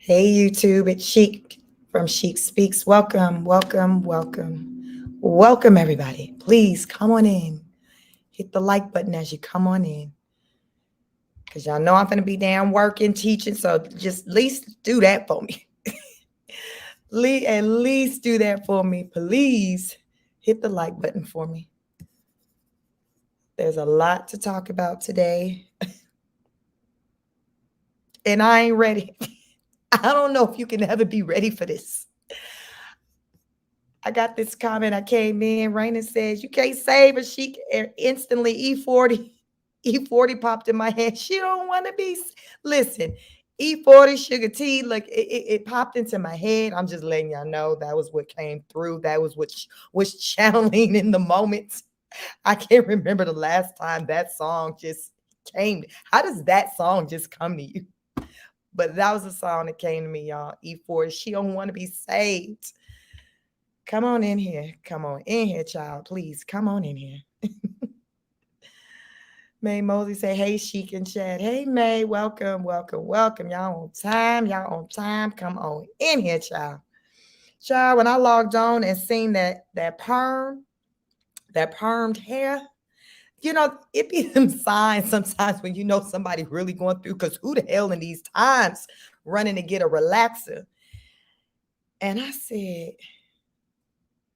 Hey YouTube, it's Chic from Chic Speaks. Welcome, welcome, welcome. Welcome everybody. Please come on in. Hit the like button as you come on in. Because y'all know I'm going to be down working, teaching. So just at least do that for me. At least do that for me. Please hit the like button for me. There's a lot to talk about today. And I ain't ready. I don't know if you can ever be ready for this. I got this comment. I came in. Raina says, you can't save her. She instantly E40. E40 popped in my head. She don't want to be. Listen, E40 sugar tea. Look, it popped into my head. I'm just letting y'all know that was what came through. That was what was channeling in the moment. I can't remember the last time that song just came. How does that song just come to you? But that was a song that came to me, y'all. E40. She don't want to be saved. Come on in here. Come on in here, child. Please come on in here. May Mosley say, hey, Chic and Chad. Hey, May, welcome, welcome, welcome. Y'all on time. Y'all on time. Come on in here, child. Child, when I logged on and seen that permed hair, it be them signs sometimes when you know somebody really going through, because who the hell in these times running to get a relaxer? And I said,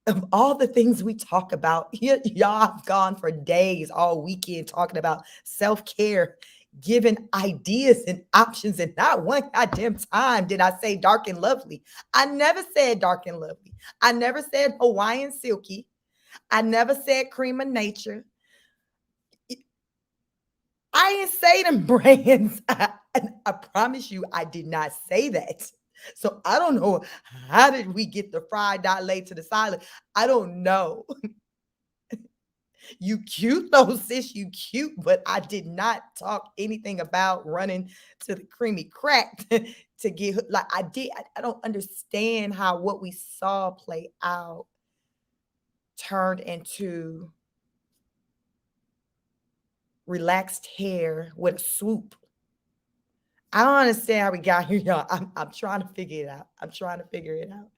of all the things we talk about, y'all have gone for days, all weekend, talking about self-care, giving ideas and options, and not one goddamn time did I say dark and lovely. I never said dark and lovely. I never said Hawaiian silky. I never said cream of nature. I didn't say them brands. I promise you, I did not say that. So I don't know, how did we get the fried dot laid to the side? I don't know. You cute though, sis, you cute, but I did not talk anything about running to the creamy crack to get, like I did. I don't understand how what we saw play out turned into relaxed hair with a swoop. I don't understand how we got here, y'all. I'm trying to figure it out. I'm trying to figure it out.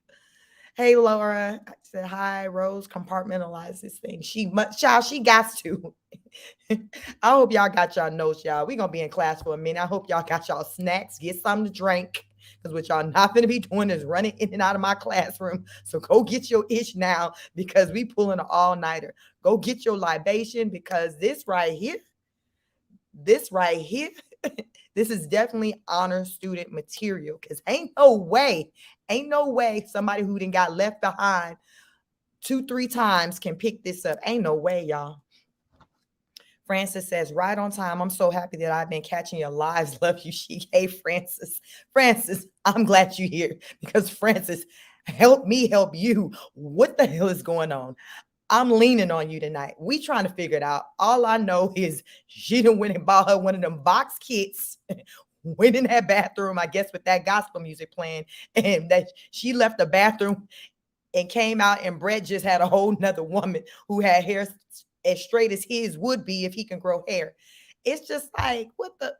Hey, Laura. I said, hi, Rose. Compartmentalize this thing. Child, she got to. I hope y'all got y'all notes, y'all. We're going to be in class for a minute. I hope y'all got y'all snacks. Get something to drink. Because what y'all not going to be doing is running in and out of my classroom. So go get your ish now, because we pulling an all-nighter. Go get your libation, because this right here, this is definitely honor student material, because ain't no way somebody who didn't got left behind 2-3 times can pick this up. Ain't no way, y'all. Francis says, right on time. I'm so happy that I've been catching your lives. Love you, Chic. Hey, Francis, I'm glad you're here, because Francis, help me help you. What the hell is going on? I'm leaning on you tonight. We trying to figure it out. All I know is she done went and bought her one of them box kits, went in that bathroom, I guess, with that gospel music playing, and that she left the bathroom and came out, and Brett just had a whole nother woman who had hair as straight as his would be if he can grow hair. It's just like, what the?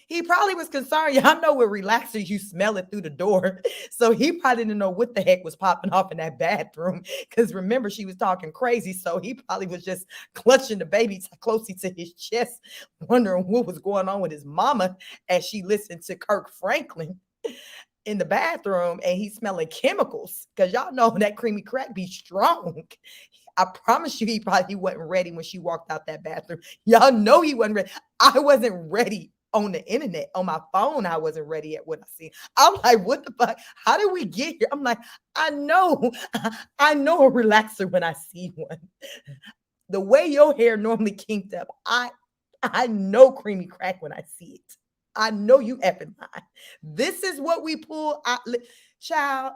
He probably was concerned. Y'all know with relaxers, you smell it through the door. So he probably didn't know what the heck was popping off in that bathroom. Because remember, she was talking crazy. So he probably was just clutching the baby closely to his chest, wondering what was going on with his mama as she listened to Kirk Franklin in the bathroom, and he's smelling chemicals. Because y'all know that creamy crack be strong. I promise you, he wasn't ready when she walked out that bathroom. Y'all know he wasn't ready. I wasn't ready on the internet. On my phone, I wasn't ready at what I seen. I'm like, what the fuck? How did we get here? I'm like, I know a relaxer when I see one. The way your hair normally kinked up, I know creamy crack when I see it. I know you effing lying. This is what we pull out. Child,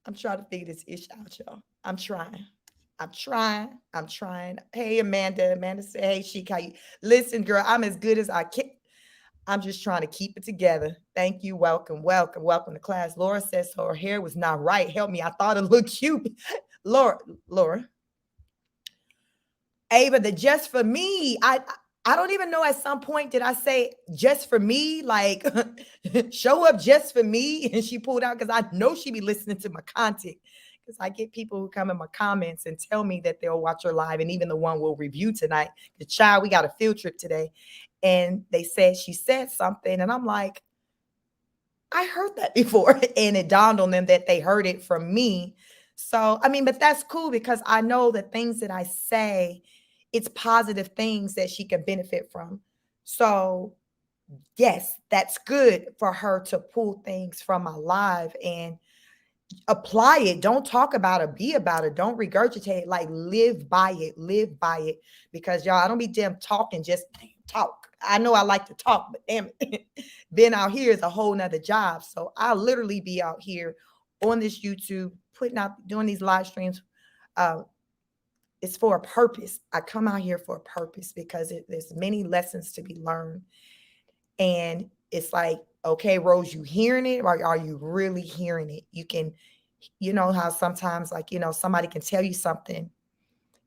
I'm trying to figure this ish out, y'all. I'm trying. Hey, Amanda. Amanda said, hey, Chic, how you? Listen, girl, I'm as good as I can. I'm just trying to keep it together. Thank you. Welcome, welcome, welcome to class. Laura says so her hair was not right. Help me. I thought it looked cute. Laura. Ava, the just for me. I don't even know at some point did I say just for me, like show up just for me. And she pulled out because I know she be listening to my content. Because I get people who come in my comments and tell me that they'll watch her live, and even the one we'll review tonight. The child, we got a field trip today. And they said she said something, and I'm like, I heard that before. And it dawned on them that they heard it from me. So, I mean, but that's cool because I know the things that I say, it's positive things that she can benefit from. So, yes, that's good for her to pull things from my live and apply it. Don't talk about it, be about it. Don't regurgitate it. Like live by it, live by it. Because y'all, I don't be damn talking, just talk. I know I like to talk, but damn it, being out here is a whole nother job. So I literally be out here on this YouTube, putting out, doing these live streams. Uh, it's for a purpose. I come out here for a purpose because there's many lessons to be learned. And it's like, okay, Rose, you hearing it, or are you really hearing it? You can, you know how sometimes, like, somebody can tell you something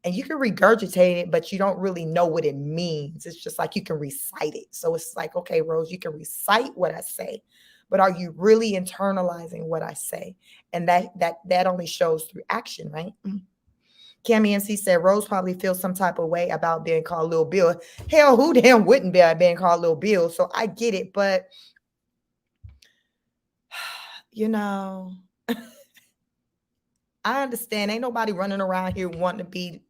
and you can regurgitate it, but you don't really know what it means. It's just like you can recite it. So it's like, okay, Rose, you can recite what I say, but are you really internalizing what I say? And that only shows through action, right? Cammy MC said Rose probably feels some type of way about being called Lil Bill. Hell, who damn wouldn't be being called Lil Bill? So I get it, but you know, I understand. Ain't nobody running around here wanting to be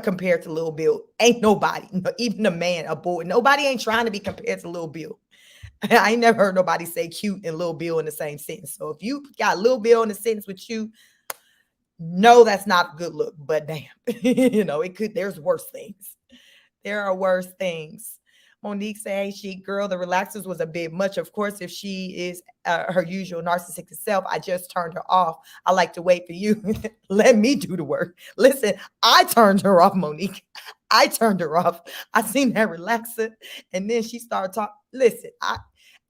compared to Lil Bill. Ain't nobody, even a man, a boy. Nobody ain't trying to be compared to Lil Bill. I ain't never heard nobody say cute and Lil Bill in the same sentence. So if you got Lil Bill in the sentence with you, no, that's not a good look. But damn, it could. There's worse things. There are worse things. Monique say, hey, Chic, girl, the relaxers was a bit much. Of course, if she is her usual narcissistic self, I just turned her off. I like to wait for you. Let me do the work. Listen, I turned her off, Monique. I turned her off. I seen that relaxer. And then she started talking. Listen,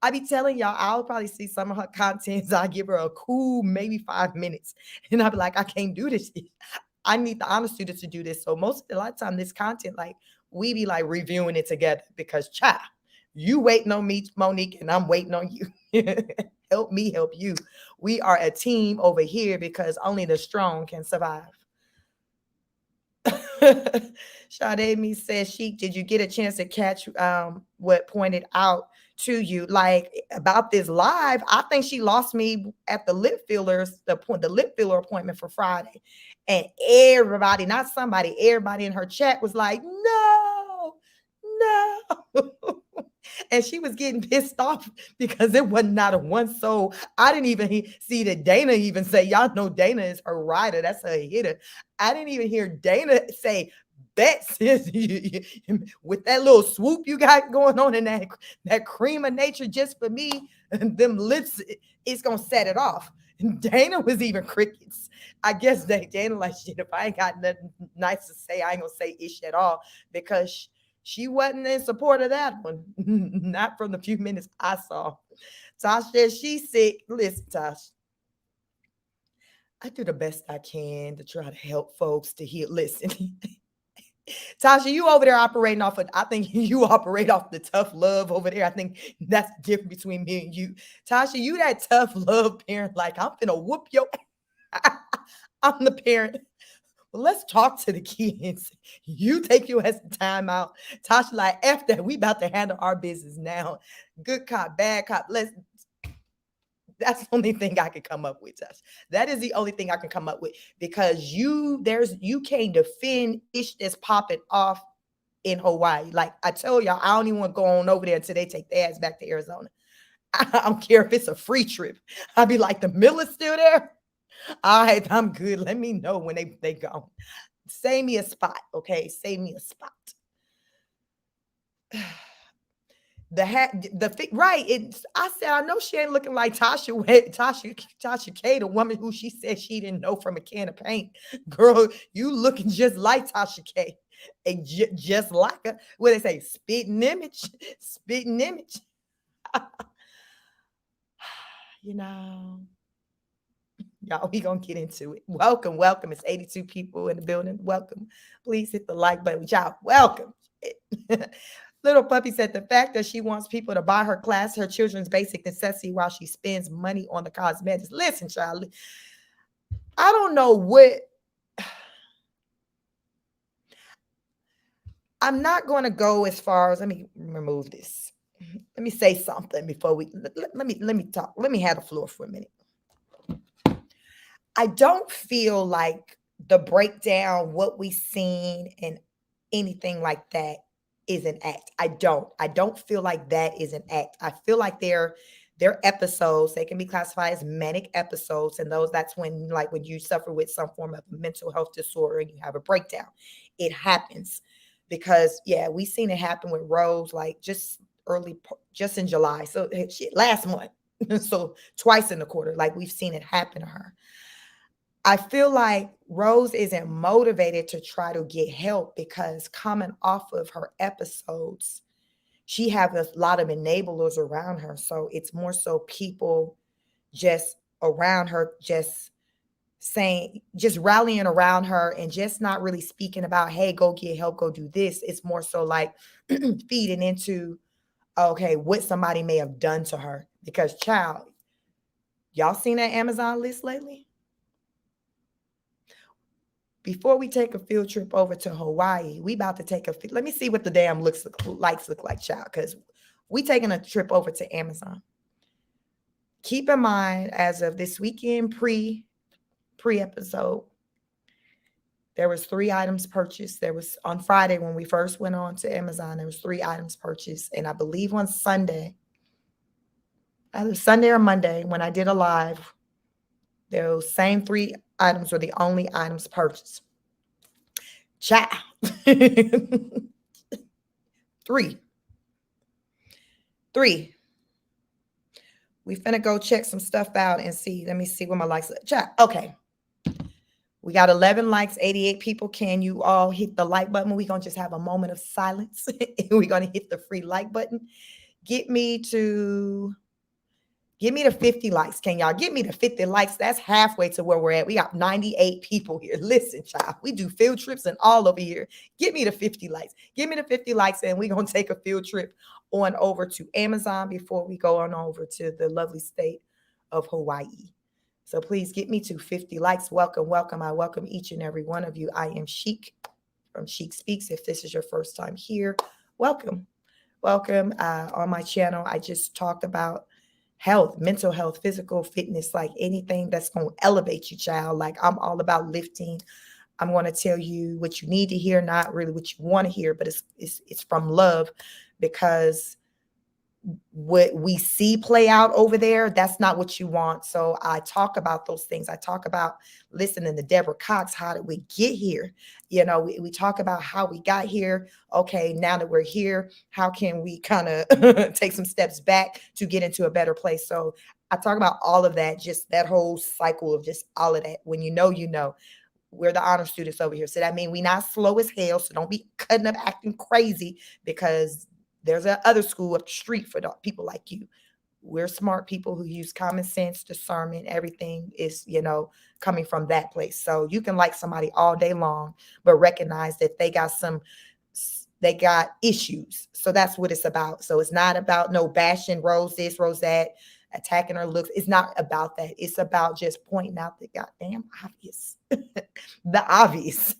I be telling y'all, I'll probably see some of her contents. I give her a cool, maybe 5 minutes. And I'll be like, I can't do this. I need the honor students to do this. So a lot of time, this content, like, we be like reviewing it together because you waiting on me, Monique, and I'm waiting on you. Help me help you. We are a team over here because only the strong can survive. Sade me says, Chic, did you get a chance to catch what pointed out to you like about this live? I think she lost me at the lip fillers, the lip filler appointment for Friday. And everybody, not somebody, everybody in her chat was like, no, no. And she was getting pissed off because it wasn't not a one soul. I didn't even see that Dana even say, y'all know Dana is her rider. That's her hitter. I didn't even hear Dana say, bet sis, with that little swoop you got going on in that cream of nature just for me, and them lips, it's going to set it off. Dana was even crickets. I guess Dana like, shit, if I ain't got nothing nice to say, I ain't going to say ish at all because she wasn't in support of that one. Not from the few minutes I saw. Tosh says she's sick. Listen, Tosh, I do the best I can to try to help folks to heal. Listen, Tasha, you over there operating off of, I think you operate off the tough love over there. I think that's the difference between me and you. Tasha, you that tough love parent, like I'm finna whoop your I'm the parent. Well, let's talk to the kids. You take your ass time out. Tasha, like, F that. We about to handle our business now. Good cop, bad cop. That's the only thing I can come up with, Tasha. That is the only thing I can come up with because you can't defend ish that's popping off in Hawaii. Like I told y'all, I don't even want to go on over there until they take their ass back to Arizona. I don't care if it's a free trip. I'll be like, the Miller's still there. All right, I'm good. Let me know when they go. Save me a spot, okay? Save me a spot. The hat, right? I said, I know she ain't looking like Tasha K, the woman who she said she didn't know from a can of paint. Girl, you looking just like Tasha K, and just like her. What they say, spitting image, spitting image. You know. Y'all, we gonna get into it. Welcome. It's 82 people in the building. Welcome. Please hit the like button. Y'all, welcome. Little puppy said the fact that she wants people to buy her class, her children's basic necessity while she spends money on the cosmetics. Listen, child, I don't know what. I'm not going to go as far as, let me remove this. Let me say something before we let me talk. Let me have the floor for a minute. I don't feel like the breakdown, what we seen and anything like that is an act. I don't. I don't feel like that is an act. I feel like they're episodes. They can be classified as manic episodes. And those, that's when, like when you suffer with some form of mental health disorder and you have a breakdown. It happens. Because yeah, we seen it happen with Rose, like just in July. So shit, last month. So twice in the quarter, like we've seen it happen to her. I feel like Rose isn't motivated to try to get help because coming off of her episodes, she have a lot of enablers around her. So it's more so people just around her, just saying, just rallying around her and just not really speaking about, hey, go get help, go do this. It's more so like feeding into, okay, what somebody may have done to her. Because child, y'all seen that Amazon list lately? Before we take a field trip over to Hawaii, we about to take let me see what the damn lights look like, child, because we taking a trip over to Amazon. Keep in mind, as of this weekend pre-episode, there was 3 items purchased. There was on Friday when we first went on to Amazon, there was 3 items purchased. And I believe on Sunday, either Sunday or Monday, when I did a live, those same 3 items were the only items purchased. Child. 3. We finna go check some stuff out and see. Let me see what my likes are. Child. Okay. We got 11 likes, 88 people. Can you all hit the like button? We're going to just have a moment of silence. We're going to hit the free like button. Get me to 50 likes. Can y'all get me to 50 likes? That's halfway to where we're at. We got 98 people here. Listen, child, we do field trips and all over here. Get me to 50 likes. Give me the 50 likes and we're going to take a field trip on over to Amazon before we go on over to the lovely state of Hawaii. So please get me to 50 likes. Welcome, welcome. I welcome each and every one of you. I am Chic from Chic Speaks. If this is your first time here, welcome. Welcome. On my channel, I just talked about health, mental health, physical fitness, like anything that's going to elevate you, child. Like I'm all about lifting. I'm going to tell you what you need to hear, not really what you want to hear, but it's from love, because what we see play out over there, that's not what you want. So I talk about those things. I talk about listening to Deborah Cox. How did we get here? You know, we talk about how we got here. Okay, now that we're here, how can we kind of take some steps back to get into a better place? So I talk about all of that, just that whole cycle of just all of that. When you know, we're the honor students over here. So that means we not slow as hell. So don't be cutting up acting crazy, because there's a other school up the street for people like you. We're smart people who use common sense, discernment. Everything is, coming from that place. So you can like somebody all day long, but recognize that they got issues. So that's what it's about. So it's not about no bashing Rose this, Rose that, attacking her looks. It's not about that. It's about just pointing out the goddamn obvious. The obvious.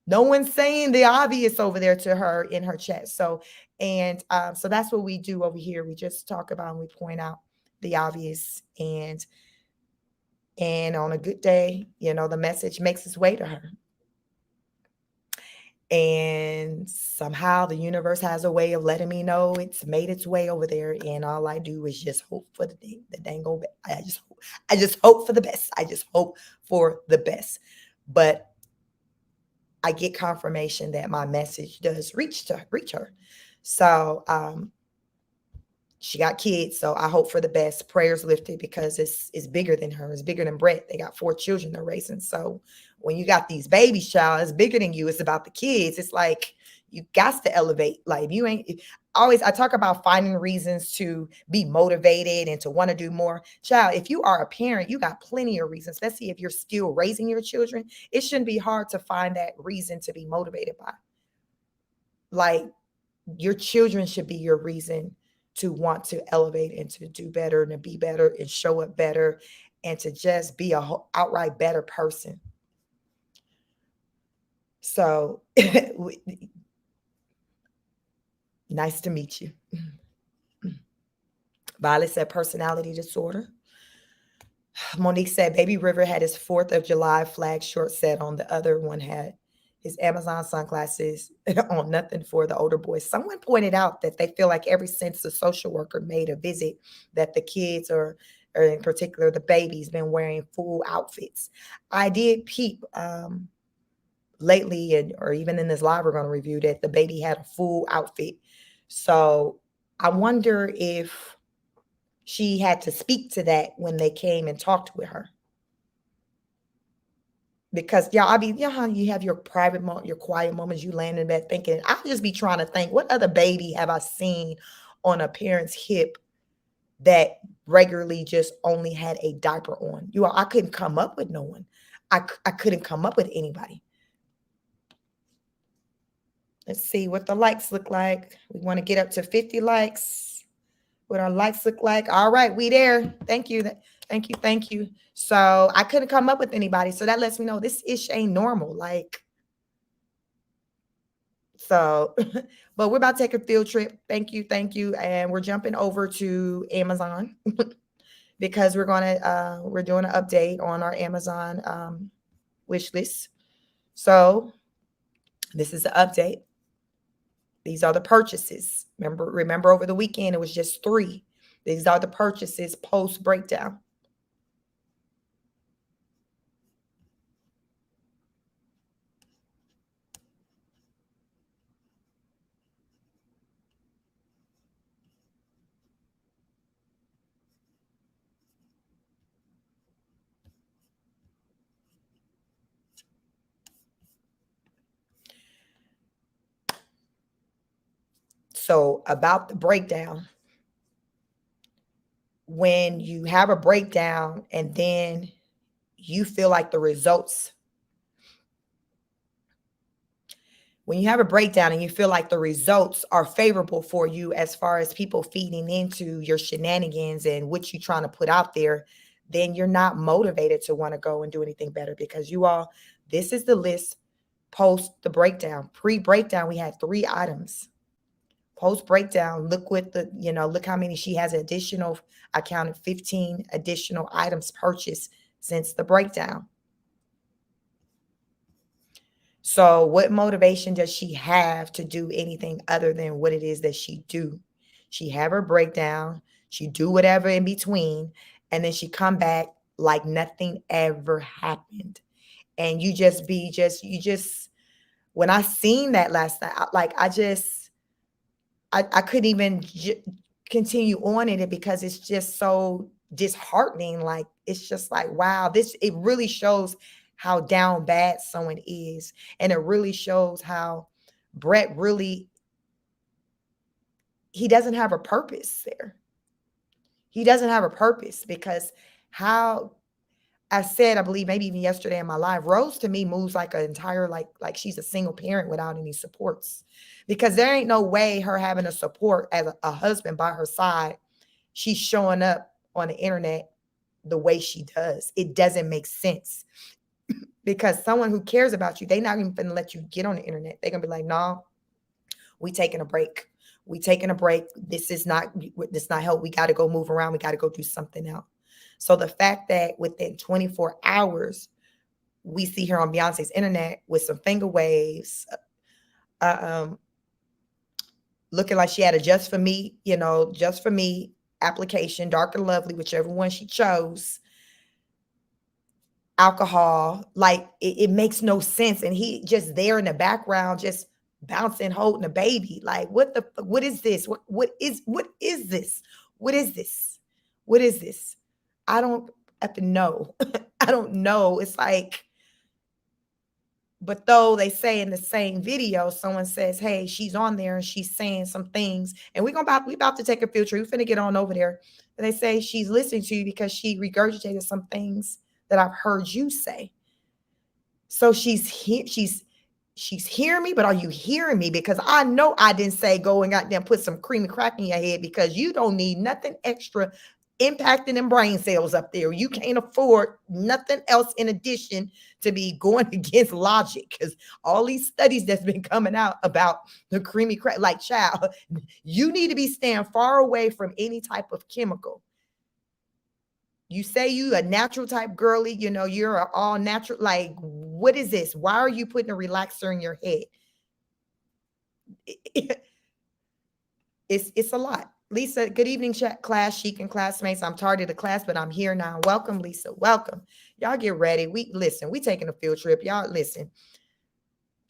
No one's saying the obvious over there to her in her chat. So that's what we do over here. We just talk about and we point out the obvious, and on a good day, the message makes its way to her. And somehow the universe has a way of letting me know it's made its way over there. And all I do is just hope for the dango. I just hope for the best. I just hope for the best. But I get confirmation that my message does reach her. So she got kids, so I hope for the best. Prayers lifted, because it's bigger than her. It's bigger than Brett. They got 4 children they're raising. So when you got these babies, child, it's bigger than you. It's about the kids. It's like you got to elevate. Like I talk about finding reasons to be motivated and to want to do more. Child, if you are a parent, you got plenty of reasons, especially if you're still raising your children. It shouldn't be hard to find that reason to be motivated by. like your children should be your reason to want to elevate and to do better and to be better and show up better and to just be a outright better person. So nice to meet you. Violet said personality disorder. Monique said Baby River had his 4th of July flag short set on. The other one had his Amazon sunglasses on. Nothing for the older boys. Someone pointed out that they feel like ever since the social worker made a visit that the kids or in particular the babies been wearing full outfits. I did peep lately, or even in this live we're going to review, that the baby had a full outfit. So I wonder if she had to speak to that when they came and talked with her. Because yeah, I mean, how you have your private moment, your quiet moments, you land in bed thinking, I'll just be trying to think, what other baby have I seen on a parent's hip that regularly just only had a diaper on? I couldn't come up with no one. I couldn't come up with anybody. Let's see what the likes look like. We want to get up to 50 likes. What our likes look like. All right, we there. Thank you. Thank you. Thank you. So I couldn't come up with anybody. So that lets me know this ish ain't normal. So, but we're about to take a field trip. Thank you. Thank you. And we're jumping over to Amazon because we're doing an update on our Amazon wish list. So this is the update. These are the purchases. Remember over the weekend, it was just 3. These are the purchases post breakdown. So about the breakdown, when you have a breakdown and then you feel like the results, when you have a breakdown and you feel like the results are favorable for you as far as people feeding into your shenanigans and what you're trying to put out there, then you're not motivated to want to go and do anything better, because this is the list post the breakdown. Pre-breakdown, we had 3 items. Post breakdown, look look how many she has additional. I counted 15 additional items purchased since the breakdown. So what motivation does she have to do anything other than what it is that she do? She have her breakdown, she do whatever in between, and then she come back like nothing ever happened. And when I seen that last night, I couldn't even continue on in it because it's just so disheartening. Like, it's just like, wow, it really shows how down bad someone is. And it really shows how Brett he doesn't have a purpose there. He doesn't have a purpose, because how I said, I believe maybe even yesterday in my live, Rose to me moves like an entire, like she's a single parent without any supports, because there ain't no way her having a support as a husband by her side, she's showing up on the internet the way she does. It doesn't make sense, because someone who cares about you, they're not even going to let you get on the internet. They're going to be like, no, we taking a break. We taking a break. This is not help. We got to go move around. We got to go do something else. So the fact that within 24 hours, we see her on Beyonce's internet with some finger waves, looking like she had a just for me application, Dark and Lovely, whichever one she chose, alcohol, like it makes no sense. And he just there in the background, just bouncing, holding a baby. Like, what is this? What is this? What is this? What is this? I don't have to know. I don't know. It's like, but though they say in the same video, someone says, hey, she's on there and she's saying some things, and we about to take a field trip. We're finna get on over there. And they say she's listening to you because she regurgitated some things that I've heard you say. So she she's hearing me, but are you hearing me? Because I know I didn't say go and goddamn put some cream and crack in your head, because you don't need nothing extra impacting them brain cells up there. You can't afford nothing else in addition to be going against logic, because all these studies that's been coming out about the creamy crack, like, child, you need to be staying far away from any type of chemical. You say you a natural type girly, you know, you're an all natural. Like, what is this? Why are you putting a relaxer in your head? It's a lot. Lisa, good evening, class, Chic and classmates. I'm tardy to class, but I'm here now. Welcome, Lisa. Welcome. Y'all get ready. We taking a field trip. Y'all listen.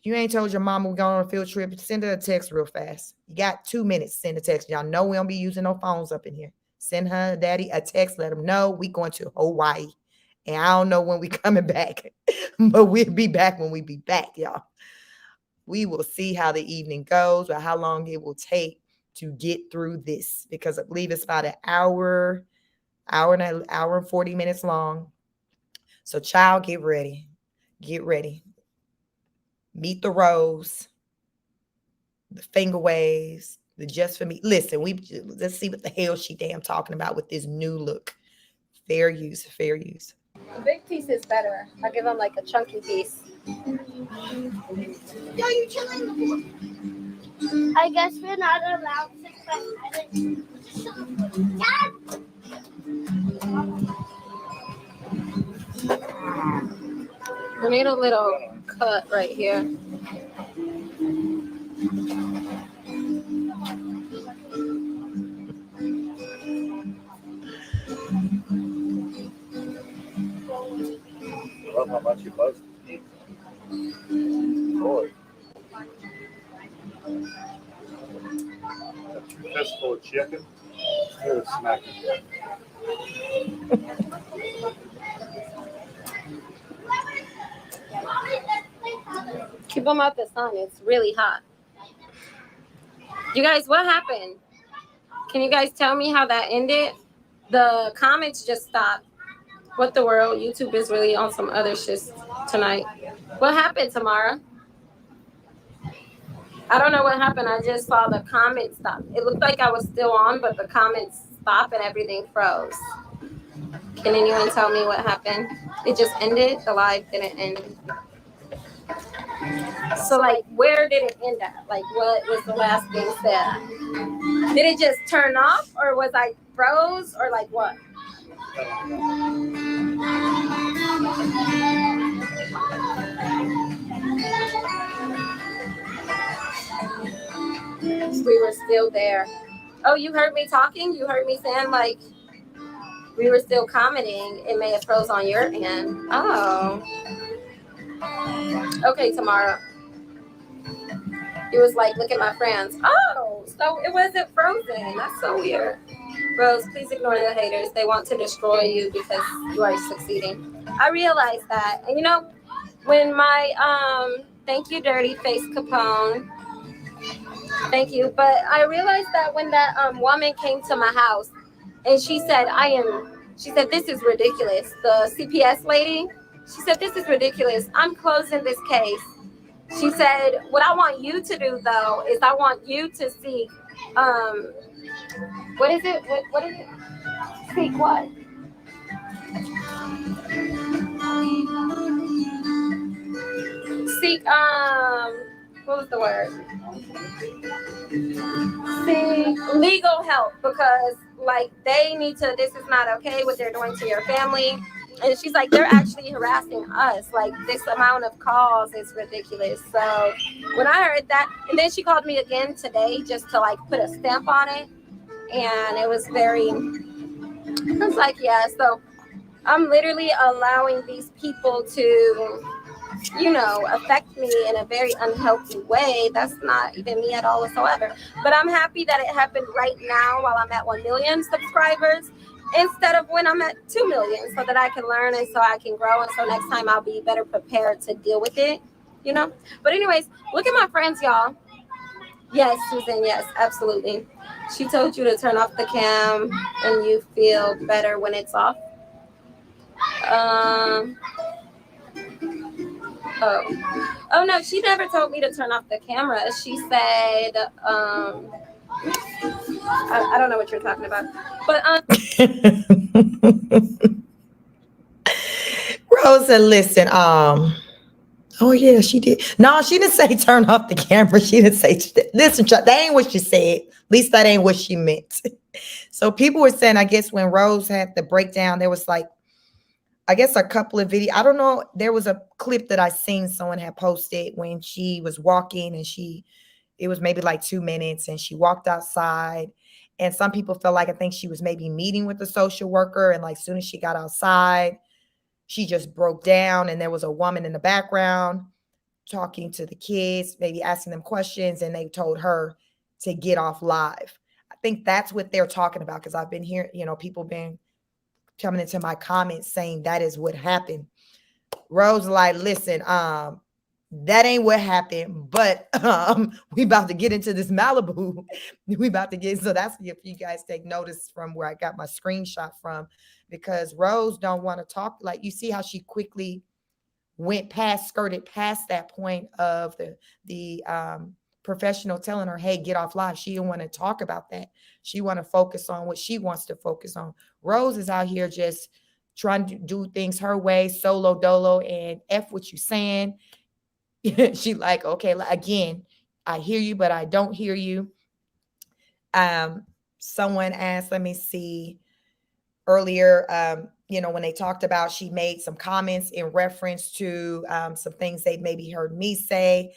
You ain't told your mama we're going on a field trip, send her a text real fast. You got 2 minutes to send a text. Y'all know we don't be using no phones up in here. Send her daddy a text, let him know we going to Hawaii. And I don't know when we coming back, but we'll be back when we be back, y'all. We will see how the evening goes, or how long it will take to get through this, because I believe it's about an hour and 40 minutes long. So child, get ready. Get ready. Meet the rose, the finger waves, the just for me. Listen, let's see what the hell she damn talking about with this new look. Fair use, fair use. A big piece is better. I'll give them like a chunky piece. Yo, you chilling? I guess we're not allowed to I need a little cut right here. I love how much you buzzed. Boy. A fistful of chicken. It was smacking. Keep them out the sun. It's really hot. You guys, what happened? Can you guys tell me how that ended? The comments just stopped. What the world? YouTube is really on some other shit tonight. What happened, Tamara? I don't know what happened. I just saw the comments stop. It looked like I was still on, but the comments stopped and everything froze. Can anyone tell me what happened? It just ended? The live didn't end. So, like, where did it end at? Like, what was the last thing said? Did it just turn off, or was I froze, or like what? We were still there. Oh, you heard me talking? You heard me saying, like, we were still commenting. It may have froze on your end. Oh. Okay, Tamara. It was like, look at my friends. Oh, so it wasn't frozen. That's so weird. Rose, please ignore the haters. They want to destroy you because you are succeeding. I realized that. And you know, when my, thank you, Dirty Face Capone. Thank you. But I realized that when that woman came to my house and she said, she said, this is ridiculous. The CPS lady, she said, this is ridiculous. I'm closing this case. She said, what I want you to do, though, is I want you to seek, what is it? What is it? Seek what? Seek, what was the word? Seek legal help, because, like, they need to, this is not okay what they're doing to your family. And she's like, they're actually harassing us. Like, this amount of calls is ridiculous. So when I heard that, and then she called me again today just to, like, put a stamp on it. And it was very, I was like, yeah. So I'm literally allowing these people to, you know, affect me in a very unhealthy way. That's not even me at all whatsoever. But I'm happy that it happened right now while I'm at 1 million subscribers, instead of when I'm at 2 million, so that I can learn and so I can grow. And so next time I'll be better prepared to deal with it, you know? But anyways, look at my friends, y'all. Yes, Susan, yes, absolutely. She told you to turn off the cam and you feel better when it's off. Oh no, she never told me to turn off the camera. She said, I don't know what you're talking about, but Rose said, listen, oh yeah, she did. No, she didn't say turn off the camera. She didn't say, listen, that ain't what she said. At least that ain't what she meant. So people were saying, I guess when Rose had the breakdown, there was like, I guess a couple of videos. I don't know. There was a clip that I seen someone had posted when she was walking and it was maybe like 2 minutes and she walked outside. And some people felt like, I think she was maybe meeting with the social worker. And like, as soon as she got outside, she just broke down. And there was a woman in the background talking to the kids, maybe asking them questions. And they told her to get off live. I think that's what they're talking about. Cause I've been hearing, people been coming into my comments saying that is what happened. Rose like, listen, that ain't what happened, but we about to get into this Malibu. We about to get, so that's if you guys take notice from where I got my screenshot from, because Rose don't want to talk. Like, you see how she quickly skirted past that point of the professional telling her, hey, get off live. She didn't want to talk about that. She want to focus on what she wants to focus on. Rose is out here just trying to do things her way, solo dolo, and F what you saying. She like, okay, again, I hear you, but I don't hear you. Someone asked, let me see, earlier, when they talked about, she made some comments in reference to some things they maybe heard me say.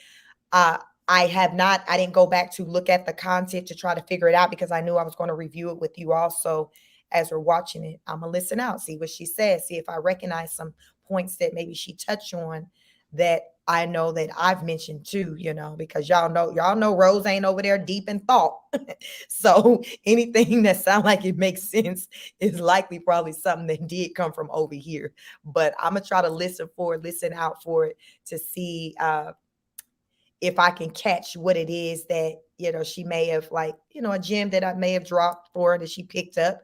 I didn't go back to look at the content to try to figure it out because I knew I was going to review it with you also as we're watching it. I'm going to listen out, see what she says, see if I recognize some points that maybe she touched on that I know that I've mentioned too, because y'all know Rose ain't over there deep in thought. So anything that sounds like it makes sense is likely probably something that did come from over here. But I'm going to try to listen out for it to see if I can catch what it is that, she may have, like, a gem that I may have dropped for her that she picked up.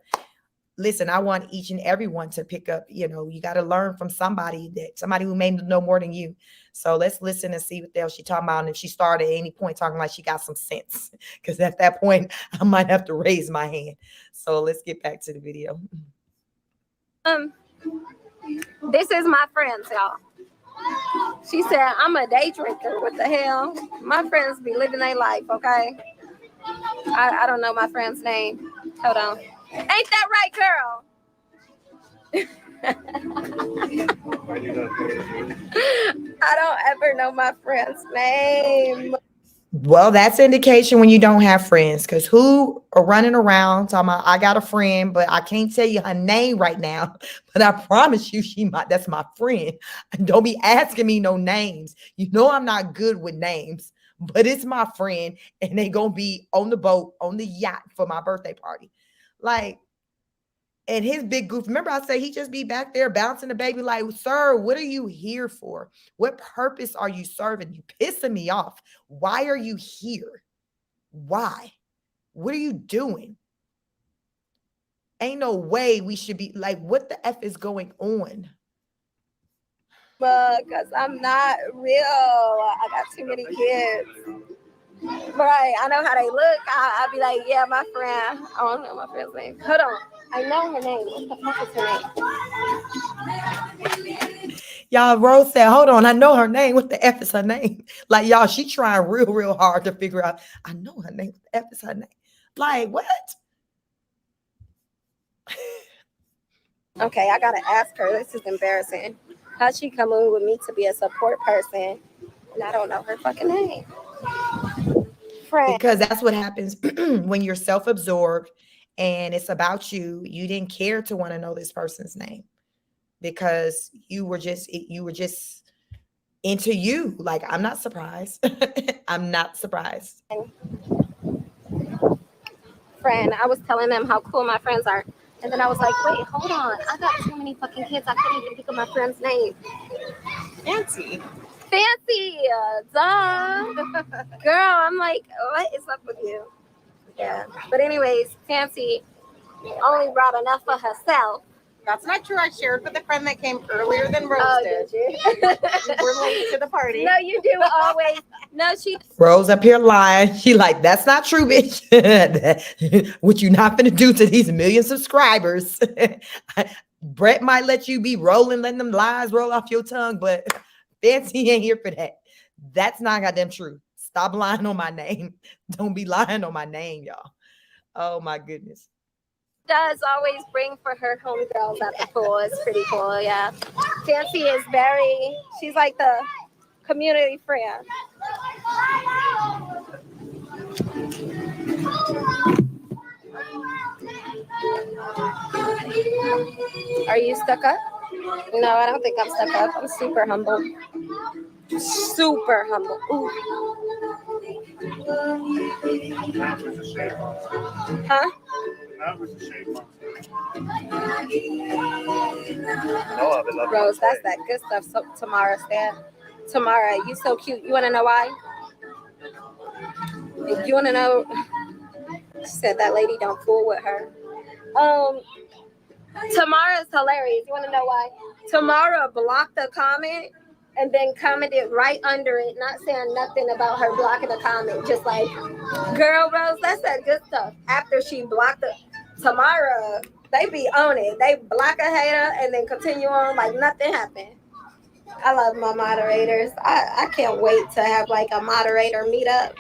Listen, I want each and everyone to pick up, you got to learn from somebody who may know more than you. So let's listen and see what the hell she talking about. And if she started at any point talking like she got some sense, because at that point I might have to raise my hand. So let's get back to the video. This is my friends, y'all. She said, I'm a day drinker. What the hell? My friends be living their life, okay? I don't know my friend's name. Hold on. Ain't that right, girl? I don't ever know my friend's name. Well, that's an indication when you don't have friends, because who are running around talking about, I got a friend, but I can't tell you her name right now. But I promise you, that's my friend. And don't be asking me no names. You know I'm not good with names, but it's my friend, and they gonna be on the boat, on the yacht for my birthday party. Like, and his big goof. Remember, I said he just be back there bouncing the baby like, sir, what are you here for? What purpose are you serving? You pissing me off. Why are you here? Why? What are you doing? Ain't no way we should be like, what the F is going on? Because I'm not real. I got too many kids. Right. I know how they look. I'll be like, yeah, my friend. I don't know my friend's name. Hold on. I know her name. What the fuck is her name? Y'all, Rose said, hold on, I know her name. What the F is her name? Like, y'all, she trying real hard to figure out, I know her name. What the F is her name? Like, what? Okay, I got to ask her. This is embarrassing. How'd she come in with me to be a support person? And I don't know her fucking name. Friend. Because that's what happens when you're self-absorbed and it's about you. You didn't care to want to know this person's name because you were just into you. Like, I'm not surprised. I'm not surprised. Friend, I was telling them how cool my friends are. And then I was like, wait, hold on. I got too many fucking kids. I couldn't even pick up my friend's name. Fancy, duh. Girl, I'm like, what is up with you? Yeah. But anyways, Fancy only brought enough for herself. That's not true. I shared with a friend that came earlier than Rose Oh, did. did you? We're late to the party. No, you do always. No, she. Rose up here lying. She like, that's not true, bitch. What you not gonna do to these million subscribers. Brett might let you be rolling, letting them lies roll off your tongue, but Fancy ain't here for that. That's not goddamn true. Stop lying on my name. Don't be lying on my name, y'all. Oh my goodness. Does always bring for her homegirls at the pool. It's pretty cool, yeah. Fancy is very, she's like the community friend. Are you stuck up? No, I don't think I'm stuck up. I'm super humble. Super humble. Ooh. That was a shame monster. Huh? That was a shame monster. No, I've been loving Rose, it. that's that good stuff. So, Tamara said. Tamara, you so cute. You want to know why? If you want to know, she said that lady don't fool with her. Tamara's hilarious. You want to know why? Tamara blocked the comment and then commented right under it, not saying nothing about her blocking the comment. Just like, girl, Rose, that's that good stuff. After she blocked the Tamara, they be on it. They block a hater and then continue on like nothing happened. I love my moderators. I can't wait to have like a moderator meetup.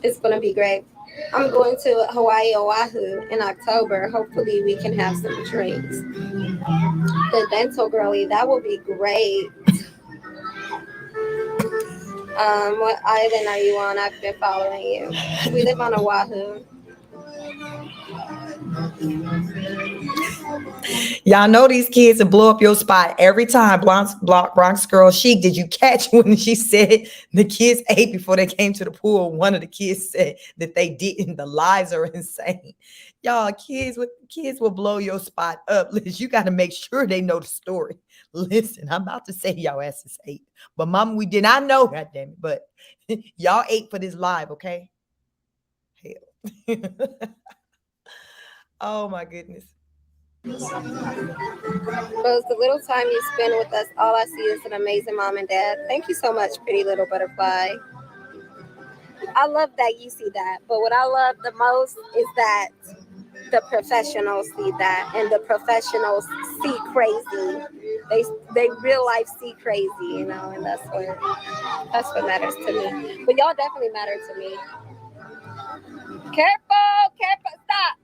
It's gonna be great. I'm going to Hawaii, Oahu in October. Hopefully we can have some drinks. The dental girlie, that will be great. What island are you on? I've been following you. We live on Oahu. Y'all know these kids will blow up your spot every time. Bronx girl Chic, did you catch when she said the kids ate before they came to the pool? One of the kids said that they didn't. The lies are insane. Y'all, kids will blow your spot up. Liz, you got to make sure they know the story. Listen, I'm about to say y'all asses ate. But mama, we did not know, goddamn it. But y'all ate for this live, okay? Hell. Oh my goodness. Rose, the little time you spend with us, all I see is an amazing mom and dad. Thank you so much, pretty little butterfly. I love that you see that. But what I love the most is that the professionals see that, and the professionals see crazy. They real life see crazy, you know, and that's what matters to me. But y'all definitely matter to me. Careful, stop.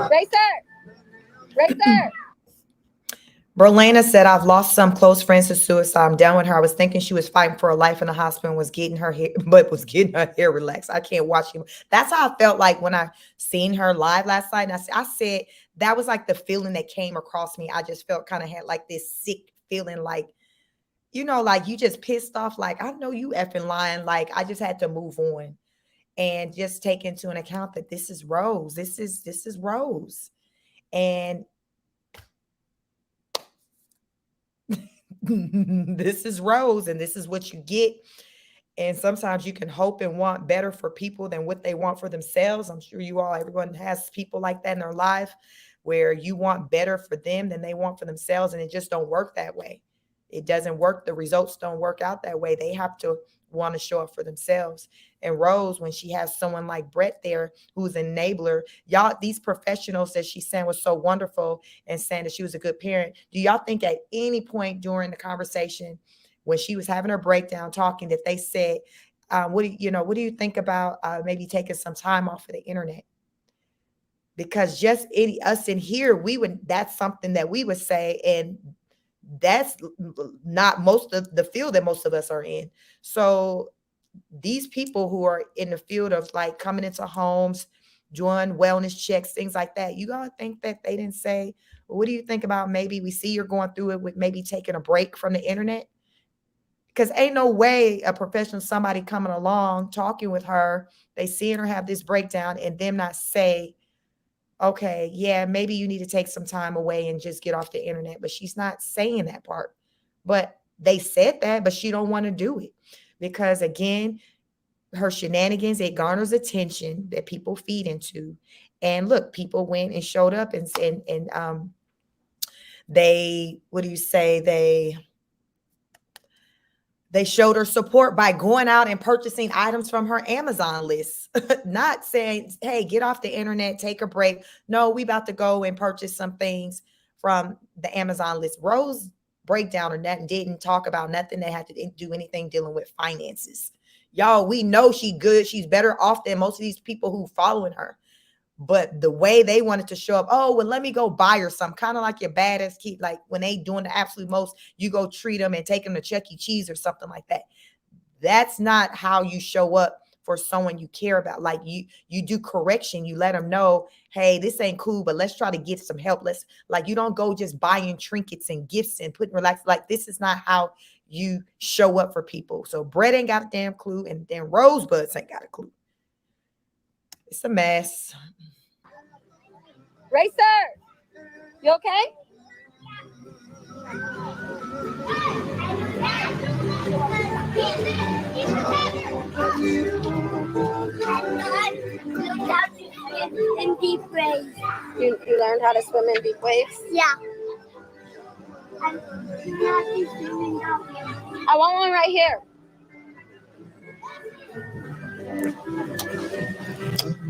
Racer. Berlana said, I've lost some close friends to suicide. I'm down with her. I was thinking she was fighting for her life in the hospital and was getting her hair relaxed. I can't watch him. That's how I felt like when I seen her live last night. And I said that was like the feeling that came across me. I just felt kind of had like this sick feeling, like, you know, like you just pissed off. Like, I know you effing lying. Like, I just had to move on and just take into an account that this is Rose. This is Rose. And this is Rose, and this is what you get. And sometimes you can hope and want better for people than what they want for themselves. I'm sure everyone has people like that in their life where you want better for them than they want for themselves. And it just don't work that way. It doesn't work. The results don't work out that way. They have to want to show up for themselves. And Rose, when she has someone like Brett there, who's an enabler, y'all, these professionals that she's saying was so wonderful and saying that she was a good parent. Do y'all think at any point during the conversation when she was having her breakdown talking that they said, what do you think about maybe taking some time off of the internet? Because just us in here, that's something that we would say, and that's not most of the field that most of us are in. So these people who are in the field of like coming into homes, doing wellness checks, things like that, you gotta think that they didn't say, well, what do you think about maybe we see you're going through it with maybe taking a break from the internet? Because ain't no way a professional, somebody coming along, talking with her, they seeing her have this breakdown and them not say, okay, yeah, maybe you need to take some time away and just get off the internet. But she's not saying that part. But they said that, but she don't want to do it because, again, her shenanigans, it garners attention that people feed into. And look, people went and showed up and they, what do you say, they showed her support by going out and purchasing items from her Amazon list. Not saying, hey, get off the internet, take a break. No, we about to go and purchase some things from the Amazon list. Rose breakdown or nothing didn't talk about nothing that had to do anything dealing with finances. Y'all, we know she good. She's better off than most of these people who following her. But the way they wanted to show up, oh, well, let me go buy her some, kind of like your badass kid. Like when they doing the absolute most, you go treat them and take them to Chuck E. Cheese or something like that. That's not how you show up for someone you care about. Like you do correction. You let them know, hey, this ain't cool, but let's try to get some help. Let's, like, you don't go just buying trinkets and gifts and putting relax. Like, this is not how you show up for people. So Brett ain't got a damn clue, and then Rosebuds ain't got a clue. It's a mess. Racer, you okay? In deep waves. You learned how to swim in deep waves? Yeah. I'm not swimming down here. I want one right here.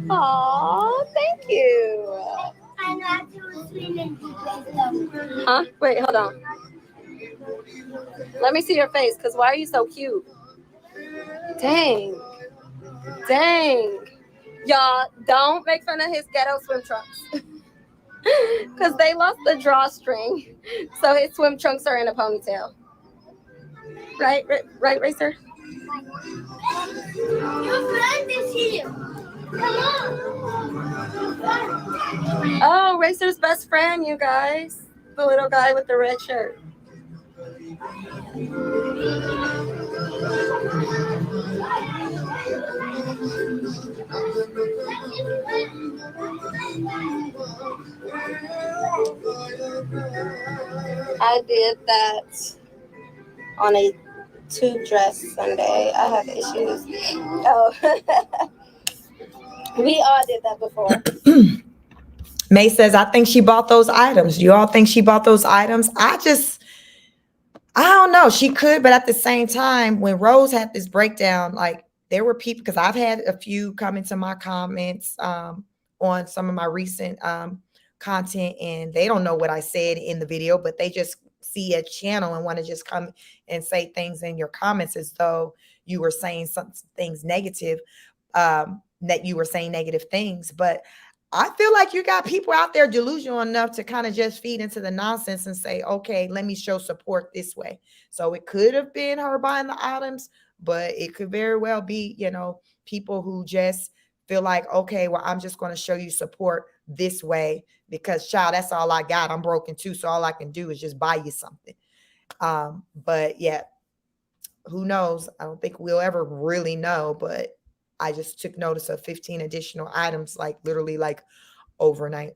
Aw, thank you. I'm not swimming in deep waves though. Huh? Wait, hold on. Let me see your face, because why are you so cute? Dang. Y'all, don't make fun of his ghetto swim trunks. Because they lost the drawstring. So his swim trunks are in a ponytail. Right, Racer? Your friend is here. Come on. Oh, Racer's best friend, you guys. The little guy with the red shirt. I did that on a 2-dress Sunday. I have issues. Oh, we all did that before. May says, I think she bought those items. Do you all think she bought those items? I don't know. She could, but at the same time, when Rose had this breakdown, like, there were people, because I've had a few come into my comments on some of my recent content, and they don't know what I said in the video, but they just see a channel and want to just come and say things in your comments as though you were saying some things negative, that you were saying negative things. But I feel like you got people out there delusional enough to kind of just feed into the nonsense and say, okay, let me show support this way. So it could have been her buying the items, but it could very well be, people who just feel like, okay, well, I'm just going to show you support this way because, child, that's all I got. I'm broken too. So all I can do is just buy you something. But yeah, who knows? I don't think we'll ever really know, but I just took notice of 15 additional items, like literally like overnight.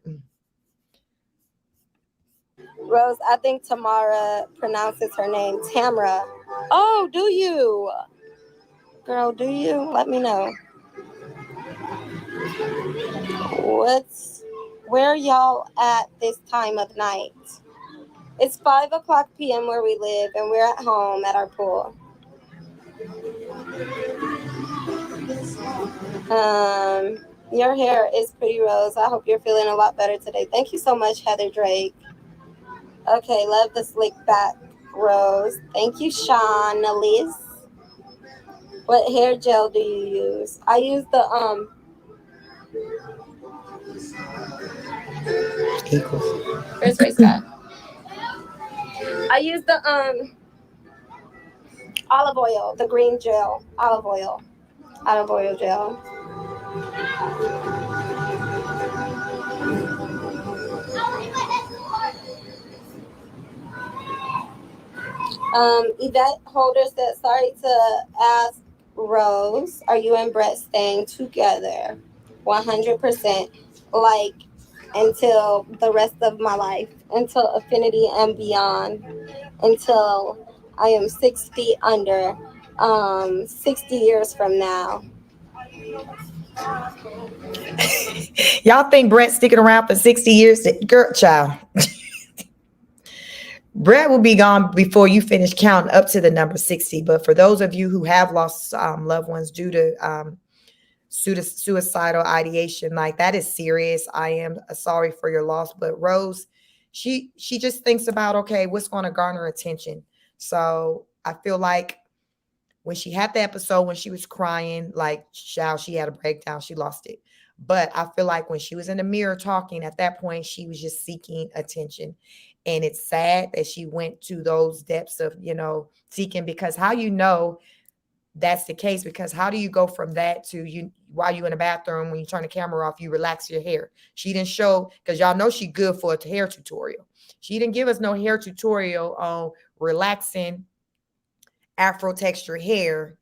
Rose, I think Tamara pronounces her name Tamara. Oh, do you? Girl, do you? Let me know. Where y'all at this time of night? It's 5:00 p.m. where we live, and we're at home at our pool. Your hair is pretty, Rose. I hope you're feeling a lot better today. Thank you so much, Heather Drake. Okay, love the slick back, Rose. Thank you, Sean Elise. What hair gel do you use? I use the Equals. Where's Ray Scott? I use the olive oil, the green gel, olive oil gel. Yvette Holder said, sorry to ask Rose, are you and Brett staying together? 100%, like until the rest of my life, until affinity and beyond, until I am 6 feet under 60 years from now. Y'all think Brett's sticking around for 60 years? Girl, child. Brett will be gone before you finish counting up to the number 60. But for those of you who have lost loved ones due to suicidal ideation, like that is serious. I am sorry for your loss. But Rose, she just thinks about, okay, what's going to garner attention. So I feel like when she had the episode, when she was crying, like child, she had a breakdown, she lost it. But I feel like when she was in the mirror talking, at that point, she was just seeking attention. And it's sad that she went to those depths of, seeking, because how that's the case, because how do you go from that to you while you in the bathroom, when you turn the camera off, you relax your hair? She didn't show, because y'all know she good for a hair tutorial. She didn't give us no hair tutorial on relaxing Afro texture hair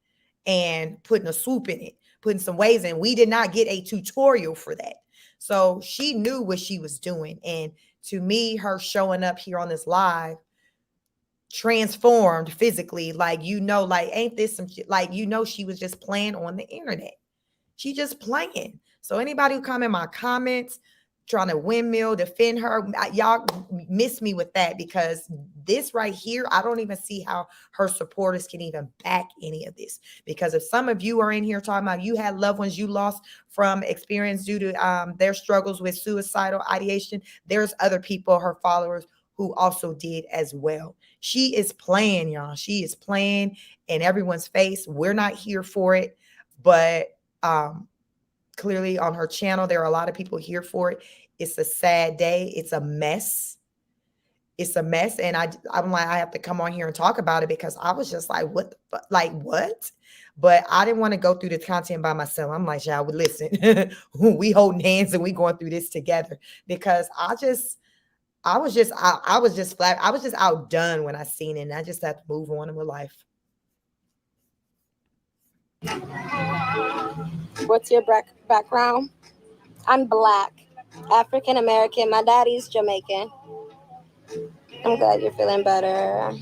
and putting a swoop in it, putting some waves in. We did not get a tutorial for that. So she knew what she was doing. And to me, her showing up here on this live transformed physically, like, like, ain't this some shit? Like, she was just playing on the internet. She just playing. So anybody who come in my comments trying to windmill, defend her, y'all miss me with that, because this right here, I don't even see how her supporters can even back any of this. Because if some of you are in here talking about you had loved ones you lost from experience due to their struggles with suicidal ideation, there's other people, her followers, who also did as well. She is playing, y'all. She is playing in everyone's face. We're not here for it, but clearly on her channel, there are a lot of people here for it. It's a sad day. It's a mess. It's a mess. And I'm like, I have to come on here and talk about it, because I was just like, what the fuck? Like, what? But I didn't want to go through the content by myself. I'm like, y'all, listen, we holding hands and we going through this together, because I was just flat. I was just outdone when I seen it. And I just had to move on in my life. What's your background? I'm Black, African American. My daddy's Jamaican. I'm glad you're feeling better.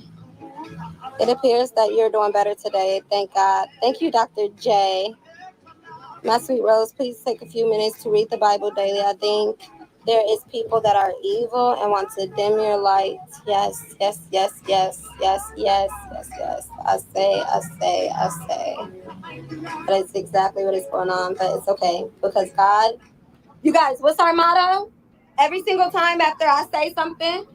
It appears that you're doing better today. Thank God. Thank you, Dr. J. My sweet Rose, please take a few minutes to read the Bible daily. I think there is people that are evil and want to dim your light. Yes, yes, yes, yes, yes, yes, yes, yes. I say. That is exactly what is going on, but it's okay, because God, you guys, what's our motto? Every single time after I say something,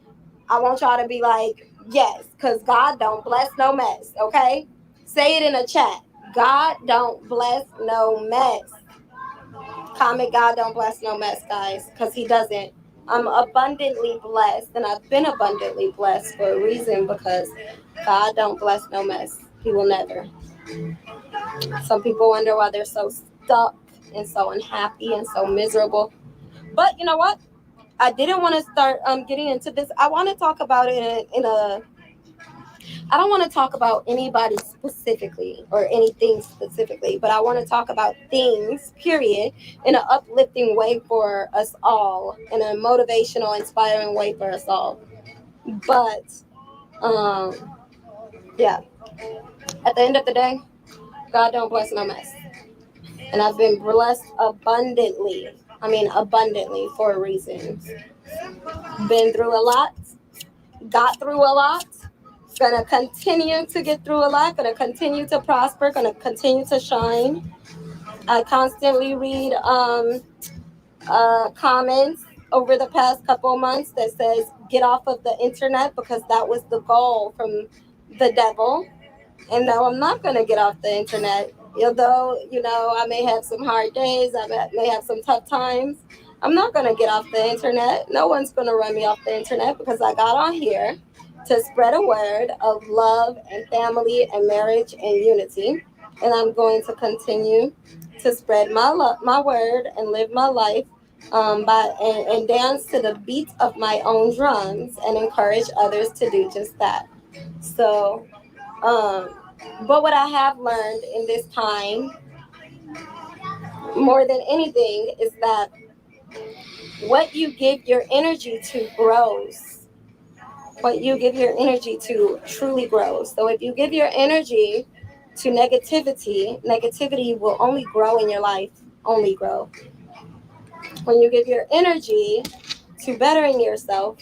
I want y'all to be like, yes, because God don't bless no mess, okay? Say it in a chat. God don't bless no mess. Comment, God don't bless no mess, guys, because he doesn't. I'm abundantly blessed, and I've been abundantly blessed for a reason, because God don't bless no mess. He will never. Some people wonder why they're so stuck and so unhappy and so miserable. But you know what? I didn't want to start getting into this. I want to talk about it I don't want to talk about anybody specifically or anything specifically, but I want to talk about things, period, in an uplifting way for us all, in a motivational, inspiring way for us all. But, yeah, at the end of the day, God don't bless no mess. And I've been blessed abundantly. I mean, abundantly for a reason. Been through a lot, got through a lot, gonna continue to get through a lot, gonna continue to prosper, gonna continue to shine. I constantly read comments over the past couple months that says get off of the internet, because that was the goal from the devil. And now I'm not gonna get off the internet. Although, I may have some hard days, I may have some tough times, I'm not going to get off the internet. No one's going to run me off the internet, because I got on here to spread a word of love and family and marriage and unity. And I'm going to continue to spread my word and live my life and dance to the beat of my own drums and encourage others to do just that. So, but what I have learned in this time, more than anything, is that what you give your energy to grows. what you give your energy to truly grows. So if you give your energy to negativity, negativity will only grow in your life, only grow. When you give your energy to bettering yourself,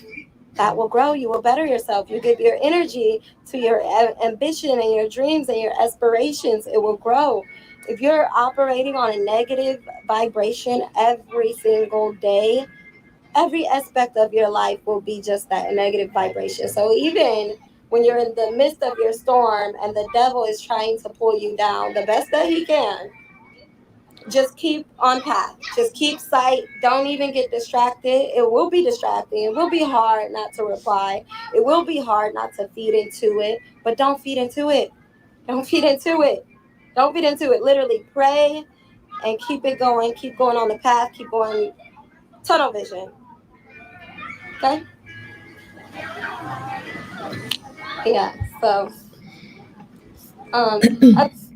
that will grow. You will better yourself. You give your energy to your ambition and your dreams and your aspirations, it will grow. If you're operating on a negative vibration every single day, every aspect of your life will be just that negative vibration. So even when you're in the midst of your storm and the devil is trying to pull you down the best that he can, just keep on path. Just keep sight. Don't even get distracted. It will be distracting. It will be hard not to reply. It will be hard not to feed into it. But don't feed into it. Don't feed into it. Don't feed into it. Literally pray and keep it going. Keep going on the path. Keep going. Tunnel vision. Okay? Yeah. So that's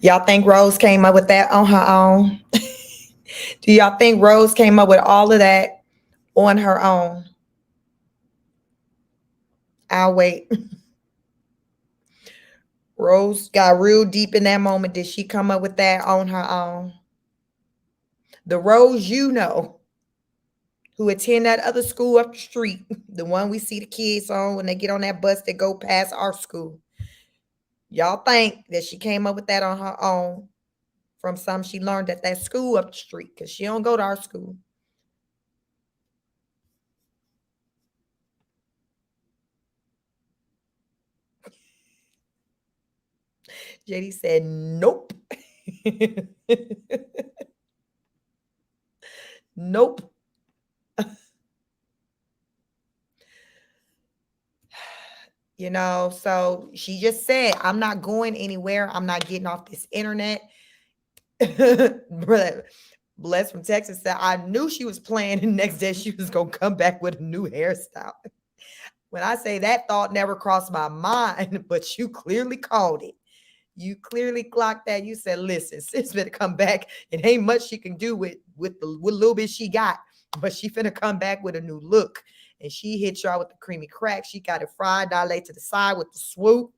Y'all think Rose came up with that on her own? Do y'all think Rose came up with all of that on her own? I'll wait. Rose got real deep in that moment. Did she come up with that on her own? The Rose you know, who attend that other school up the street, the one we see the kids on when they get on that bus that go past our school. Y'all think that she came up with that on her own from some she learned at that school up the street, because she don't go to our school. JD said, nope. Nope. So she just said, I'm not going anywhere. I'm not getting off this internet. Bless from Texas said, I knew she was playing, and the next day she was going to come back with a new hairstyle. When I say that thought never crossed my mind, but you clearly called it. You clearly clocked that. You said, listen, sis better come back. It ain't much she can do with the little bit she got, but she finna come back with a new look. And she hit y'all with the creamy crack. She got it fried, dilate to the side with the swoop.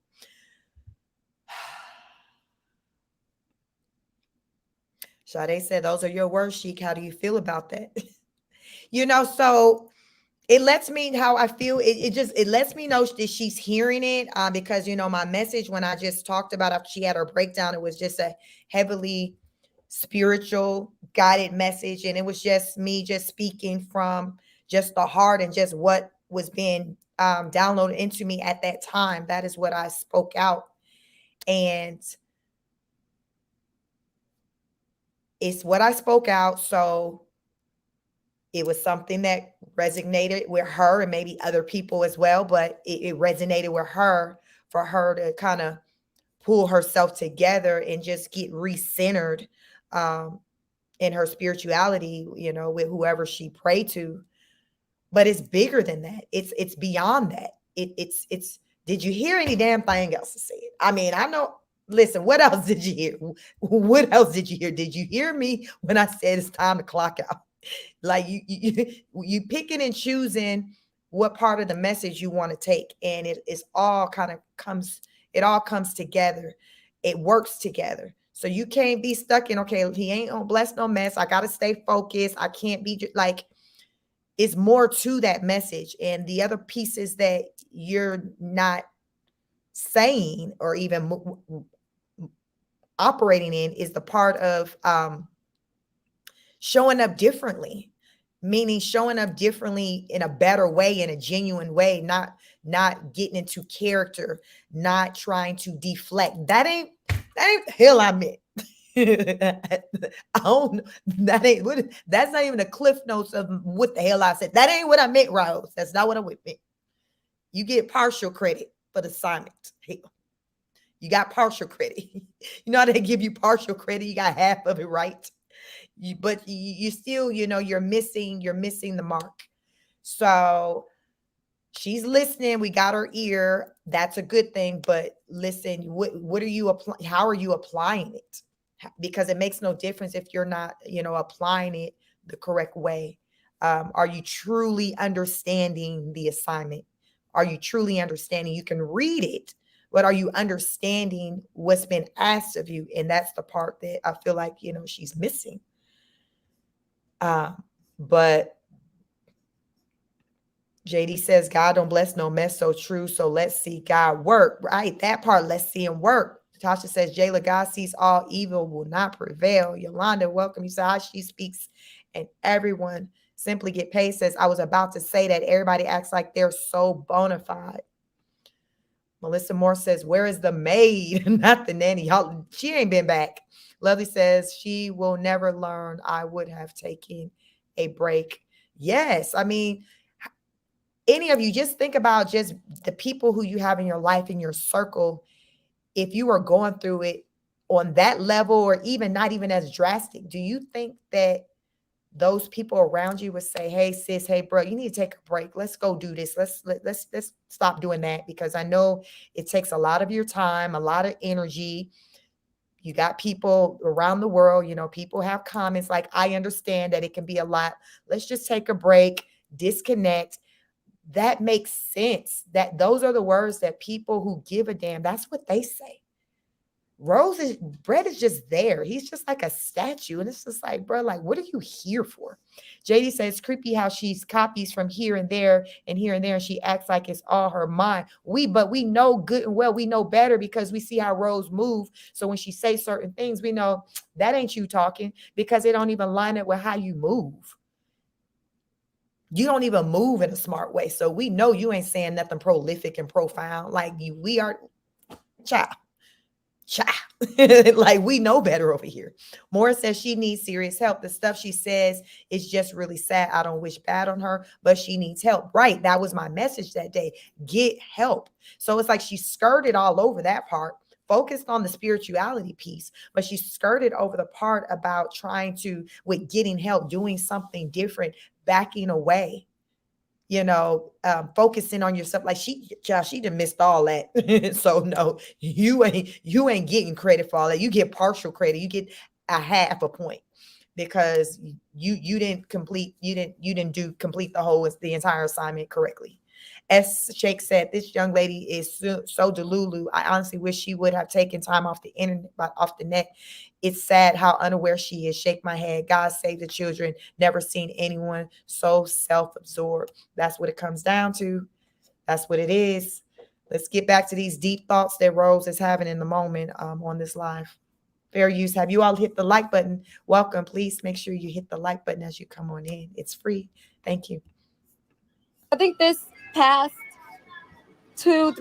Sade said, those are your words, Chic. How do you feel about that? So it lets me how I feel. It lets me know that she's hearing it, because my message when I just talked about after she had her breakdown, it was just a heavily spiritual guided message, and it was just me just speaking from just the heart and just what was being downloaded into me at that time. That is what I spoke out, and it's what I spoke out. So it was something that resonated with her and maybe other people as well, but it resonated with her for her to kind of pull herself together and just get recentered in her spirituality, with whoever she prayed to. But it's bigger than that. It's beyond that. It's did you hear any damn thing else to say it? I mean, I know. Listen, what else did you hear? What else did you hear? Did you hear me when I said it's time to clock out? Like you picking and choosing what part of the message you want to take, and it all comes together. It works together. So you can't be stuck in, okay, he ain't on bless no mess. I gotta stay focused. I can't be like, it's more to that message, and the other pieces that you're not saying or even operating in is the part of showing up differently, meaning showing up differently in a better way, in a genuine way, not getting into character, not trying to deflect. That ain't the hell I meant. I don't know. That's not even the cliff notes of what the hell I said. That ain't what I meant, Rose. That's not what I meant. You get partial credit for the assignment. Hell, you got partial credit. You know how they give you partial credit? You got half of it right. But you still, you're missing the mark. So she's listening. We got her ear. That's a good thing. But listen, what are you applying? How are you applying it? Because it makes no difference if you're not, applying it the correct way. Are you truly understanding the assignment? Are you truly understanding? You can read it, but are you understanding what's been asked of you? And that's the part that I feel like, she's missing. But JD says, God don't bless no mess. So true. So let's see God work. Right. That part, let's see him work. Tasha says, Jayla, God sees all evil will not prevail. Yolanda, welcome. You saw how she speaks and everyone simply get paid. Says, I was about to say that everybody acts like they're so bona fide. Melissa Moore says, where is the maid? Not the nanny. Y'all, she ain't been back. Lovely says, she will never learn. I would have taken a break. Yes. I mean, any of you, just think about just the people who you have in your life, in your circle. If you are going through it on that level, or even not even as drastic, do you think that those people around you would say, hey, sis, hey, bro, you need to take a break. Let's go do this. Let's stop doing that, because I know it takes a lot of your time, a lot of energy. You got people around the world, people have comments like, I understand that it can be a lot. Let's just take a break, disconnect. That makes sense. That those are the words that people who give a damn, that's what they say. Brett is just there. He's just like a statue. And it's just like, bro, like, what are you here for? JD says, creepy how she copies from here and there and here and there. And she acts like it's all her mind. But we know good and well, we know better because we see how Rose move. So when she says certain things, we know that ain't you talking, because it don't even line up with how you move. You don't even move in a smart way. So we know you ain't saying nothing prolific and profound. Like we are, child. Like we know better over here. Morris says she needs serious help. The stuff she says is just really sad. I don't wish bad on her, but she needs help. Right. That was my message that day. Get help. So it's like she skirted all over that part, focused on the spirituality piece, but she skirted over the part about trying to, with getting help, doing something different, backing away, focusing on yourself. Like she done missed all that. So no, you ain't getting credit for all that. You get partial credit. You get a half a point, because you didn't complete the entire assignment correctly. As Shake said, this young lady is so delulu. I honestly wish she would have taken time off the internet, off the net. It's sad how unaware she is. Shake my head. God save the children. Never seen anyone so self-absorbed. That's what it comes down to. That's what it is. Let's get back to these deep thoughts that Rose is having in the moment on this live. Fair use. Have you all hit the like button? Welcome. Please make sure you hit the like button as you come on in. It's free. Thank you. I think this past 4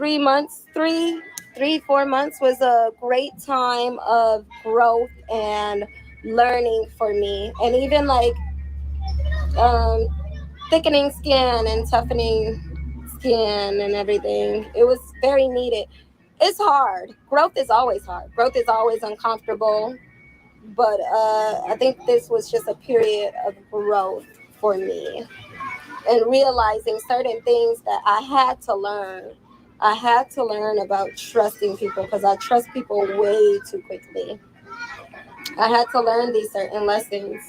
months was a great time of growth and learning for me, and even like thickening skin and toughening skin and everything. It was very needed. It's hard. Growth is always hard. Growth is always uncomfortable, but I think this was just a period of growth for me, and realizing certain things that I had to learn. I had to learn about trusting people, because I trust people way too quickly. I had to learn these certain lessons,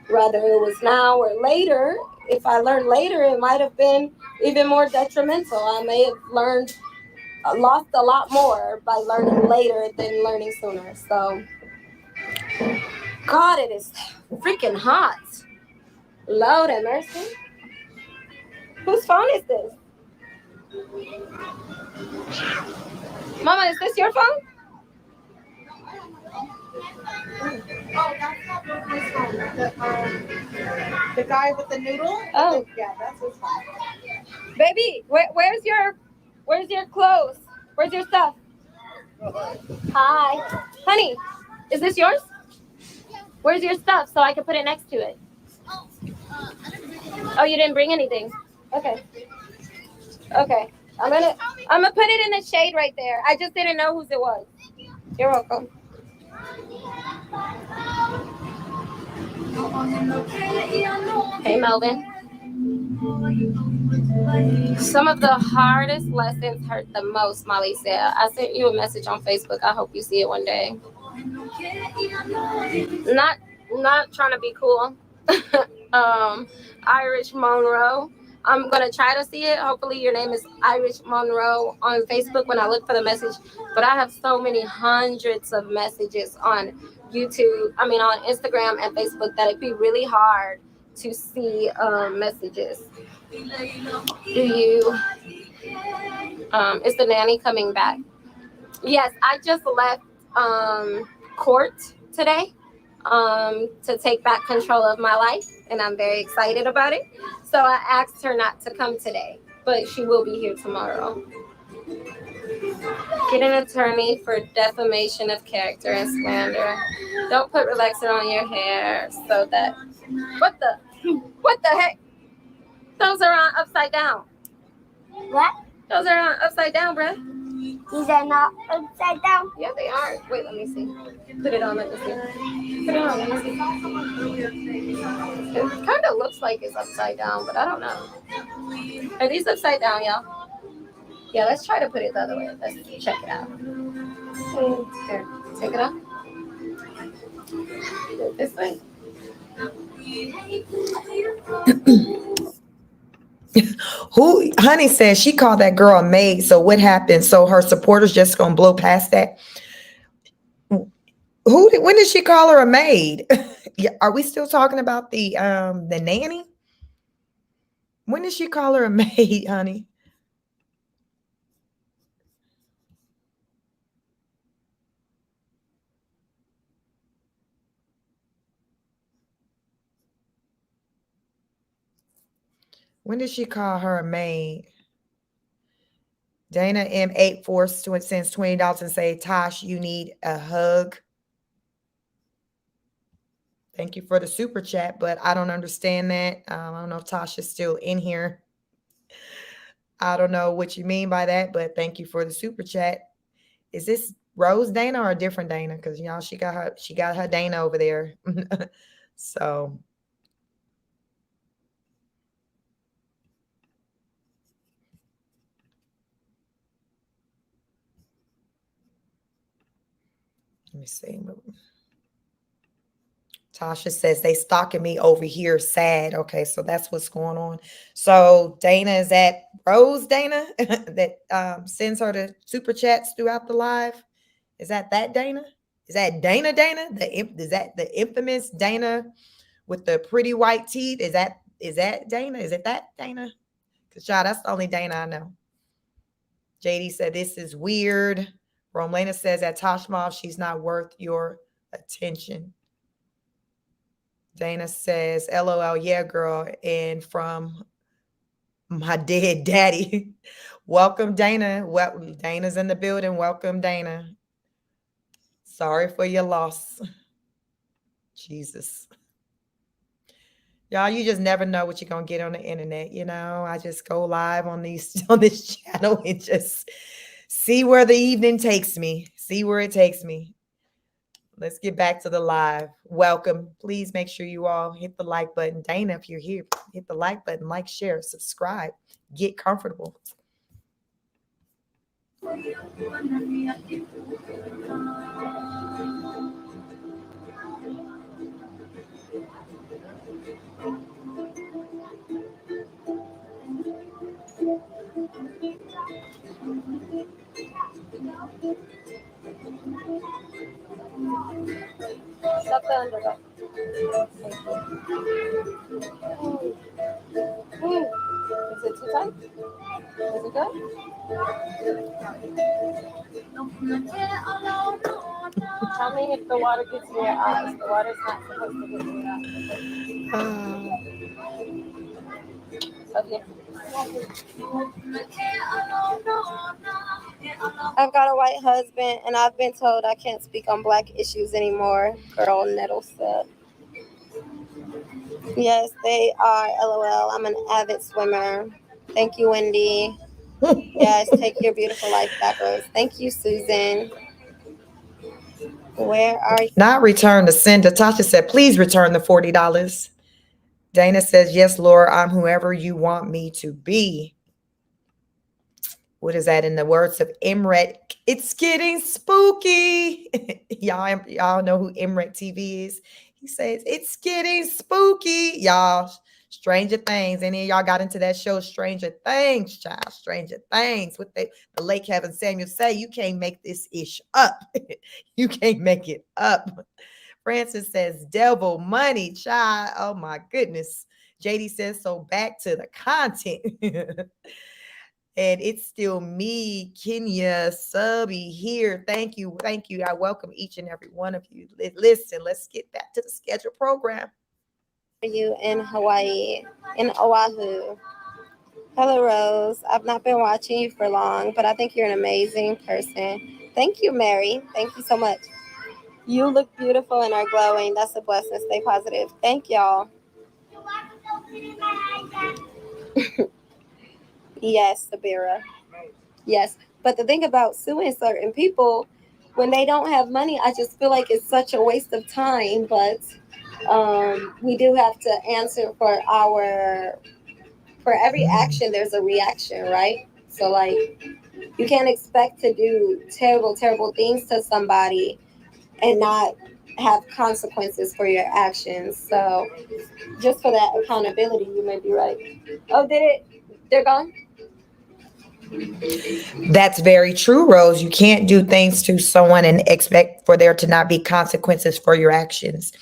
whether it was now or later. If I learned later, it might have been even more detrimental. I may have lost a lot more by learning later than learning sooner. So, God, it is freaking hot. Lord have mercy. Whose phone is this? Mama, is this your phone? Oh, that's not his phone. The guy with the noodle? Oh. Yeah, that's his phone. Baby, where's your clothes? Where's your stuff? Hi. Honey, is this yours? Where's your stuff so I can put it next to it? Oh, you didn't bring anything? Okay. Okay. I'm gonna put it in the shade right there. I just didn't know whose it was. You're welcome. Hey, Melvin. Some of the hardest lessons hurt the most, Molly said. I sent you a message on Facebook. I hope you see it one day. Not trying to be cool. Irish Monroe. I'm gonna try to see it. Hopefully, your name is Irish Monroe on Facebook when I look for the message. But I have so many hundreds of messages on YouTube. I mean, on Instagram and Facebook that it'd be really hard to see messages. Do you? Is the nanny coming back? Yes, I just left court today to take back control of my life, and I'm very excited about it. So I asked her not to come today, but she will be here tomorrow. Get an attorney for defamation of character and slander. Don't put relaxer on your hair so that. What the heck? Those are on upside down. What? Those are on upside down, bruh. These are not upside down. Yeah, they are. Wait, let me see. Put it on. Let me see. Put it on. Let me see. It kind of looks like it's upside down, but I don't know. Are these upside down, y'all? Yeah, let's try to put it the other way. Let's check it out. Here, take it off. This way. Who Honey says she called that girl a maid. So what happened? So her supporters just gonna blow past that. When did she call her a maid? Yeah, are we still talking about the nanny? When did she call her a maid, honey? When did she call her a maid? Dana M84 sends $20 and say, Tosh, you need a hug. Thank you for the super chat, but I don't understand that. I don't know if Tosh is still in here. I don't know what you mean by that, but thank you for the super chat. Is this Rose Dana or a different Dana? Because y'all, she got her Dana over there. So let me see. Tasha says they stalking me over here. Sad. Okay, so that's what's going on. So Dana, is that Rose Dana that sends her the super chats throughout the live? Is that Dana? Is that Dana? Is that the infamous Dana with the pretty white teeth? Is that Dana? Is it that Dana? Because child, that's the only Dana I know. JD said this is weird. Romelena says that Tosh Mom, she's not worth your attention. Dana says, LOL, yeah, girl. And from my dead daddy. Welcome, Dana. Well, Dana's in the building. Welcome, Dana. Sorry for your loss. Jesus. Y'all, you just never know what you're going to get on the internet. You know, I just go live on this channel and just see where the evening takes me. See where it takes me. Let's get back to the live. Welcome. Please make sure you all hit the like button. Dana, if you're here, hit the like button, like, share, subscribe, get comfortable. Shut the underwear. Is it too tight? Is it good? Tell me if the water gets in your eyes. The water's not supposed to get in your eyes. Okay. I've got a white husband, and I've been told I can't speak on Black issues anymore. Girl Nettle said. Yes, they are. LOL. I'm an avid swimmer. Thank you, Wendy. Yes, take your beautiful life back, Rose. Thank you, Susan. Where are you? Not return the sender. Tasha said, please return the $40. Dana says, yes, Laura, I'm whoever you want me to be. What is that in the words of Imret? It's getting spooky. y'all know who Imret TV is. He says, it's getting spooky. Y'all, Stranger Things. Any of y'all got into that show, Stranger Things, child? Stranger Things. What the late Kevin Samuel say? You can't make this ish up. You can't make it up. Francis says, devil money, child. Oh my goodness. JD says, so back to the content. And it's still me, Kenya, Subby here. Thank you. Thank you. I welcome each and every one of you. Listen, let's get back to the scheduled program. You in Hawaii, in Oahu. Hello, Rose. I've not been watching you for long, but I think you're an amazing person. Thank you, Mary. Thank you so much. You look beautiful and are glowing. That's a blessing. Stay positive. Thank y'all. Yes, Sabira. Yes. But the thing about suing certain people, when they don't have money, I just feel like it's such a waste of time. But we do have to answer for every action, there's a reaction, right? So, like, you can't expect to do terrible, terrible things to somebody and not have consequences for your actions. So, just for that accountability, you may be right. Oh, did it? They're gone? That's very true, Rose. You can't do things to someone and expect for there to not be consequences for your actions.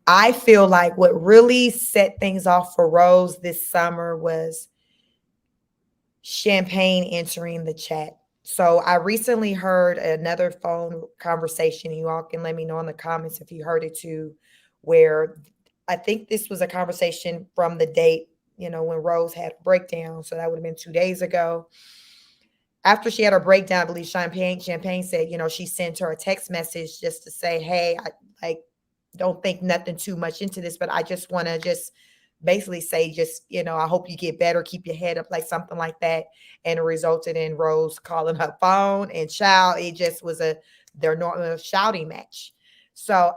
I feel like what really set things off for Rose this summer was Champagne entering the chat. So I recently heard another phone conversation. You all can let me know in the comments if you heard it too, where I think this was a conversation from the date, when Rose had a breakdown. So that would have been 2 days ago. After she had her breakdown, I believe Champagne said, she sent her a text message just to say, hey, I don't think nothing too much into this, but I just want to just basically say, I hope you get better, keep your head up, like something like that. And it resulted in Rose calling her phone, and child, it just was their normal shouting match. So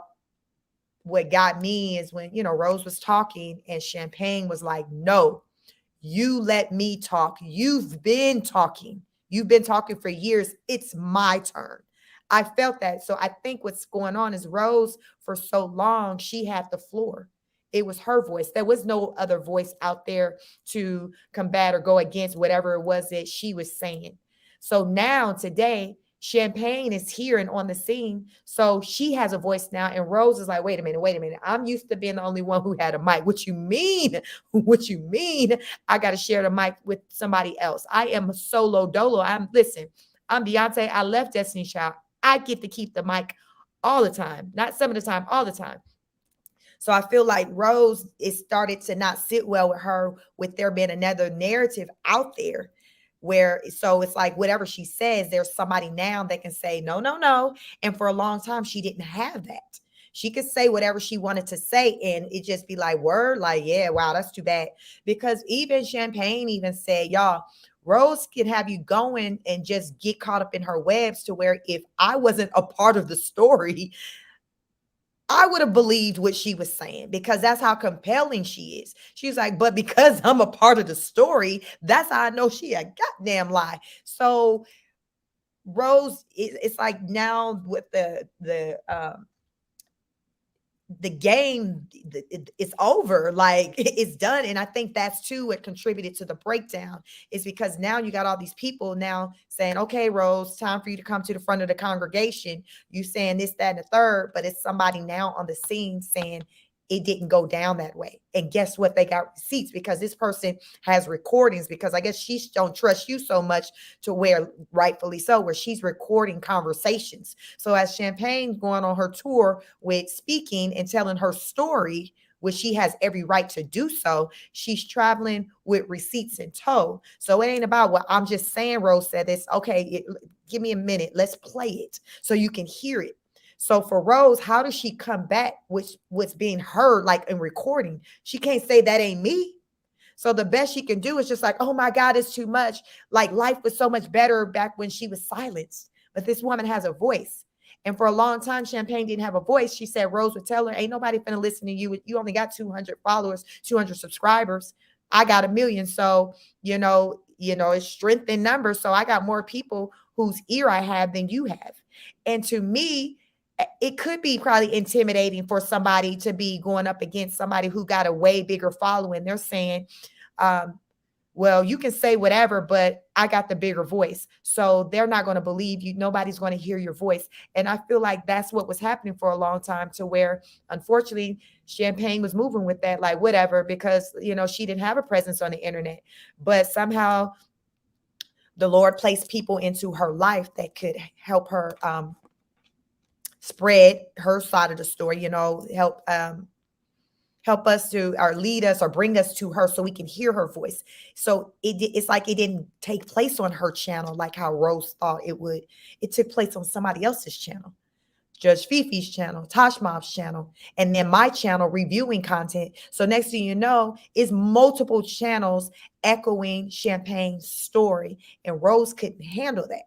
what got me is when, Rose was talking and Champagne was like, no, you let me talk. You've been talking. You've been talking for years. It's my turn. I felt that. So I think what's going on is Rose, for so long, she had the floor. It was her voice. There was no other voice out there to combat or go against whatever it was that she was saying. So now, today, Champagne is here and on the scene. So she has a voice now. And Rose is like, wait a minute. I'm used to being the only one who had a mic. What you mean? What you mean? I got to share the mic with somebody else. I am solo dolo. I'm Beyonce. I left Destiny Child. I get to keep the mic all the time. Not some of the time, all the time. So I feel like Rose, it started to not sit well with her, with there being another narrative out there so it's like whatever she says, there's somebody now that can say, no, no, no. And for a long time, she didn't have that. She could say whatever she wanted to say and it just be like, word, like, yeah, wow, that's too bad. Because even Champagne even said, y'all, Rose can have you going and just get caught up in her webs to where if I wasn't a part of the story, I would have believed what she was saying because that's how compelling she is. She's like, but because I'm a part of the story, that's how I know she a goddamn lie. So Rose, it's like now with the game, it's over, like it's done. And I think that's too what contributed to the breakdown, is because now you got all these people now saying, okay, Rose, time for you to come to the front of the congregation. You saying this, that, and the third, but it's somebody now on the scene saying it didn't go down that way. And guess what? They got receipts because this person has recordings, because I guess she don't trust you so much to where, rightfully so, where she's recording conversations. So as Champagne's going on her tour with speaking and telling her story, which she has every right to do so, she's traveling with receipts in tow. So it ain't about what I'm just saying. Rose said this. Okay, give me a minute. Let's play it so you can hear it. So for Rose, how does she come back with what's being heard, like in recording? She can't say that ain't me. So the best she can do is just like, oh my God, it's too much. Like life was so much better back when she was silenced. But this woman has a voice. And for a long time, Champagne didn't have a voice. She said, Rose would tell her, ain't nobody finna listen to you. You only got 200 followers, 200 subscribers. I got 1 million. So, it's strength in numbers. So I got more people whose ear I have than you have. And to me, it could be probably intimidating for somebody to be going up against somebody who got a way bigger following. They're saying, um, well, you can say whatever, but I got the bigger voice. So they're not going to believe you. Nobody's going to hear your voice. And I feel like that's what was happening for a long time, to where, unfortunately, Champagne was moving with that, like whatever, because, she didn't have a presence on the internet. But somehow the Lord placed people into her life that could help her spread her side of the story, help us to, or lead us, or bring us to her so we can hear her voice. So it's like it didn't take place on her channel like how Rose thought it would. It took place on somebody else's channel. Judge Fifi's channel, Tosh Mob's channel, and then my channel reviewing content. So next thing you know, is multiple channels echoing Champagne's story. And Rose couldn't handle that.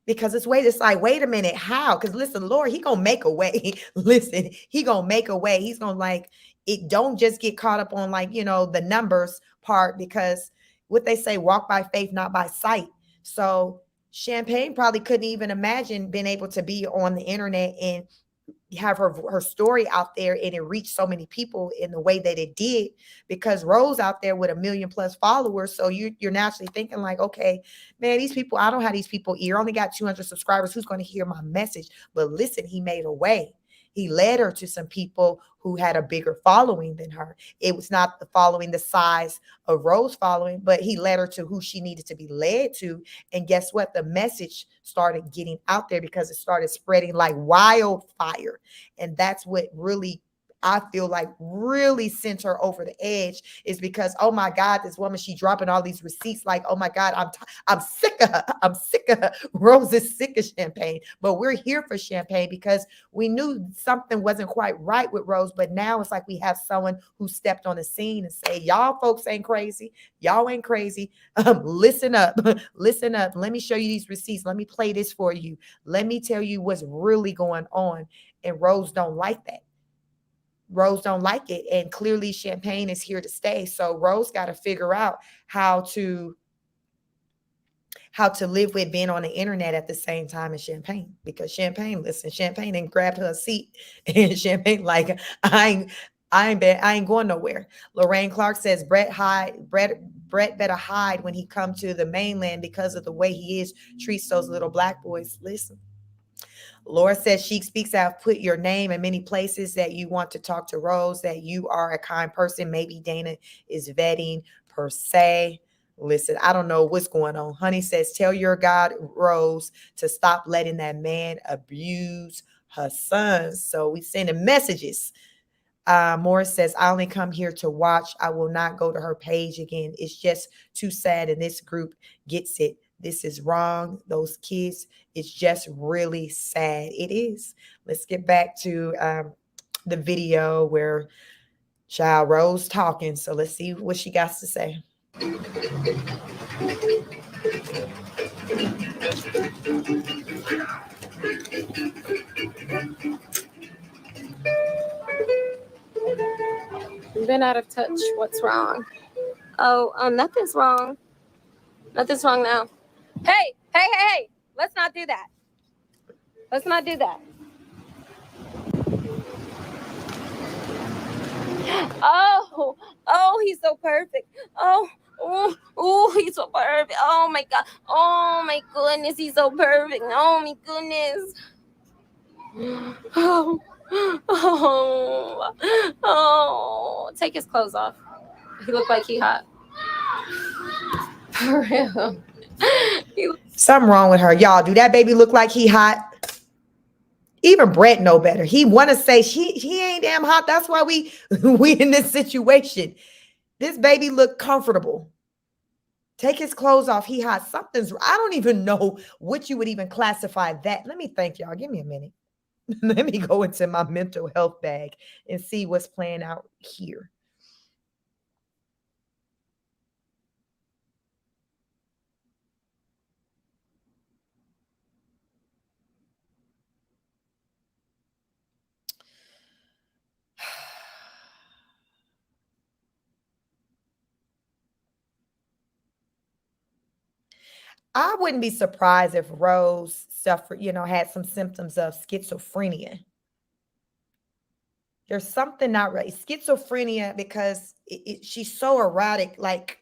Because it's like, wait a minute, how? Because listen, Lord, he gonna make a way. Listen, he gonna make a way. He's gonna, like, it don't just get caught up on, like, the numbers part, because what they say, walk by faith, not by sight. So Champagne probably couldn't even imagine being able to be on the internet and have her story out there, and it reached so many people in the way that it did, because Rose out there with 1 million plus followers. So you're naturally thinking like, okay, man, these people, I don't have these people ear. I only got 200 subscribers. Who's going to hear my message? But listen, he made a way. He led her to some people who had a bigger following than her. It was not the following the size of Rose following, but he led her to who she needed to be led to. And guess what? The message started getting out there because it started spreading like wildfire. And that's what really, I feel like, really sent her over the edge, is because, oh my God, this woman, she dropping all these receipts. Like, oh my God, I'm sick of her. I'm sick of her. Rose is sick of Champagne, but we're here for Champagne because we knew something wasn't quite right with Rose. But now it's like we have someone who stepped on the scene and say, y'all folks ain't crazy. Y'all ain't crazy. Listen up. Listen up. Let me show you these receipts. Let me play this for you. Let me tell you what's really going on. And Rose don't like that. Rose don't like it. And clearly Champagne is here to stay. So Rose got to figure out how to live with being on the internet at the same time as Champagne. Because Champagne and grabbed her seat, and Champagne like, I ain't going nowhere. Lorraine Clark says Brett better hide when he come to the mainland because of the way he treats those little black boys. Listen. Laura says Chic speaks out, put your name in many places that you want to talk to Rose, that you are a kind person. Maybe Dana is vetting per se. Listen, I don't know what's going on. Honey says, tell your God, Rose, to stop letting that man abuse her sons. So we sending messages. Morris says, I only come here to watch. I will not go to her page again. It's just too sad. And this group gets it. This is wrong. Those kids, it's just really sad. It is. Let's get back to the video where Child Rose talking. So let's see what she got to say. You've been out of touch. What's wrong? Oh, nothing's wrong. Nothing's wrong now. Hey. Let's not do that. Let's not do that. Oh, he's so perfect. Oh, he's so perfect. Oh my God. Oh my goodness, he's so perfect. Oh my goodness. Oh, take his clothes off. He looked like he hot. For real. Something wrong with her. Y'all, do that baby look like he hot? Even Brett know better. He want to say he ain't damn hot. That's why we in this situation. This baby look comfortable. Take his clothes off. He hot. Something's, I don't even know what you would even classify that. Let me think, y'all. Give me a minute. Let me go into my mental health bag and see what's playing out here. I wouldn't be surprised if Rose suffered, had some symptoms of schizophrenia. There's something not right. Schizophrenia, because she's so erratic, like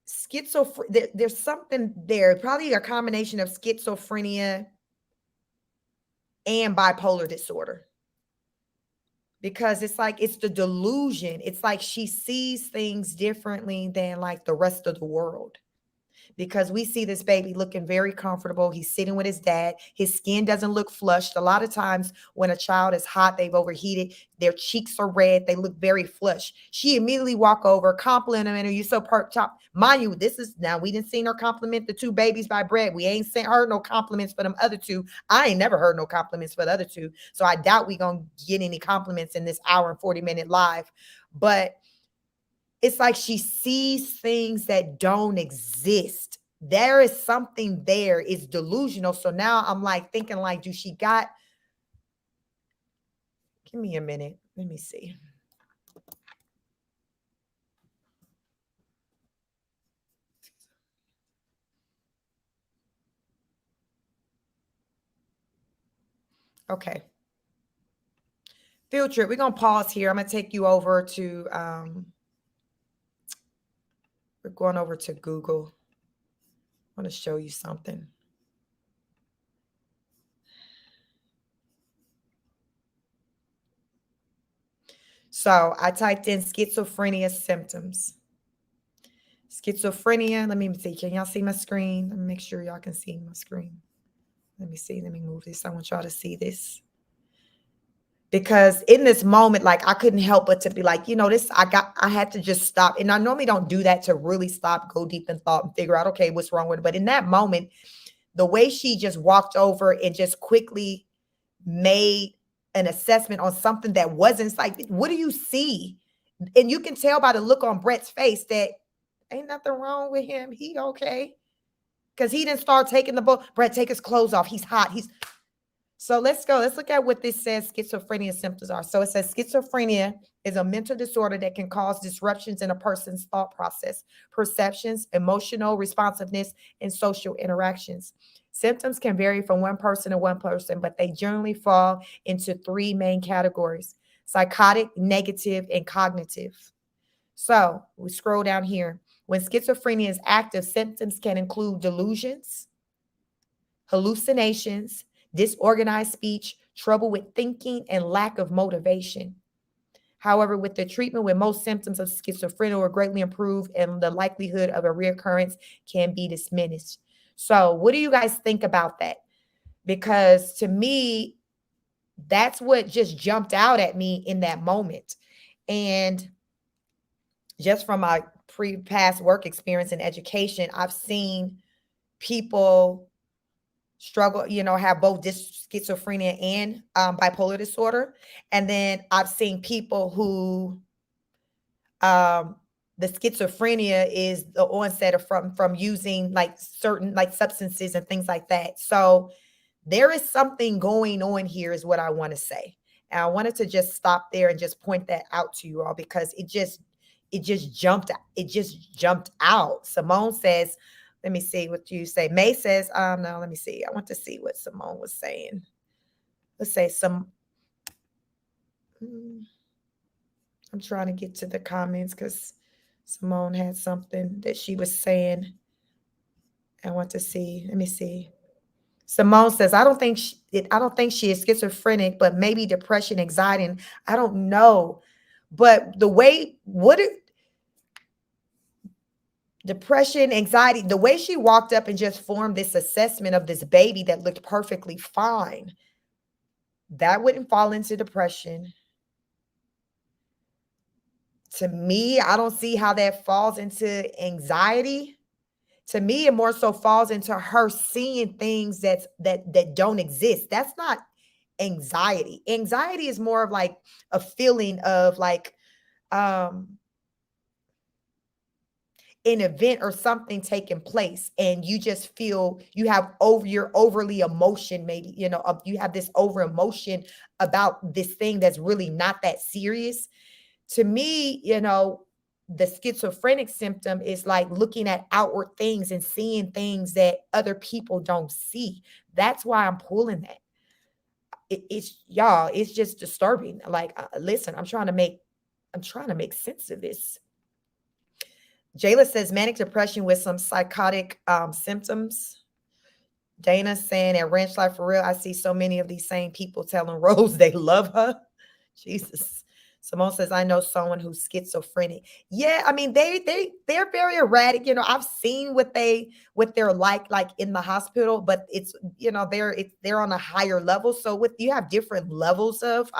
schizophrenia. There's something there, probably a combination of schizophrenia and bipolar disorder. Because it's like it's the delusion. It's like she sees things differently than like the rest of the world. Because we see this baby looking very comfortable. He's sitting with his dad. His skin doesn't look flushed. A lot of times when a child is hot, they've overheated, their cheeks are red, they look very flushed. She immediately walk over, compliment him, you so perked up. Mind you, this is now, we didn't see her compliment the 2 babies by bread. We ain't sent her no compliments for them other 2. I ain't never heard no compliments for the other 2. So I doubt we gonna get any compliments in this hour and 40-minute live. But it's like she sees things that don't exist. There is something there. It's delusional. So now I'm like thinking like, give me a minute. Let me see. Okay. Field trip. We're going to pause here. I'm going to take you over to, we're going over to Google. I want to show you something. So I typed in schizophrenia symptoms. Schizophrenia. Let me see. Can y'all see my screen? Let me make sure y'all can see my screen. Let me see. Let me move this. I want y'all to see this. Because in this moment, like I couldn't help but to be like, I had to just stop. And I normally don't do that, to really stop, go deep in thought and figure out, okay, what's wrong with it. But in that moment, the way she just walked over and just quickly made an assessment on something that wasn't, like, what do you see? And you can tell by the look on Brett's face that ain't nothing wrong with him. He okay. Because he didn't start taking the book. Brett, take his clothes off. He's hot. So let's go. Let's look at what this says schizophrenia symptoms are. So it says schizophrenia is a mental disorder that can cause disruptions in a person's thought process, perceptions, emotional responsiveness, and social interactions. Symptoms can vary from one person to one person, but they generally fall into 3 main categories: psychotic, negative, and cognitive. So we scroll down here. When schizophrenia is active, symptoms can include delusions, hallucinations, disorganized speech, trouble with thinking, and lack of motivation. However, with the treatment, with most symptoms of schizophrenia are greatly improved and the likelihood of a reoccurrence can be diminished. So what do you guys think about that? Because to me, that's what just jumped out at me in that moment. And just from my past work experience in education, I've seen people struggle, have both schizophrenia and bipolar disorder. And then I've seen people who the schizophrenia is the onset of from using like certain like substances and things like that. So there is something going on here is what I want to say. And I wanted to just stop there and just point that out to you all, because it just jumped out. Simone says, let me see what you say. May says, no, let me see. I want to see what Simone was saying. Let's say I'm trying to get to the comments because Simone had something that she was saying. I want to see. Let me see. Simone says, I don't think she is schizophrenic, but maybe depression, anxiety. And I don't know. But the way, depression, anxiety, the way she walked up and just formed this assessment of this baby that looked perfectly fine, that wouldn't fall into depression. To me, I don't see how that falls into anxiety. To me, it more so falls into her seeing things that don't exist. That's not anxiety. Anxiety is more of like a feeling of like an event or something taking place, and you just feel you're overly emotion, maybe, you have this over emotion about this thing that's really not that serious. To me, the schizophrenic symptom is like looking at outward things and seeing things that other people don't see. That's why I'm pulling that. It's y'all, it's just disturbing. Like, listen, I'm trying to make sense of this. Jayla says manic depression with some psychotic symptoms. Dana saying at Ranch Life for real, I see so many of these same people telling Rose they love her. Jesus. Simone says, I know someone who's schizophrenic. Yeah, I mean, they're very erratic. You know, I've seen what they're like in the hospital, but it's, you know, they're on a higher level. So you have different levels of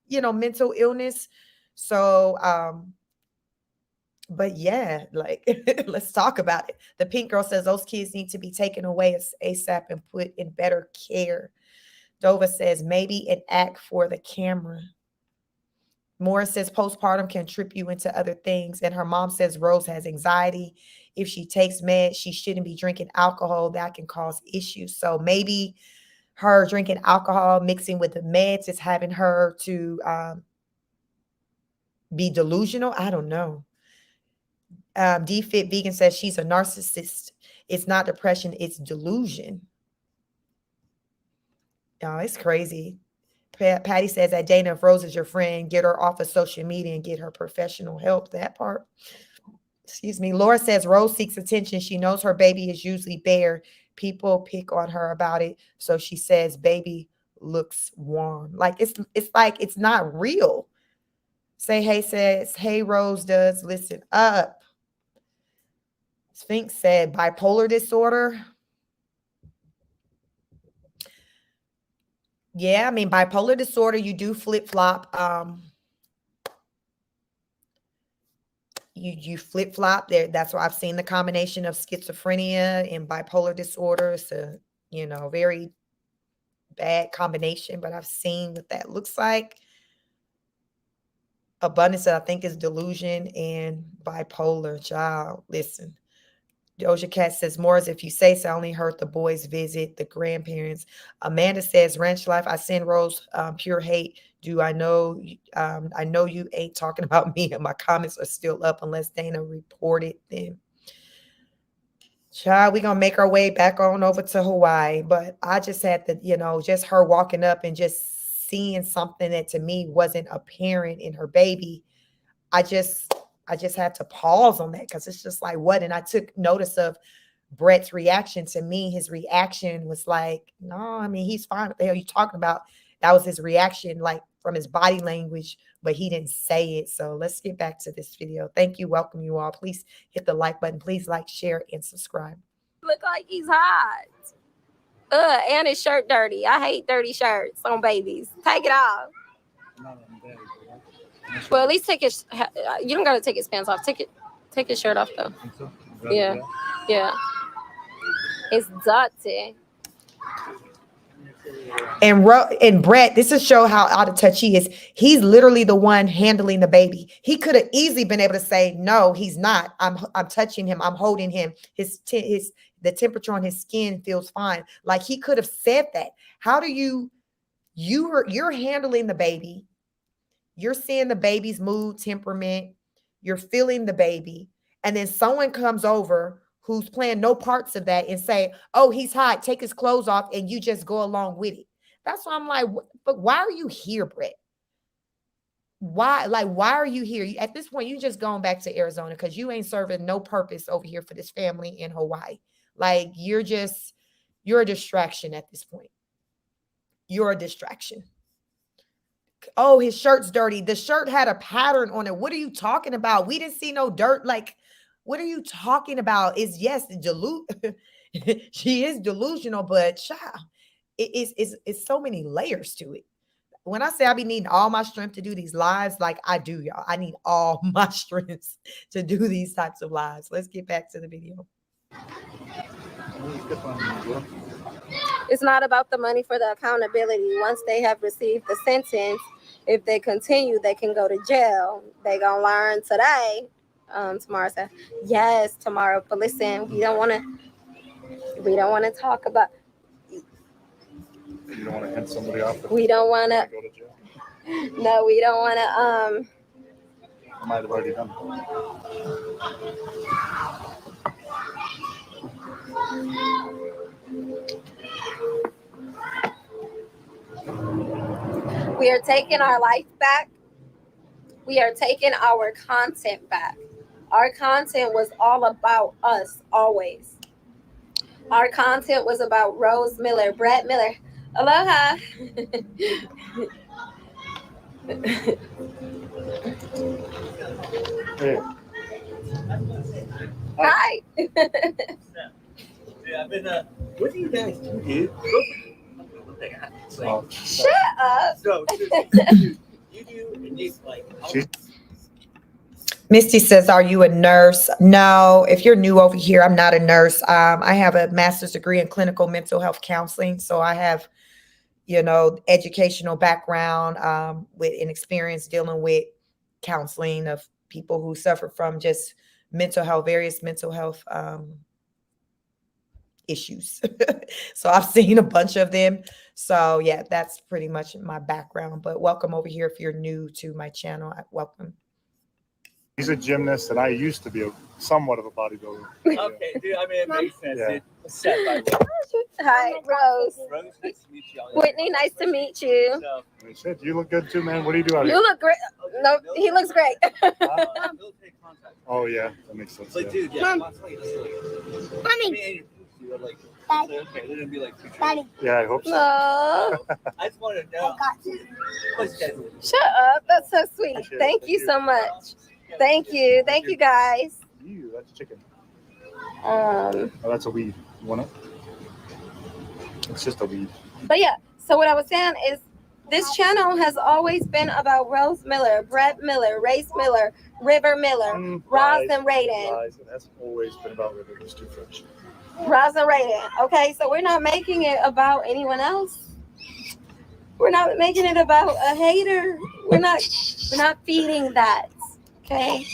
mental illness. So but yeah, like let's talk about it. The pink girl says those kids need to be taken away ASAP and put in better care. Dova says maybe an act for the camera. Morris says postpartum can trip you into other things. And her mom says Rose has anxiety. If she takes meds, she shouldn't be drinking alcohol. That can cause issues. So maybe her drinking alcohol mixing with the meds is having her to be delusional. I don't know. D-Fit Vegan says she's a narcissist. It's not depression, it's delusion. Oh, it's crazy. Patty says that Dana, if Rose is your friend, get her off of social media and get her professional help. That part. Excuse me. Laura says Rose seeks attention. She knows her baby is usually bare. People pick on her about it. So she says, baby looks warm. Like it's like it's not real. Say Hey says, hey, Rose does listen up. Sphinx said bipolar disorder. Yeah, I mean, bipolar disorder, you do flip-flop. You flip-flop there. That's why I've seen the combination of schizophrenia and bipolar disorder. It's a, very bad combination, but I've seen what that looks like. Abundance, I think, is delusion and bipolar. Child, listen. Doja Cat says, more as if you say so. I only heard the boys visit the grandparents. Amanda says, Ranch Life, I send Rose pure hate. Do I know? I know you ain't talking about me, and my comments are still up unless Dana reported them. Child, we're going to make our way back on over to Hawaii. But I just had to, just her walking up and just seeing something that to me wasn't apparent in her baby. I just had to pause on that because it's just like, what? And I took notice of Brett's reaction to me. His reaction was like, no, I mean, he's fine. What the hell are you talking about? That was his reaction, like from his body language, but he didn't say it. So let's get back to this video. Thank you. Welcome you all. Please hit the like button. Please like, share, and subscribe. Look like he's hot. And his shirt dirty. I hate dirty shirts on babies. Take it off. Well, at least take his. You don't gotta take his pants off. Take his shirt off though. Yeah. It's dirty. And Brett, this is show how out of touch he is. He's literally the one handling the baby. He could have easily been able to say, no, he's not. I'm touching him. I'm holding him. The temperature on his skin feels fine. Like he could have said that. How do you're handling the baby? You're seeing the baby's mood, temperament. You're feeling the baby. And then someone comes over who's playing no parts of that and say, oh, he's hot, take his clothes off, and you just go along with it. That's why I'm like, but why are you here, Brett? Why are you here? At this point, you just going back to Arizona because you ain't serving no purpose over here for this family in Hawaii. Like you're a distraction at this point. You're a distraction. Oh, his shirt's dirty. The shirt had a pattern on it. What are you talking about? We didn't see no dirt. Like, what are you talking about? She is delusional, but child, it's so many layers to it. When I say I be needing all my strength to do these lives, like I do, y'all. I need all my strength to do these types of lives. Let's get back to the video. It's not about the money for the accountability. Once they have received the sentence, if they continue, they can go to jail. They gonna learn today. Tamara said, yes, Tamara. But listen, we don't want to talk about. You don't want to hand somebody off. We don't want to. Go to jail. No, we don't want to. I might have already done We are taking our life back. We are taking our content back. Our content was all about us always. Our content was about Rose Miller, Brett Miller. Aloha. Hey, Hi. Yeah, I've been, what do you guys do, dude? One thing I have to say. oh, Shut up. So, dude, you do, and you, like, She- Misty says, are you a nurse? No, if you're new over here, I'm not a nurse. I have a master's degree in clinical mental health counseling. So I have, educational background with an experience dealing with counseling of people who suffer from just various mental health issues. So I've seen a bunch of them. So yeah, that's pretty much my background. But welcome over here if you're new to my channel. Welcome. He's a gymnast, and I used to be somewhat of a bodybuilder. okay, dude, I mean, it makes sense, Yeah. dude. What's up, by the way? Hi, Rose. Rose, nice to meet you. Whitney, nice to meet you. So, And he said, you look good too, man. What do you do out You here? look great. No, he looks great. military contract. Oh, yeah, that makes sense. Like, Yeah. dude, yeah, that's like, I mean, like, okay, they're gonna be like future. Daddy, Yeah, I hope so. No. I just wanted to I know. got you. What's you guys doing? Shut up. That's so sweet. Appreciate it. Thank Thank you you. so much. Thank you. Thank you guys. Ew, that's chicken. Um, Oh, that's a weed. You want it? It's just a weed. but yeah, so what I was saying is this channel has always been about Rose Miller, Brett Miller, Race Miller, River Miller, Roz and Raiden. Lies. It has always been about River. It's too fresh. Roz and Raiden. Okay, so we're not making it about anyone else. We're not making it about a hater. We're not feeding that. Okay.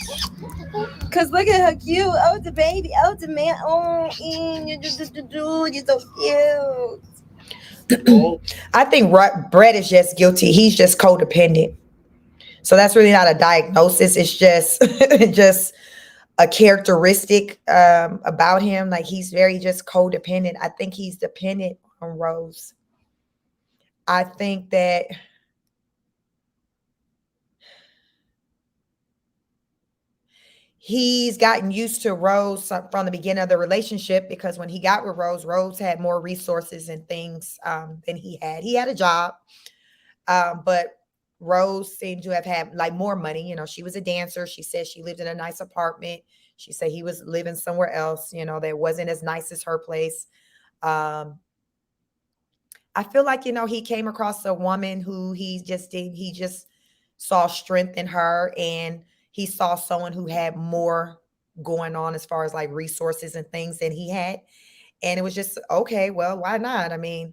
Cause look at her cute. Oh, the baby. Oh, the man. Oh, you're so cute. Well, I think Brett is just guilty. He's just codependent. So that's really not a diagnosis. It's just just a characteristic about him. Like he's very just codependent. I think he's dependent on Rose. I think that he's gotten used to Rose from the beginning of the relationship because when he got with Rose, Rose had more resources and things than he had. He had a job, but Rose seemed to have had like more money. She was a dancer. She said she lived in a nice apartment. She said he was living somewhere else, that wasn't as nice as her place. I feel like, he came across a woman who he just saw strength in her, and he saw someone who had more going on as far as like resources and things than he had. And it was just, okay, well, why not? I mean,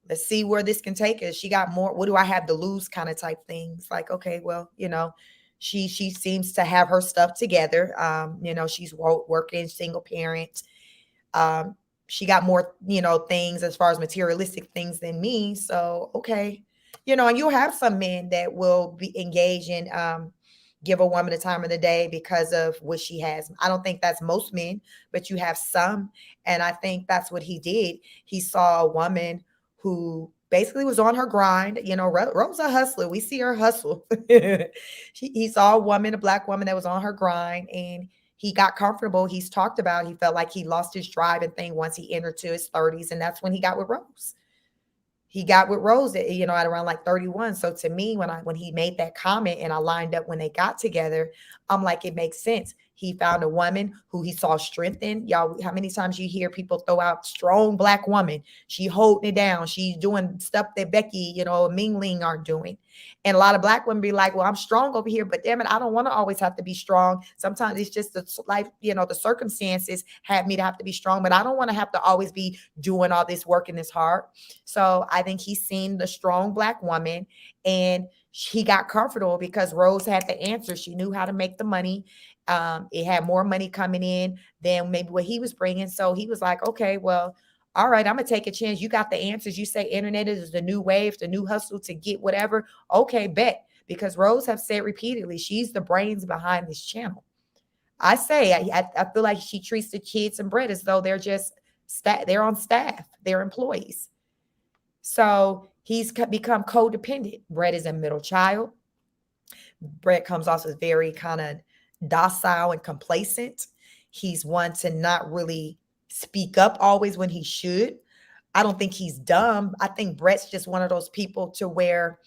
let's see where this can take us. She got more. What do I have to lose kind of type things? Like, okay, well, she seems to have her stuff together. She's working, single parent. She got more, things as far as materialistic things than me. So, okay. And you'll have some men that will be engaged in give a woman the time of the day because of what she has. I don't think that's most men, but you have some. And I think that's what he did. He saw a woman who basically was on her grind. Rose a hustler. We see her hustle. He saw a black woman that was on her grind, and he got comfortable. He felt like he lost his drive and thing once he entered to his 30s. And that's when he got with Rose. He got with Rose, at around like 31. So to me, when he made that comment and I lined up when they got together, I'm like, it makes sense. He found a woman who he saw strength in. Y'all, how many times you hear people throw out strong black woman? She holding it down. She's doing stuff that Becky, Ming Ling aren't doing. And a lot of black women be like, well, I'm strong over here, but damn it, I don't want to always have to be strong. Sometimes it's just the life, the circumstances have me to have to be strong, but I don't want to have to always be doing all this work and this hard. So I think he's seen the strong black woman, and he got comfortable because Rose had the answer. She knew how to make the money. It had more money coming in than maybe what he was bringing. So he was like, okay, well, all right, I'm going to take a chance. You got the answers. You say internet is the new wave, the new hustle to get whatever. Okay, bet. because Rose have said repeatedly she's the brains behind this channel. I feel like she treats the kids and Brett as though they're just they're on staff, they're employees. So he's become codependent. Brett is a middle child. Brett comes off as very kind of docile and complacent. He's one to not really speak up always when he should. I don't think he's dumb. I think Brett's just one of those people to where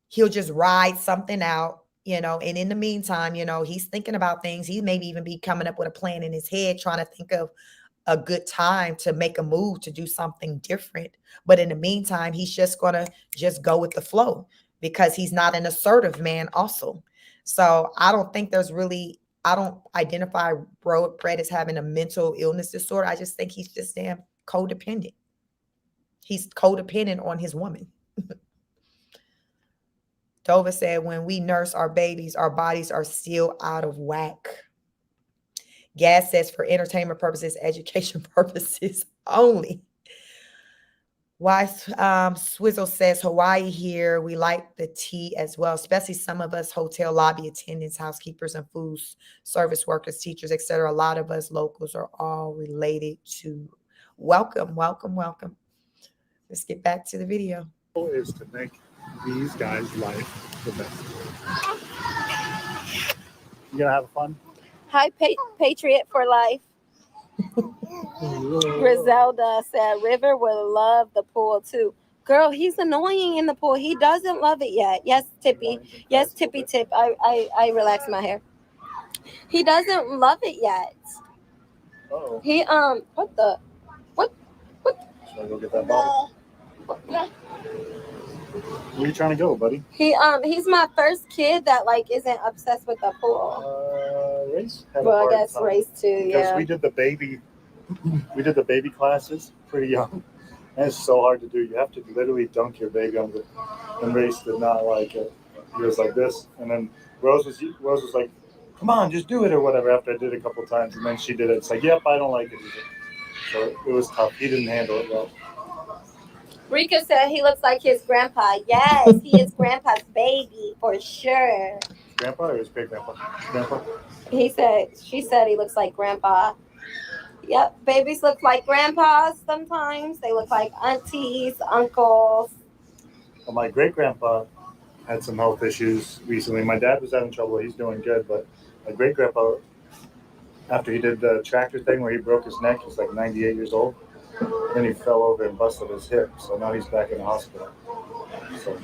he'll just ride something out, and in the meantime, he's thinking about things. He maybe even be coming up with a plan in his head, trying to think of a good time to make a move to do something different. But in the meantime, he's just going to just go with the flow because he's not an assertive man also. So I don't think I don't identify Brett as having a mental illness disorder. I just think he's just damn codependent. He's codependent on his woman. Dova said, when we nurse our babies, our bodies are still out of whack. Gas says for entertainment purposes, education purposes only. Why? Swizzle says Hawaii here. We like the tea as well, especially some of us hotel lobby attendants, housekeepers, and food service workers, teachers, etc. A lot of us locals are all related to. Welcome. Let's get back to the video. Is to make these guys' life the best. You gonna have fun? Hi, Patriot for life. Griselda said River would love the pool too. Girl, he's annoying in the pool. He doesn't love it yet. Yes, Tippy. Yes, Tippy Tip. I relaxed my hair. He doesn't love it yet. Uh-oh. He what? Should I go get that bottle? Where are you trying to go, buddy? He's my first kid that like isn't obsessed with the pool. Race. Well, I guess race too. Because Yeah. we did the baby classes pretty young. And it's so hard to do. You have to literally dunk your baby on and Race did not like it. He was like this, and then Rose was like, "Come on, just do it," or whatever. After I did it a couple times, and then she did it. It's like, "Yep, I don't like it either." So it was tough. He didn't handle it well. Rika said he looks like his grandpa. Yes, he is grandpa's baby for sure. Grandpa or his great grandpa? Grandpa. She said he looks like grandpa. Yep, babies look like grandpas sometimes. They look like aunties, uncles. Well, my great grandpa had some health issues recently. My dad was having trouble. He's doing good, but my great grandpa, after he did the tractor thing where he broke his neck, he's like 98 years old. Then he fell over and busted his hip, so now he's back in the hospital. So,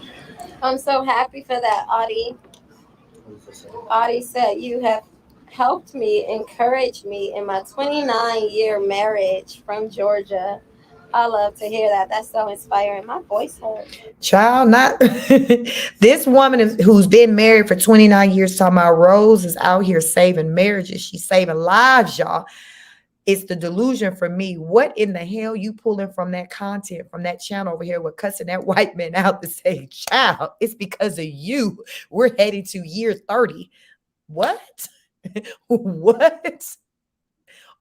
I'm so happy for that, Audie. what was I saying? Audie said, you have helped me, encouraged me in my 29-year marriage from Georgia. I love to hear that. That's so inspiring. My voice hurts. Child, not this woman who's been married for 29 years, talking about Rose is out here saving marriages. She's saving lives, y'all. It's the delusion for me. What in the hell you pulling from that content, from that channel over here with cussing that white man out to say, child, it's because of you. We're heading to year 30. What?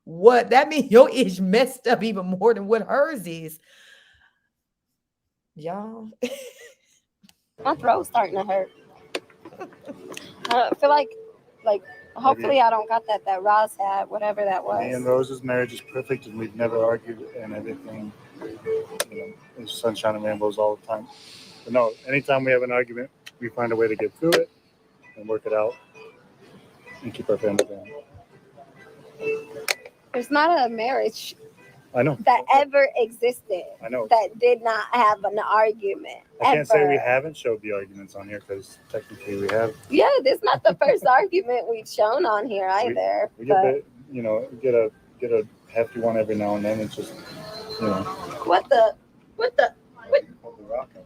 What? That means your itch messed up even more than what hers is. Y'all. My throat's starting to hurt. I feel like hopefully I don't got that Roz had, whatever that was. Me and Rose's marriage is perfect, and we've never argued, and everything, it's sunshine and rainbows all the time. But no, anytime we have an argument, we find a way to get through it and work it out and keep our family going. There's not a marriage I know. that ever existed I know. that did not have an argument. I can't say ever. we haven't showed the arguments on here because technically we have. Yeah, this is not the first argument we've shown on here either. We get a hefty one every now and then. It's just, What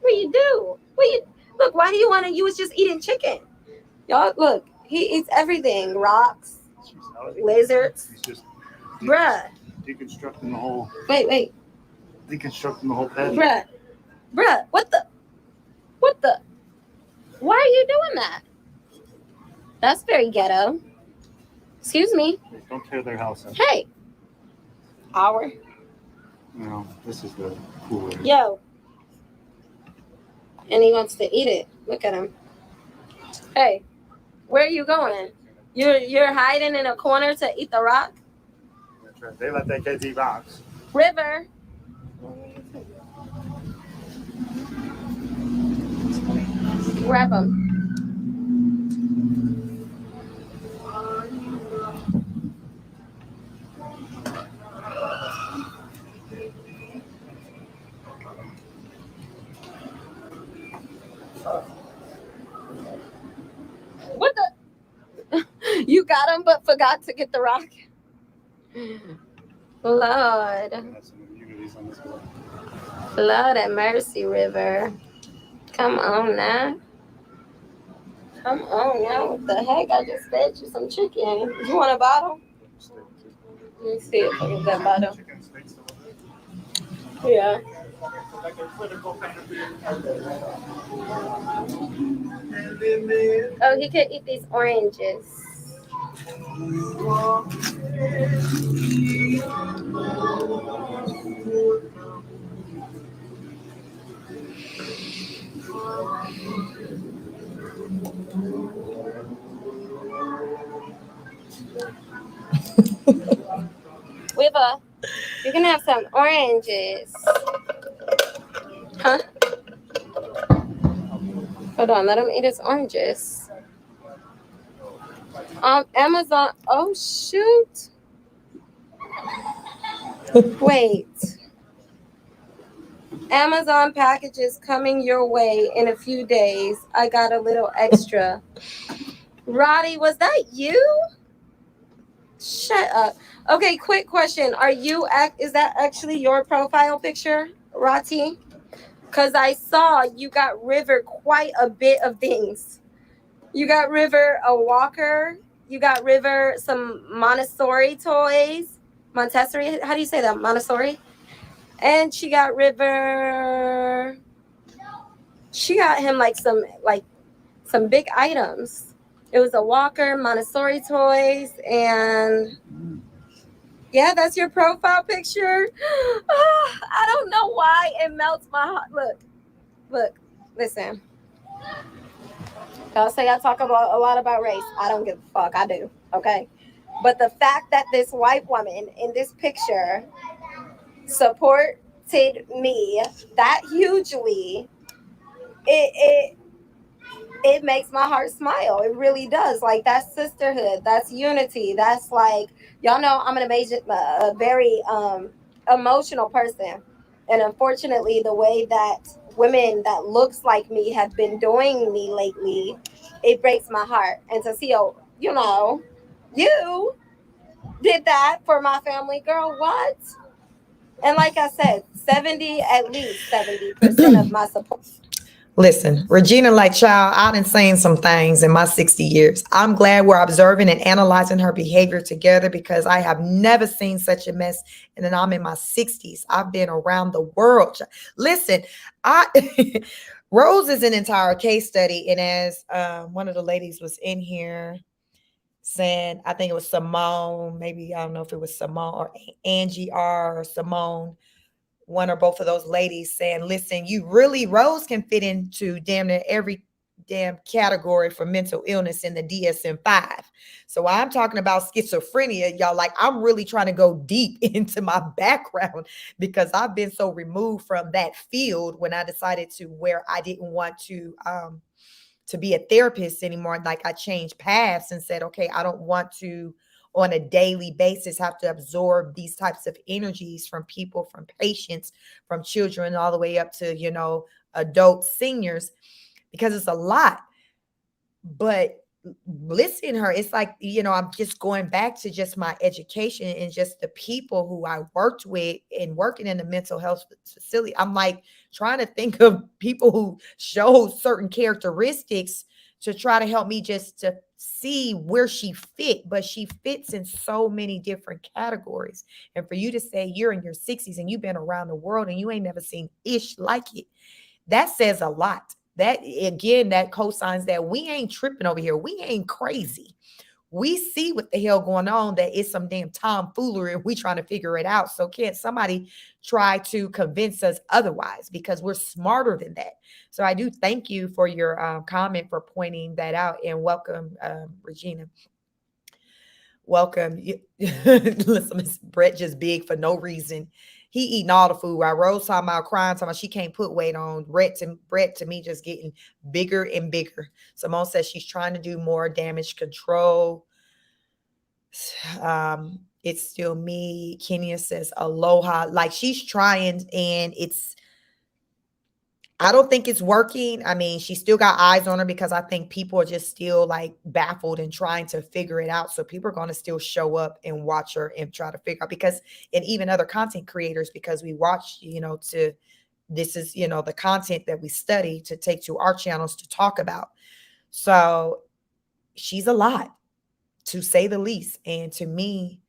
you do? Look, why do you want to? You was just eating chicken. Y'all, look, he eats everything. Rocks, lizards. He's just Bruh. deconstructing the whole. Wait. Deconstructing the whole patch. Bruh, what the? Why are you doing that? That's very ghetto. Excuse me. Don't tear their house up. Hey. Our. No, this is the cool area. Yo. And he wants to eat it. Look at him. Hey, where are you going? You're hiding in a corner to eat the rock? They let their kids eat rocks. River. Grab them. What the? You got him, but forgot to get the rock. Lord. That's some immunities on this one. Lord have mercy, River. Come on now. Come on now. What the heck? I just fed you some chicken. You want a bottle? Let me see if I get that bottle. Chicken steaks a little bit. Yeah. Like a political kind of thing. Oh, he could eat these oranges. River, you can have some oranges. Huh? Hold on, let him eat his oranges. Amazon. Oh shoot. Wait. Amazon packages coming your way in a few days. I got a little extra. Roddy, was that you? Shut up. Okay, quick question. Is that actually your profile picture, Rati? Because I saw you got River quite a bit of things. You got River a walker. You got River some Montessori toys. Montessori, how do you say that? Montessori? And she got River. She got him some big items. It was a walker, Montessori toys, and yeah, that's your profile picture. Oh, I don't know why it melts my heart. Look, listen. Y'all say I talk about a lot about race. I don't give a fuck. I do. Okay. But the fact that this white woman in this picture supported me that hugely, it makes my heart smile. It really does. Like, that's sisterhood. That's unity. That's like, y'all know I'm a very emotional person. And unfortunately, the way that women that looks like me have been doing me lately, it breaks my heart. And to see, you did that for my family, girl, what? And like I said, at least 70% of my support. Listen, Regina, like child, I done seen some things in my 60 years. I'm glad we're observing and analyzing her behavior together because I have never seen such a mess. And then I'm in my 60s. I've been around the world. Listen, Rose is an entire case study. And as one of the ladies was in here saying, I think it was Simone, maybe I don't know if it was Simone or Angie R or Simone, one or both of those ladies saying, listen, Rose can fit into damn near every damn category for mental illness in the DSM-5. So I'm talking about schizophrenia, y'all. Like, I'm really trying to go deep into my background because I've been so removed from that field when I decided to where I didn't want to be a therapist anymore. Like, I changed paths and said, okay, I don't want to on a daily basis have to absorb these types of energies from people, from patients, from children, all the way up to, adult seniors, because it's a lot. But listening to her, it's like, I'm just going back to just my education and just the people who I worked with and working in the mental health facility. I'm like trying to think of people who show certain characteristics to try to help me just to see where she fit, but she fits in so many different categories. And for you to say you're in your 60s and you've been around the world and you ain't never seen ish like it, that says a lot. That again, that cosigns that we ain't tripping over here. We ain't crazy. we see what the hell going on, that it's some damn tomfoolery and we trying to figure it out. So can't somebody try to convince us otherwise, because we're smarter than that. So I do thank you for your comment, for pointing that out, and welcome, Regina. Welcome. Listen, Miss Brett just big for no reason. He eating all the food. While Rose talking about crying, talking about she can't put weight on. Brett to me just getting bigger and bigger. Simone says she's trying to do more damage control. It's still me. Kenya says aloha. Like, she's trying, and I don't think it's working. I mean, she still got eyes on her, because I think people are just still like baffled and trying to figure it out. So people are going to still show up and watch her and try to figure out, because, and even other content creators, because we watch, this is, the content that we study to take to our channels to talk about. So she's a lot, to say the least. And to me,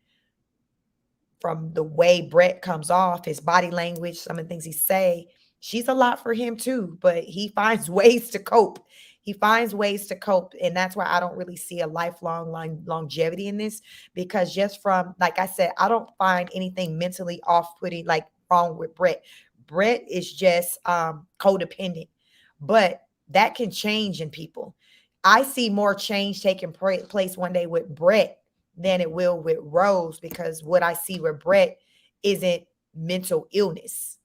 from the way Brett comes off, his body language, some of the things he say, she's a lot for him too, but he finds ways to cope. He finds ways to cope. And that's why I don't really see a lifelong longevity in this, because just from, like I said, I don't find anything mentally off-putting, like wrong with Brett. Brett is just codependent, but that can change in people. I see more change taking place one day with Brett than it will with Rose, because what I see with Brett isn't mental illness.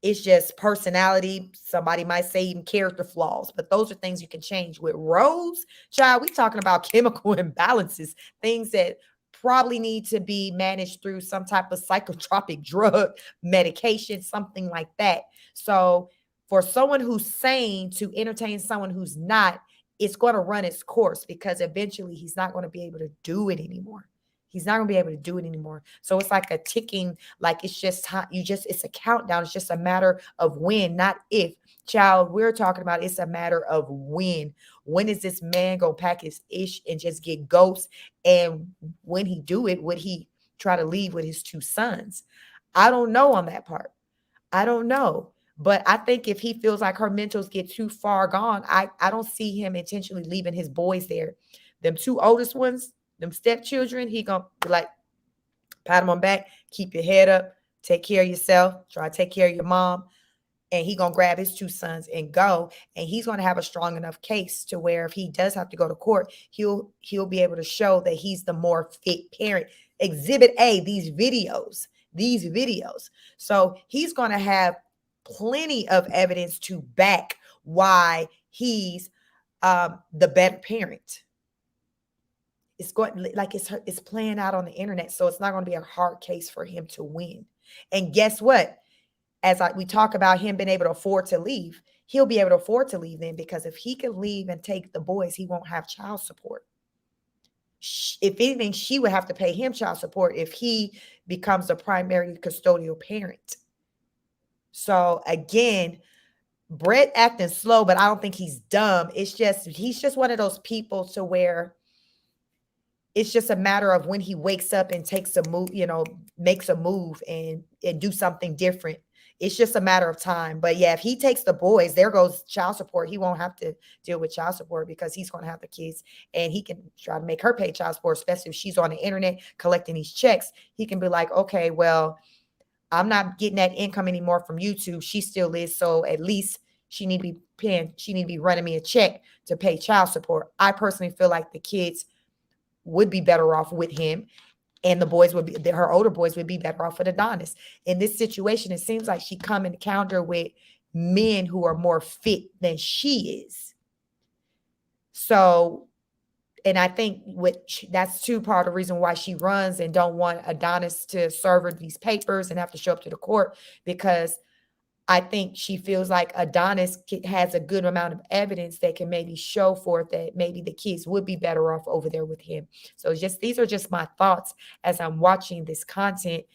It's just personality. Somebody might say even character flaws, but those are things you can change. With Rose, child, we talking about chemical imbalances, things that probably need to be managed through some type of psychotropic drug medication, something like that. So for someone who's sane to entertain someone who's not, it's going to run its course, because eventually he's not going to be able to do it anymore. He's not going to be able to do it anymore. So it's like a ticking, like it's just time. It's a countdown. It's just a matter of when, not if. Child, we're talking about, it's a matter of when. When is this man going to pack his ish and just get ghost? And when he do it, would he try to leave with his 2 sons? I don't know on that part. I don't know. But I think if he feels like her mentals get too far gone, I don't see him intentionally leaving his boys there. Them 2 oldest ones, them stepchildren, he gonna be like, pat him on back, keep your head up, take care of yourself, try to take care of your mom. And he gonna grab his 2 sons and go. And he's gonna have a strong enough case to where if he does have to go to court, he'll be able to show that he's the more fit parent. Exhibit A, these videos. So he's gonna have plenty of evidence to back why he's the better parent. It's going, like, it's playing out on the internet, so it's not going to be a hard case for him to win. And guess what? As we talk about him being able to afford to leave, he'll be able to afford to leave then, because if he can leave and take the boys, he won't have child support. If anything, she would have to pay him child support if he becomes the primary custodial parent. So again, Brett acting slow, but I don't think he's dumb. It's just, he's just one of those people to where it's just a matter of when he wakes up and takes a move, makes a move and do something different. It's just a matter of time. But yeah, if he takes the boys, there goes child support. He won't have to deal with child support, because he's going to have the kids, and he can try to make her pay child support, especially if she's on the internet collecting these checks. He can be like, okay, well, I'm not getting that income anymore from YouTube. She still is. So at least she need to be running me a check to pay child support. I personally feel like the kids would be better off with him, and the boys would be, her older boys would be better off with Adonis. In this situation, it seems like she come encounter with men who are more fit than she is. So, and I think that's too part of the reason why she runs and don't want Adonis to serve her these papers and have to show up to the court, because I think she feels like Adonis has a good amount of evidence that can maybe show forth that maybe the kids would be better off over there with him. So these are just my thoughts as I'm watching this content.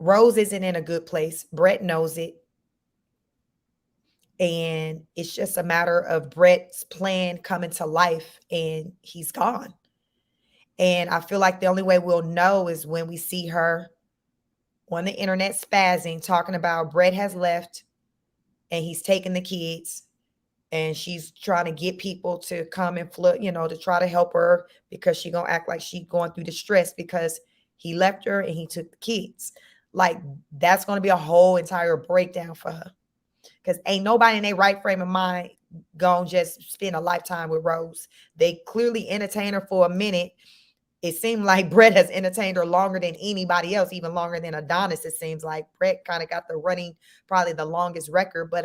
Rose isn't in a good place. Brett knows it. And it's just a matter of Brett's plan coming to life, and he's gone. And I feel like the only way we'll know is when we see her on the internet spazzing, talking about Brett has left and he's taking the kids and she's trying to get people to come and to try to help her because she gonna act like she going through distress because he left her and he took the kids. Like, that's gonna be a whole entire breakdown for her, because ain't nobody in their right frame of mind gonna just spend a lifetime with Rose. They clearly entertained her for a minute. It seemed like Brett has entertained her longer than anybody else, even longer than Adonis. It seems like Brett kind of got the running, probably the longest record, but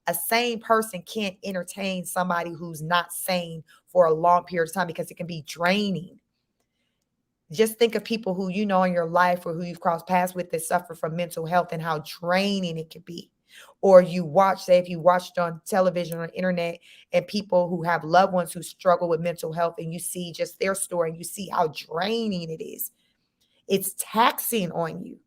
a sane person can't entertain somebody who's not sane for a long period of time because it can be draining. Just think of people who you know in your life or who you've crossed paths with that suffer from mental health and how draining it can be. Or you watch, say, if you watched on television or internet and people who have loved ones who struggle with mental health and you see just their story and you see how draining it is. It's taxing on you.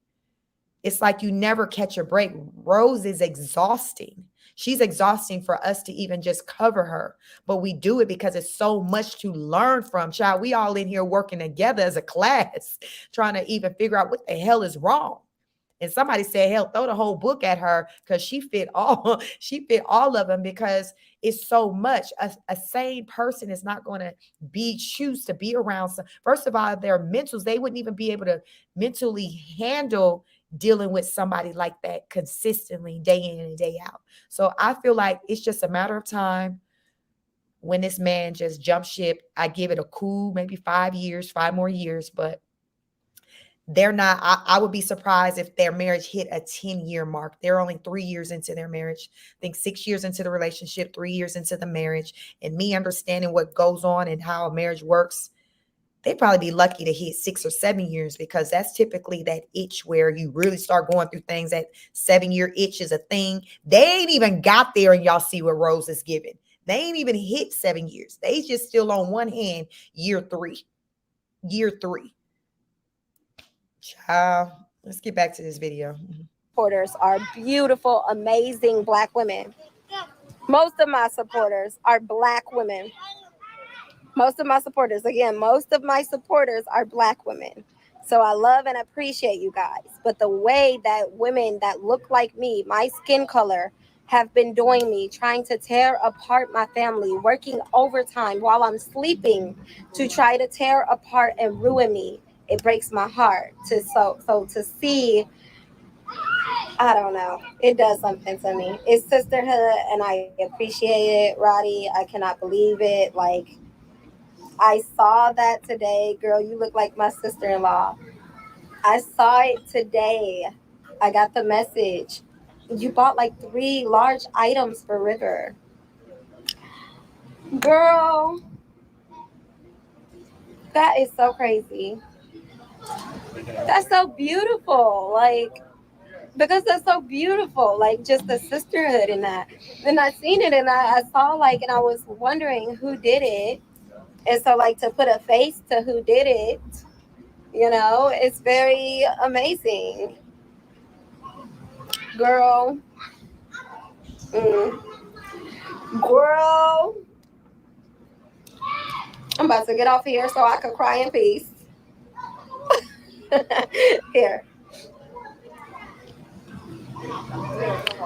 It's like you never catch a break. Rose is exhausting. She's exhausting for us to even just cover her. But we do it because it's so much to learn from. Child, we all in here working together as a class, trying to even figure out what the hell is wrong. And somebody said, hell, throw the whole book at her because she fit all of them because it's so much. A sane person is not going to choose to be around some. First of all, their mentals, they wouldn't even be able to mentally handle dealing with somebody like that consistently day in and day out. So I feel like it's just a matter of time when this man just jumps ship. I give it a cool, maybe 5 more years, but they're not, I would be surprised if their marriage hit a 10-year mark. They're only 3 years into their marriage. I think 6 years into the relationship, 3 years into the marriage, and me understanding what goes on and how a marriage works, they'd probably be lucky to hit 6 or 7 years because that's typically that itch where you really start going through things. That 7-year itch is a thing. They ain't even got there and y'all see what Rose is giving. They ain't even hit 7 years. They just still on one hand, year three. Child, let's get back to this video. Supporters are beautiful, amazing Black women. Most of my supporters are Black women. Most of my supporters are Black women. So I love and appreciate you guys. But the way that women that look like me, my skin color, have been doing me, trying to tear apart my family, working overtime while I'm sleeping to try to tear apart and ruin me, it breaks my heart to see. I don't know. It does something to me. It's sisterhood, and I appreciate it, Roddy. I cannot believe it. Like, I saw that today. Girl, you look like my sister-in-law. I saw it today. I got the message. You bought like 3 large items for River. Girl, that is so crazy. That's so beautiful. Like, because that's so beautiful. Like, just the sisterhood in that. And I seen it and I saw like, and I was wondering who did it. And so like to put a face to who did it, it's very amazing. Girl. Girl. I'm about to get off here so I can cry in peace. Here.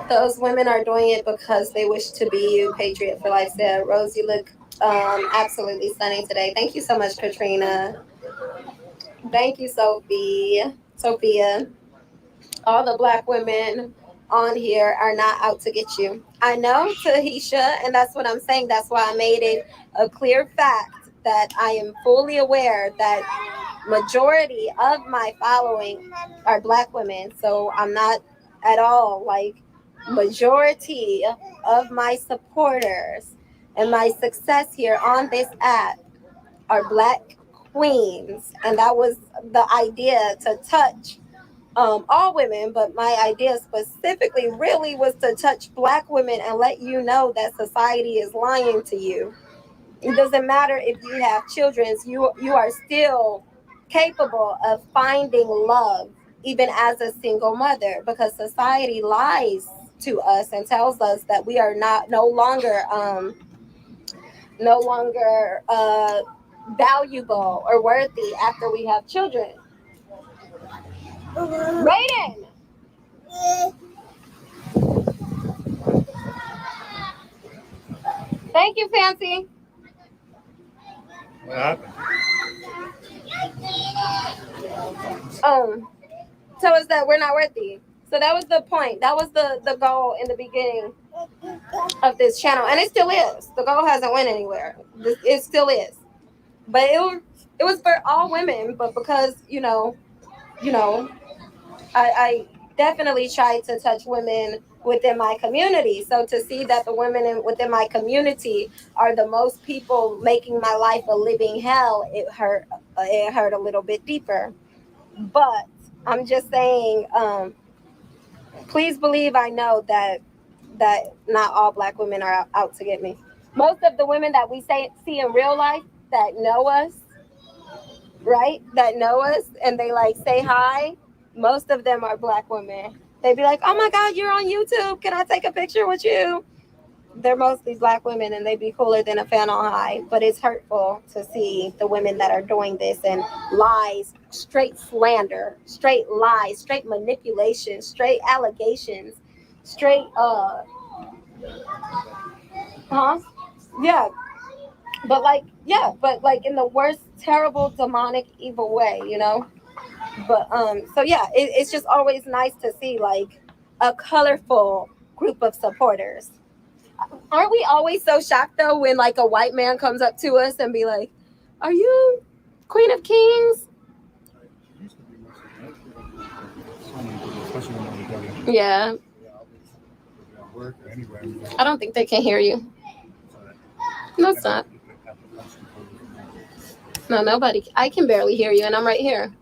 Those women are doing it because they wish to be you. Patriot for Life said. Rose, you look absolutely stunning today. Thank you so much, Katrina. Thank you, Sophia. All the Black women on here are not out to get you. I know, Tahisha, and that's what I'm saying. That's why I made it a clear fact that I am fully aware that majority of my following are Black women. So I'm not at all like majority of my supporters and my success here on this app are Black queens. And that was the idea, to touch all women, but my idea specifically really was to touch Black women and let you know that society is lying to you. It doesn't matter if you have children, you are still capable of finding love even as a single mother, because society lies to us and tells us that we are no longer valuable or worthy after we have children. Raiden! Thank you, Fancy. What happened? So it's that we're not worthy. So that was the point. That was the goal in the beginning of this channel, and it still is. The goal hasn't went anywhere. It still is, but it was for all women. But because I definitely tried to touch women within my community. So to see that the women within my community are the most people making my life a living hell, it hurt a little bit deeper. But I'm just saying, please believe I know that not all Black women are out to get me. Most of the women that we see in real life that know us, right? That know us and they like say hi. Most of them are Black women. They'd be like, "Oh my God, you're on YouTube. Can I take a picture with you?" They're mostly Black women, and they'd be cooler than a fan on high. But it's hurtful to see the women that are doing this and lies, straight slander, straight lies, straight manipulation, straight allegations, straight yeah. But like in the worst, terrible, demonic, evil way, But so yeah, it's just always nice to see like a colorful group of supporters. Aren't we always so shocked though when like a white man comes up to us and be like, "Are you Queen of Kings?" Yeah. I don't think they can hear you. No, it's not. No, nobody. I can barely hear you, and I'm right here.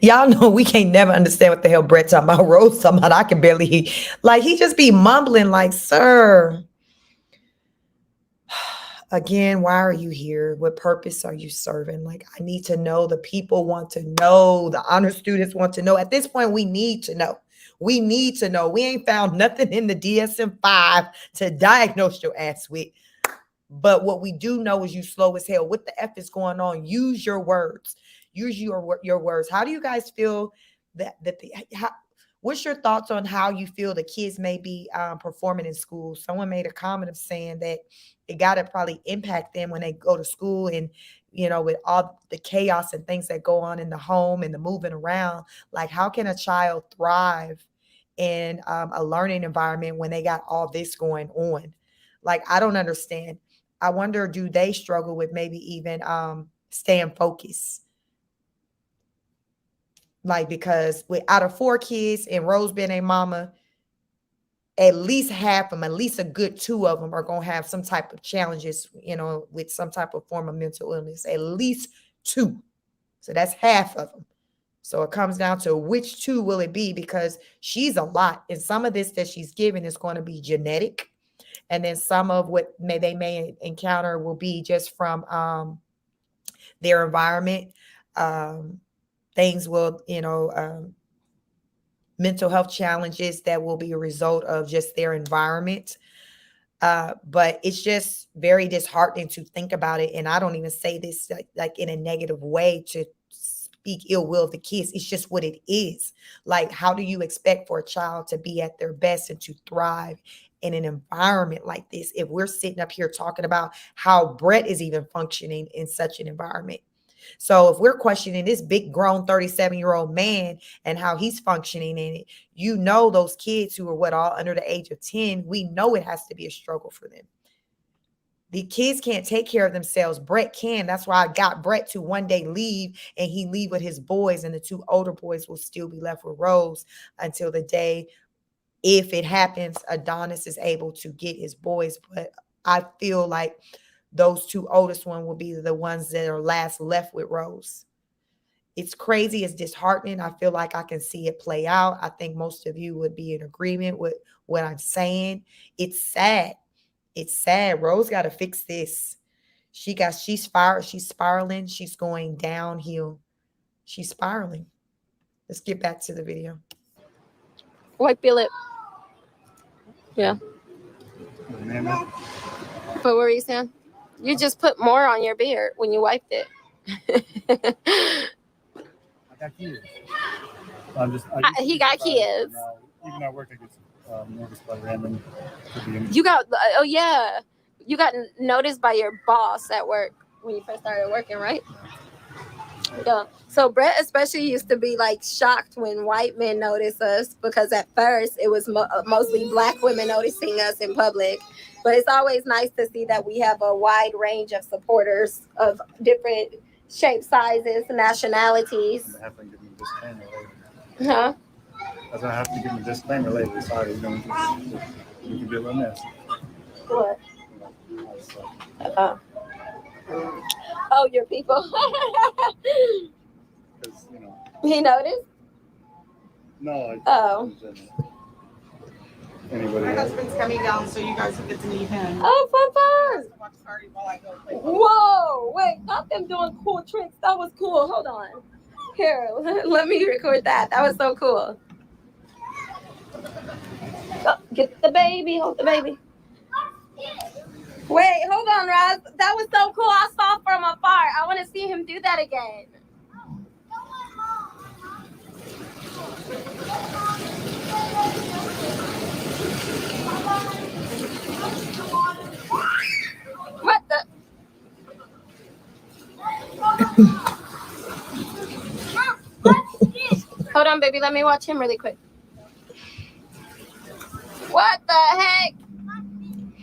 Y'all know we can't never understand what the hell Brett talking about. Rose talking about I can barely hear. Like he just be mumbling like, sir. Again, why are you here? What purpose are you serving? Like, I need to know. The people want to know. The honor students want to know. At this point, we need to know. We need to know. We ain't found nothing in the DSM-5 to diagnose your ass with. But what we do know is you slow as hell. What the F is going on? Use your words. Use your words. How do you guys feel what's your thoughts on how you feel the kids may be performing in school? Someone made a comment of saying that it got to probably impact them when they go to school and, with all the chaos and things that go on in the home and the moving around. Like, how can a child thrive in a learning environment when they got all this going on? Like, I don't understand. I wonder, do they struggle with maybe even staying focused? Like, because out of 4 kids and Rose being a mama, at least half of them, at least a good 2 of them are going to have some type of challenges, with some type of form of mental illness, at least 2. So that's half of them. So it comes down to which 2 will it be, because she's a lot. And some of this that she's given is going to be genetic. And then some of what they may encounter will be just from their environment. Things will, mental health challenges that will be a result of just their environment. But it's just very disheartening to think about it. And I don't even say this like in a negative way to speak ill will of the kids. It's just what it is. Like, how do you expect for a child to be at their best and to thrive in an environment like this if we're sitting up here talking about how Brett is even functioning in such an environment? So if we're questioning this big grown 37-year-old man and how he's functioning in it, those kids who are all under the age of 10, we know it has to be a struggle for them. The kids can't take care of themselves. Brett can. That's why I got Brett to one day leave, and he leave with his boys, and the 2 older boys will still be left with Rose until the day, if it happens, Adonis is able to get his boys. But I feel like those 2 oldest ones will be the ones that are last left with Rose. It's crazy. It's disheartening. I feel like I can see it play out. I think most of you would be in agreement with what I'm saying. It's sad. It's sad. Rose got to fix this. She's spiraling. She's going downhill. She's spiraling. Let's get back to the video. Wipe your lip. Yeah. But what were you saying? You just put more on your beard when you wiped it. I got kids. He got kids. Even at work, I get nervous by random. You got, oh yeah. You got noticed by your boss at work when you first started working, right? Yeah. So Brett especially used to be like shocked when white men notice us, because at first it was mostly black women noticing us in public. But it's always nice to see that we have a wide range of supporters of different shapes, sizes, nationalities. I'm gonna have to give him a disclaimer later. Huh? I'm gonna have to give him a disclaimer later. Sorry, you know, we can be a little messy. What? You know, Oh, your people. because you know. He noticed? No. Oh. Anybody My else? husband's coming down, so you guys will get to meet him. Oh, fun. Whoa, wait, got them doing cool tricks. That was cool. Hold on. Here, let me record that. That was so cool. Oh, get the baby. Hold the baby. Wait, hold on, Roz. That was so cool. I saw from afar. I want to see him do that again. What the? Hold on, baby. Let me watch him really quick. What the heck?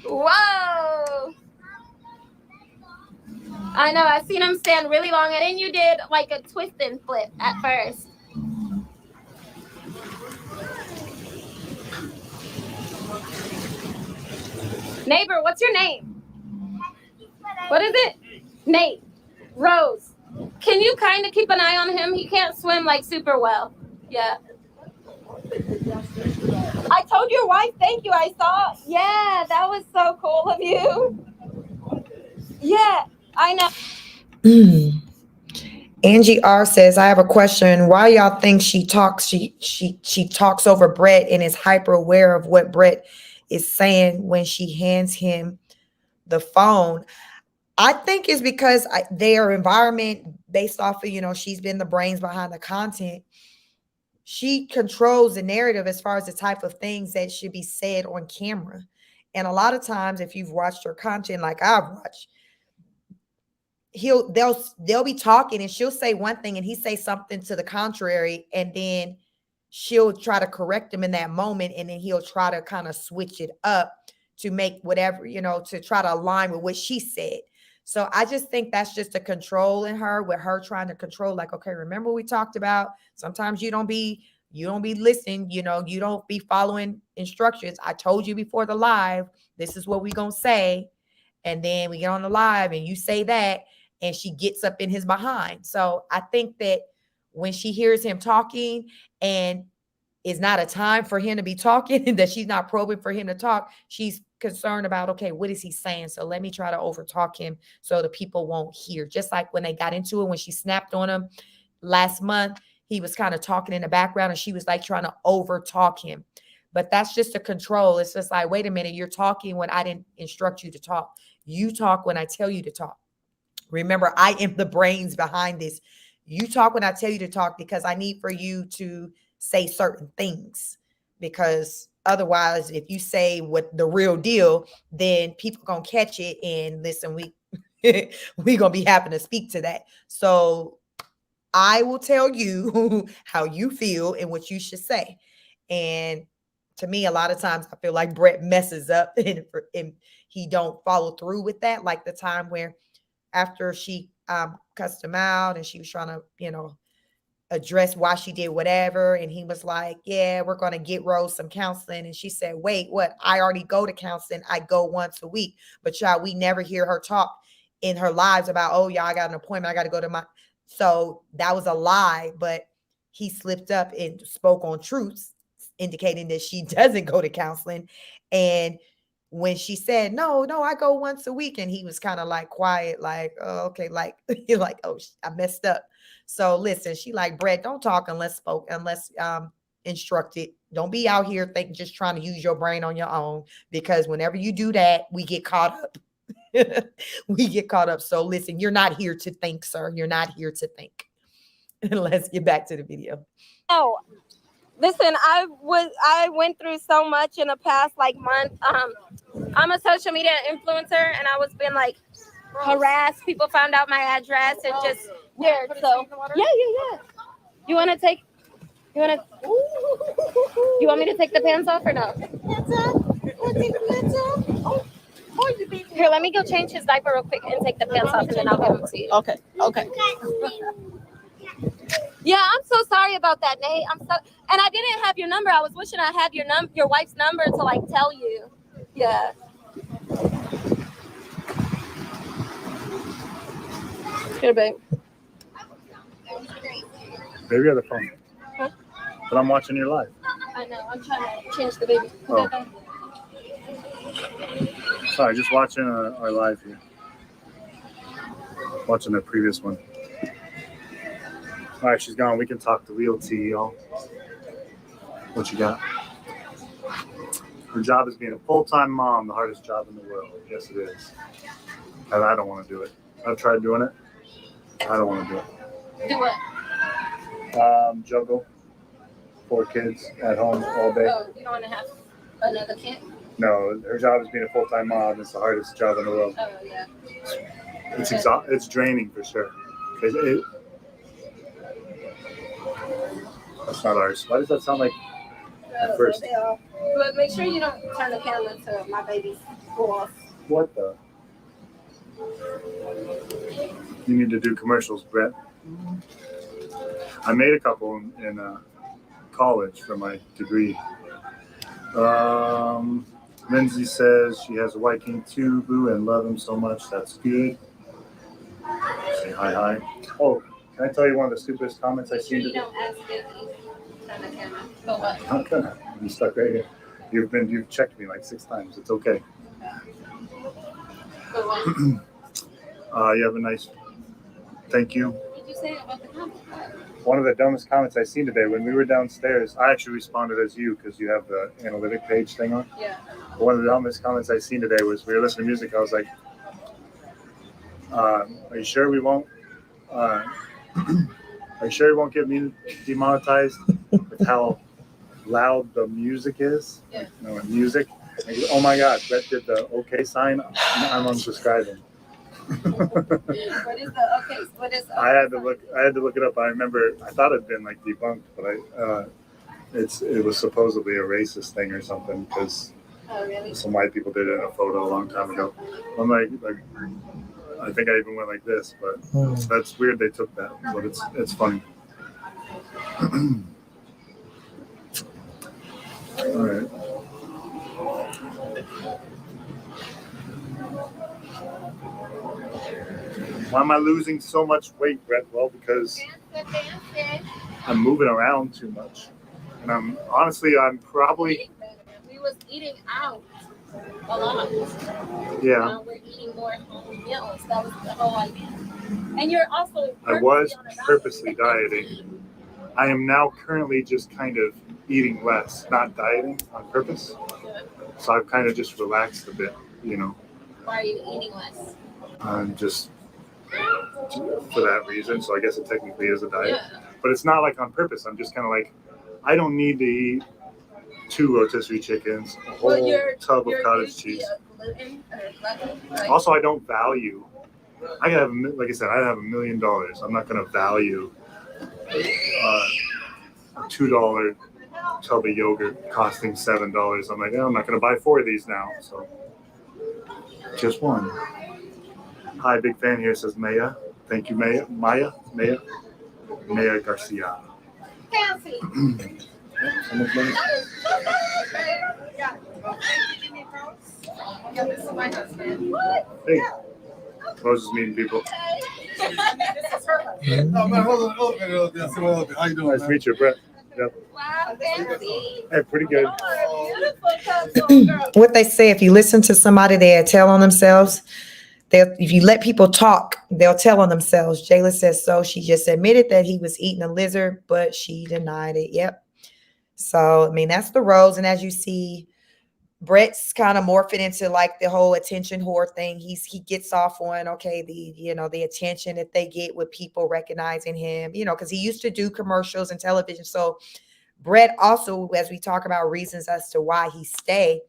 Whoa. I know. I seen him stand really long, and then you did like a twist and flip at first. Neighbor, what's your name? What is it? Nate. Rose. Can you kind of keep an eye on him? He can't swim like super well. Yeah. I told your wife thank you. I saw. Yeah, that was so cool of you. Yeah, I know. Angie R says, I have a question. Why y'all think she talks? She talks over Brett and is hyper aware of what Brett is saying when she hands him the phone. I think it's because their environment, based off of, you know, she's been the brains behind the content. She controls the narrative as far as the type of things that should be said on camera. And a lot of times, if you've watched her content like I've watched, they'll be talking and she'll say one thing and he say something to the contrary, and then she'll try to correct him in that moment, and then he'll try to kind of switch it up to make whatever, you know, to try to align with what she said. So I just think that's just a control in her, with her trying to control, like, okay, remember we talked about sometimes you don't be listening, you know, you don't be following instructions. I told you before the live, this is what we gonna say. And then we get on the live and you say that, and she gets up in his behind. So I think that when she hears him talking and it's not a time for him to be talking, and that she's not probing for him to talk, she's concerned about, okay, what is he saying? So let me try to overtalk him so the people won't hear. Just like when they got into it, when she snapped on him last month, he was kind of talking in the background and she was like trying to overtalk him. But that's just a control. It's just like, wait a minute, you're talking when I didn't instruct you to talk. You talk when I tell you to talk. Remember, I am the brains behind this. You talk when I tell you to talk, because I need for you to say certain things. Because otherwise, if you say what the real deal, then people gonna catch it and listen. We gonna be having to speak to that. So I will tell you how you feel and what you should say. And to me, a lot of times I feel like Brett messes up and he don't follow through with that. Like the time where after she cussed him out and she was trying to, you know, address why she did whatever. And he was like, yeah, we're going to get Rose some counseling. And she said, wait, what? I already go to counseling. I go once a week. But y'all, we never hear her talk in her lives about, oh, y'all, I got an appointment. I got to go to my. So that was a lie. But he slipped up and spoke on truths, indicating that she doesn't go to counseling. And when she said, no, I go once a week. And he was kind of like quiet, like, oh, okay. Like, you're like, oh, I messed up. So listen, she like, Brett, don't talk unless instructed. Don't be out here just trying to use your brain on your own, because whenever you do that, we get caught up. We get caught up. So listen, you're not here to think, sir. You're not here to think. Let's get back to the video. Oh, Listen, I went through so much in the past like month. I'm a social media influencer, and I was being like harassed. People found out my address and just weird. So yeah. You want to take? You want to? You want me to take the pants off or no? Here, let me go change his diaper real quick and take the pants off, and then I'll give them to you. Okay. Yeah, I'm so sorry about that, Nate. And I didn't have your number. I was wishing I had your wife's number to like tell you. Yeah. Here, babe. Baby on the phone. Huh? But I'm watching your live. I know. I'm trying to change the baby. Oh. Sorry, just watching our live here. Watching the previous one. All right, she's gone. We can talk the real tea, y'all. What you got? Her job is being a full-time mom, the hardest job in the world. Yes, it is. And I don't want to do it. I've tried doing it. I don't want to do it. Do what? Juggle 4 kids at home all day. Oh, you don't want to have another kid? No, her job is being a full-time mom. It's the hardest job in the world. Oh, yeah. It's draining for sure. That's not ours. Why does that sound like at first? But make sure you don't turn the camera to my baby's boss. What the? You need to do commercials, Brett. I made a couple in college for my degree. Lindsay says she has a White King too, boo, and love him so much. That's good. Say hi. Oh, can I tell you one of the stupidest comments I've seen today? Don't accidentally turn the camera. But what? I'm gonna be stuck right here. You've checked me like 6 times. It's okay. But what? You have a nice. Thank you. What did you say about the comment? One of the dumbest comments I seen today when we were downstairs. I actually responded as you because you have the analytic page thing on. Yeah. One of the dumbest comments I seen today was we were listening to music. I was like, "Are you sure we won't? Are you sure we won't get demonetized with how loud the music is? Yeah. No, music. Like, oh my God, Brett did the okay sign. I'm unsubscribing." What is I had to look it up. I remember I thought it'd been like debunked, but it was supposedly a racist thing or something because really? some white people did it in a photo a long time ago. I'm like I think I even went like this, but that's weird they took that, but it's funny. All right. Why am I losing so much weight, Brett? Well, because I'm moving around too much. And I'm probably... We was eating out a lot. Yeah. Now we're eating more home meals. That was the whole idea. And you're also... I was purposely dieting. I am now currently just kind of eating less, not dieting on purpose. So I've kind of just relaxed a bit, you know. Why are you eating less? I'm just... for that reason, so I guess it technically is a diet, Yeah. but it's not like on purpose. I'm just kind of like, I don't need to eat 2 rotisserie chickens, a whole tub of cottage cheese. Also, I don't value. I have, like I said, I have $1 million. I'm not going to value a $2 tub of yogurt costing $7. I'm like, I'm not going to buy 4 of these now. So just one. Hi, big fan here, says Maya. Thank you, Maya. Maya Garcia. Fancy. This is my husband. Hey, Rose is meeting people. This is her husband. No, man, hold on. How you doing? Nice to meet you, Brett. Yep. Wow, fancy. Hey, pretty good. What they say, if you listen to somebody, they'll tell on themselves. If you let people talk, they'll tell on themselves. Jayla says so. She just admitted that he was eating a lizard, but she denied it. Yep. So, I mean, that's the roles. And as you see, Brett's kind of morphing into like the whole attention whore thing. He gets off on, okay, the attention that they get with people recognizing him, because he used to do commercials and television. So Brett also, as we talk about reasons as to why he stayed,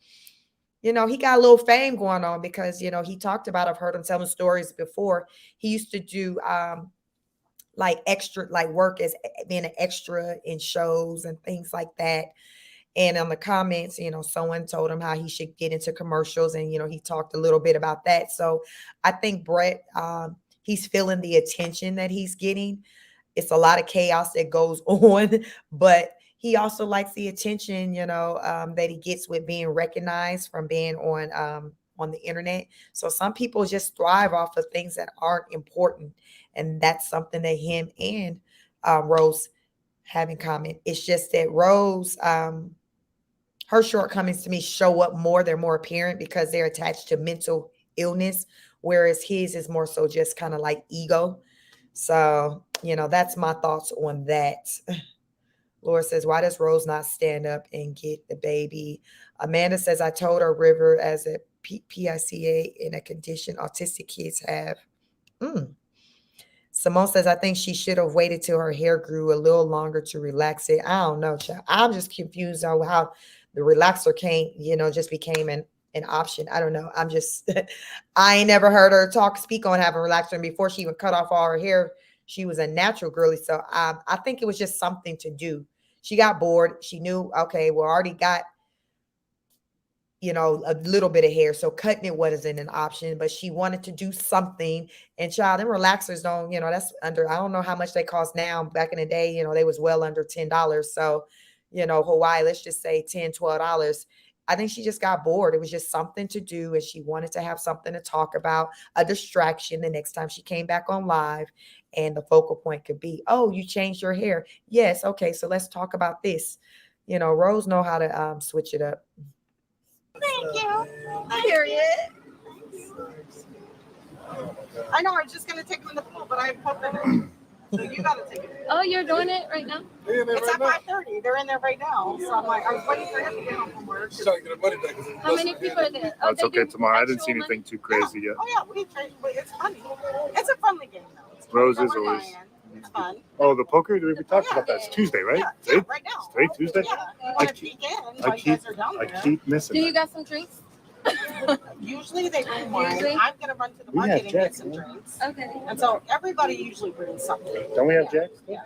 he got a little fame going on because, he talked about, I've heard him telling stories before. He used to do like extra, like work as being an extra in shows and things like that. And on the comments, someone told him how he should get into commercials. And, he talked a little bit about that. So I think Brett, he's feeling the attention that he's getting. It's a lot of chaos that goes on, but he also likes the attention, that he gets with being recognized from being on the internet. So some people just thrive off of things that aren't important. And that's something that him and Rose have in common. It's just that Rose, her shortcomings to me show up more. They're more apparent because they're attached to mental illness, whereas his is more so just kind of like ego. So, that's my thoughts on that. Laura says, why does Rose not stand up and get the baby? Amanda says, I told her River as a PICA in a condition autistic kids have. Simone says, I think she should have waited till her hair grew a little longer to relax it. I don't know, child. I'm just confused on how the relaxer just became an option. I don't know. I ain't never heard her speak on having relaxer. And before she even cut off all her hair, she was a natural girly. So I think it was just something to do. She got bored. She knew, okay, well, I already got, a little bit of hair. So cutting it wasn't an option, but she wanted to do something. And child, them relaxers don't, that's under, I don't know how much they cost now. Back in the day, they was well under $10. So, Hawaii, let's just say $10, $12. I think she just got bored. It was just something to do. And she wanted to have something to talk about, a distraction the next time she came back on live. And the focal point could be, oh, you changed your hair. Yes. Okay. So let's talk about this. Rose know how to switch it up. Thank you. Period. I know. I was just gonna take them in the pool, but I have put them in. So you gotta take it. Oh, you're doing it right now? It's at 5:30. They're in there right now. So I'm like, I was waiting for him to get home from work. How many people are there? Oh, That's okay tomorrow. I didn't see anything too crazy yet. Oh yeah, we trade, but it's funny. It's a friendly game though. It's Rose fun. is We're always- lying. It's fun. Oh, the poker? We talked about that. It's Tuesday, right? Yeah, Today? right now. Today, Tuesday? Yeah, you want to peek in while you guys are down I there. keep missing Do you it. got some drinks? Usually they bring wine. Usually? I'm gonna run to the We market have and Jack, get some yeah. drinks. Okay. And so everybody usually brings something. Don't we have Jack? Yeah.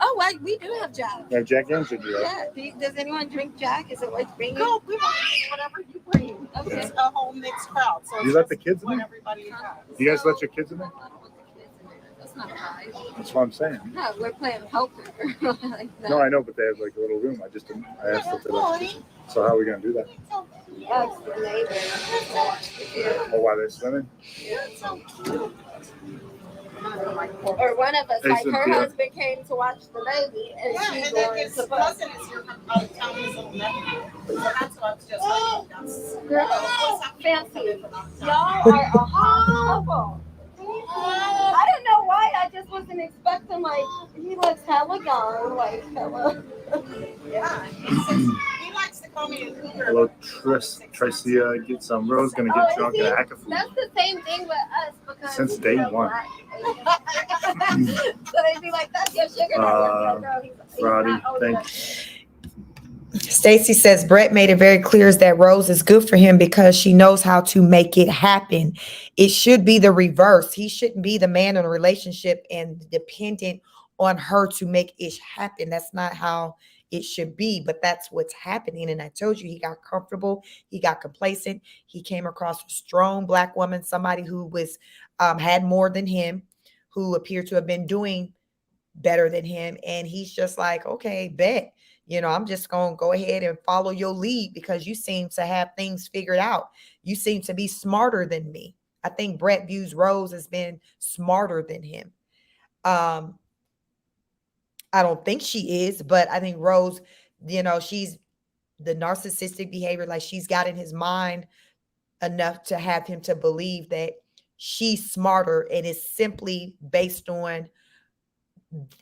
Oh, we do have Jack. We have Jack and Ginger, right? Yeah. Does anyone drink Jack? Is it worth bringing? No, we want whatever you bring. Okay. It's a whole mixed crowd. So You it's let just the kids in what there? everybody has. You guys let your kids in there? I don't want the kids in there. That's not right. That's what I'm saying. No, we're playing poker. Like that. No, I know, but they have like a little room. I asked if they let. So how are we gonna do that? Ask the neighbor. Oh, why they're swimming? Or one of us, Hey, like her Cynthia. husband came to watch the baby, and Yeah, she's and then going his to cousin is here from out of town, his little nephew. So that's what I was just like, that's girl, fancy. Y'all are a hot couple. I don't know why. I just wasn't expecting. Like he looks hella young, like hella. yeah. He likes to call me a cougar. Hello, Tricia. Get some. Rose gonna get drunk is and he? hack a food. That's the same thing with us because Since day one. So they'd be like, "That's your sugar daddy." Girl, he's Roddy, not old thank enough. Stacy says Brett made it very clear that Rose is good for him because she knows how to make it happen. It should be the reverse. He shouldn't be the man in a relationship and dependent on her to make it happen. That's not how it should be, but that's what's happening. And I told you, he got comfortable. He got complacent. He came across a strong Black woman, somebody who was had more than him, who appeared to have been doing better than him. And he's just like, okay, bet. I'm just going to go ahead and follow your lead because you seem to have things figured out. You seem to be smarter than me. I think Brett views Rose as being smarter than him. I don't think she is, but I think Rose, she's the narcissistic behavior, like she's got in his mind enough to have him to believe that she's smarter, and it's simply based on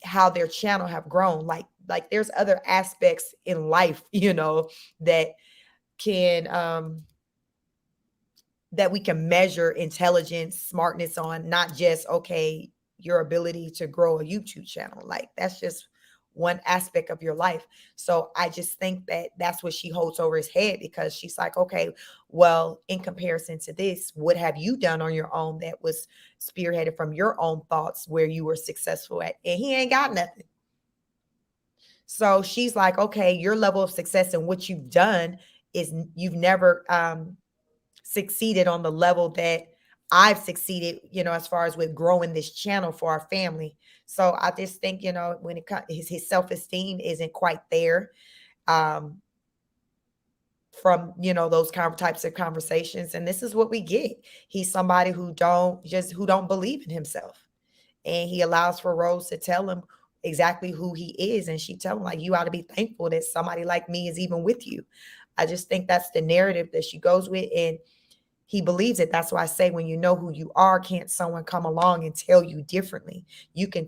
how their channel have grown. Like there's other aspects in life, that can that we can measure intelligence, smartness on, not just your ability to grow a YouTube channel. Like that's just one aspect of your life. So I just think that that's what she holds over his head, because she's like, okay, well, in comparison to this, what have you done on your own that was spearheaded from your own thoughts where you were successful at? And he ain't got nothing. So she's like, okay, your level of success and what you've done is you've never succeeded on the level that I've succeeded, as far as with growing this channel for our family. So I just think, when it comes, his self-esteem isn't quite there from, those types of conversations. And this is what we get. He's somebody who don't believe in himself. And he allows for Rose to tell him exactly who he is. And she tell him, like, you ought to be thankful that somebody like me is even with you. I just think that's the narrative that she goes with. And he believes it. That's why I say, when you know who you are, can't someone come along and tell you differently? You can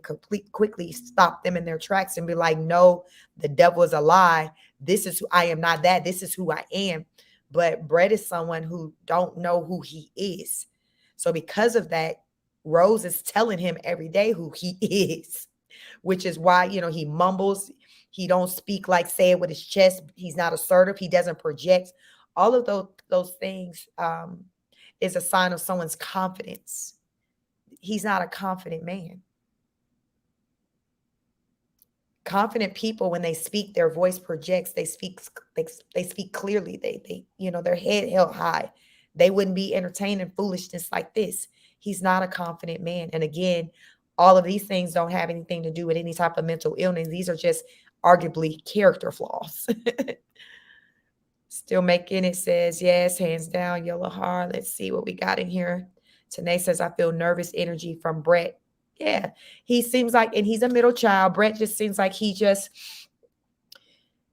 quickly stop them in their tracks and be like, no, the devil is a lie. This is who I am, not that. This is who I am. But Brett is someone who don't know who he is. So because of that, Rose is telling him every day who he is, which is why, he mumbles. He don't speak like, say it with his chest. He's not assertive. He doesn't project. All of those things is a sign of someone's confidence. He's not a confident man. Confident people, when they speak, their voice projects. They speak clearly. They their head held high. They wouldn't be entertaining foolishness like this. He's not a confident man. And again, all of these things don't have anything to do with any type of mental illness. These are just arguably character flaws. Still making it, says, yes, hands down, yellow heart. Let's see what we got in here. Tanae says, I feel nervous energy from Brett. Yeah, he seems like, and he's a middle child. Brett just seems like he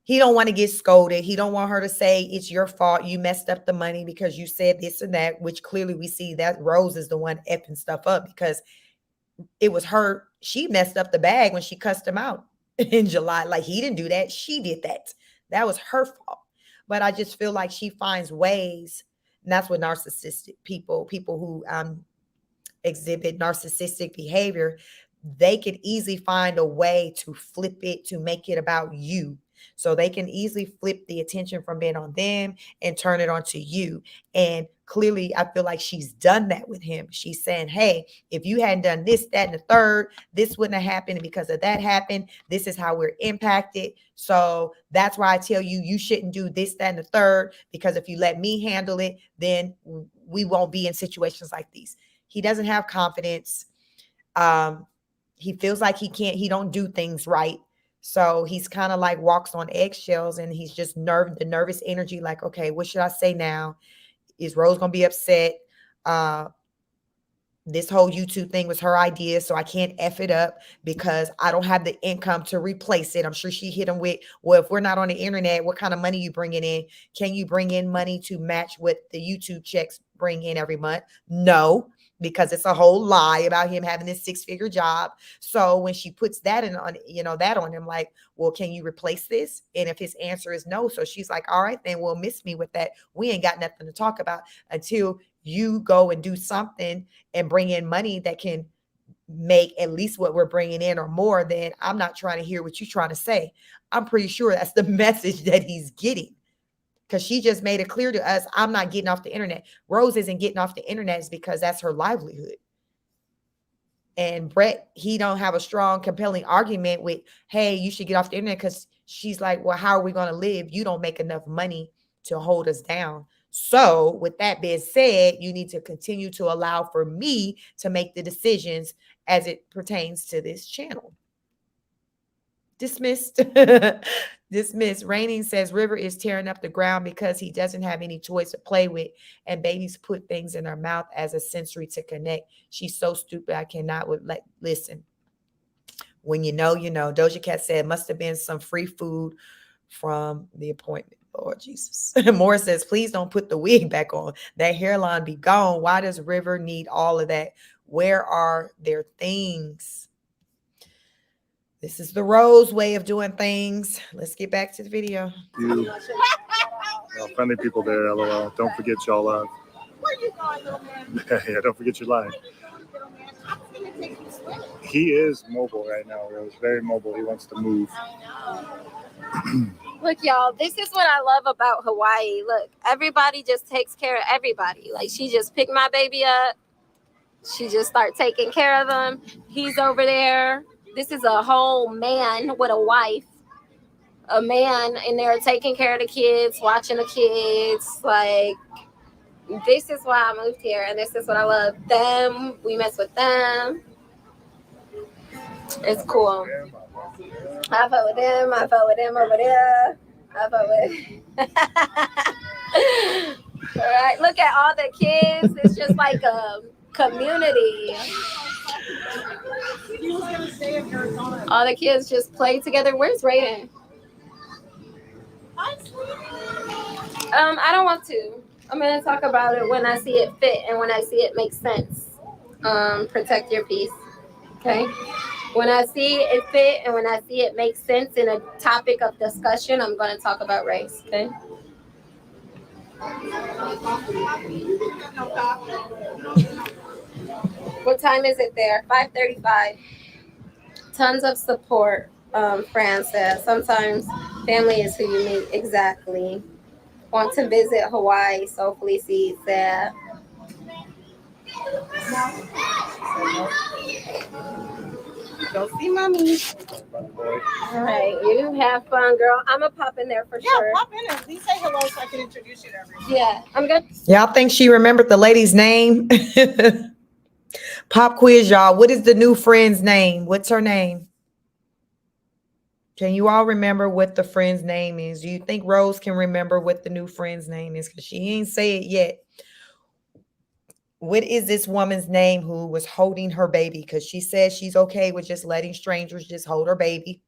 don't want to get scolded. He don't want her to say, it's your fault. You messed up the money because you said this and that, which clearly we see that Rose is the one effing stuff up, because it was her. She messed up the bag when she cussed him out in July. Like, he didn't do that. She did that. That was her fault. But I just feel like she finds ways, and that's what narcissistic people who exhibit narcissistic behavior, they could easily find a way to flip it, to make it about you. So they can easily flip the attention from being on them and turn it onto you. And clearly, I feel like she's done that with him. She's saying, hey, if you hadn't done this, that, and the third, this wouldn't have happened. And because of that happened, this is how we're impacted. So that's why I tell you, you shouldn't do this, that, and the third, because if you let me handle it, then we won't be in situations like these. He doesn't have confidence. He feels like he don't do things right. So he's kind of like walks on eggshells, and he's just the nervous energy. Like, okay, what should I say now? Is Rose going to be upset? This whole YouTube thing was her idea, so I can't F it up because I don't have the income to replace it. I'm sure she hit him with, well, if we're not on the internet, what kind of money you bringing in? Can you bring in money to match what the YouTube checks bring in every month? No, because it's a whole lie about him having this 6-figure job. So when she puts that that on him, like, well, can you replace this? And if his answer is no, so she's like, all right, then we'll miss me with that. We ain't got nothing to talk about until you go and do something and bring in money that can make at least what we're bringing in or more. Then I'm not trying to hear what you're trying to say. I'm pretty sure that's the message that he's getting, because she just made it clear to us, I'm not getting off the internet. Rose isn't getting off the internet is because that's her livelihood. And Brett, he don't have a strong, compelling argument with, hey, you should get off the internet, because she's like, well, how are we going to live? You don't make enough money to hold us down. So with that being said, you need to continue to allow for me to make the decisions as it pertains to this channel. Dismissed. Dismissed. Raining says River is tearing up the ground because he doesn't have any toys to play with, and babies put things in her mouth as a sensory to connect. She's so stupid. I cannot listen. When you know, you know. Doja Cat said must have been some free food from the appointment. Lord Jesus. Morris says, please don't put the wig back on. That hairline be gone. Why does River need all of that? Where are their things? This is the Rose way of doing things. Let's get back to the video. Friendly people there, LOL. Don't forget y'all love. Where you going, little man? Yeah, don't forget your line. Little man, I'm gonna take you swimming. he is mobile right now. Rose, very mobile. He wants to move. Look, y'all, this is what I love about Hawaii. Look, everybody just takes care of everybody. Like, she just picked my baby up. She just start taking care of him. He's over there. This is a whole man with a wife. A man in there taking care of the kids, watching the kids. Like, this is why I moved here, and this is what I love. Them, we mess with them. It's cool. I fuck with them. I fuck with them over there. I fuck with. All right, look at all the kids. It's just like a community. All the kids just play together. Where's Raiden? I don't want to. I'm gonna talk about it when I see it fit and when I see it makes sense. Protect your peace. Okay. When I see it fit and when I see it makes sense in a topic of discussion, I'm going to talk about race. Okay. What time is it there? 5:35. Tons of support. Fran says sometimes family is who you meet. Exactly. Want to visit Hawaii? So Felicity said. Go see mommy. All right, you have fun, girl. I'm gonna pop in there for sure. Yeah, pop in and please say hello so I can introduce you to everyone. Yeah, I'm good. Y'all think she remembered the lady's name? Pop quiz, y'all. What is the new friend's name? What's her name? Can you all remember what the friend's name is? Do you think Rose can remember what the new friend's name is? Because she ain't say it yet. What is this woman's name who was holding her baby? Because she says she's okay with just letting strangers just hold her baby.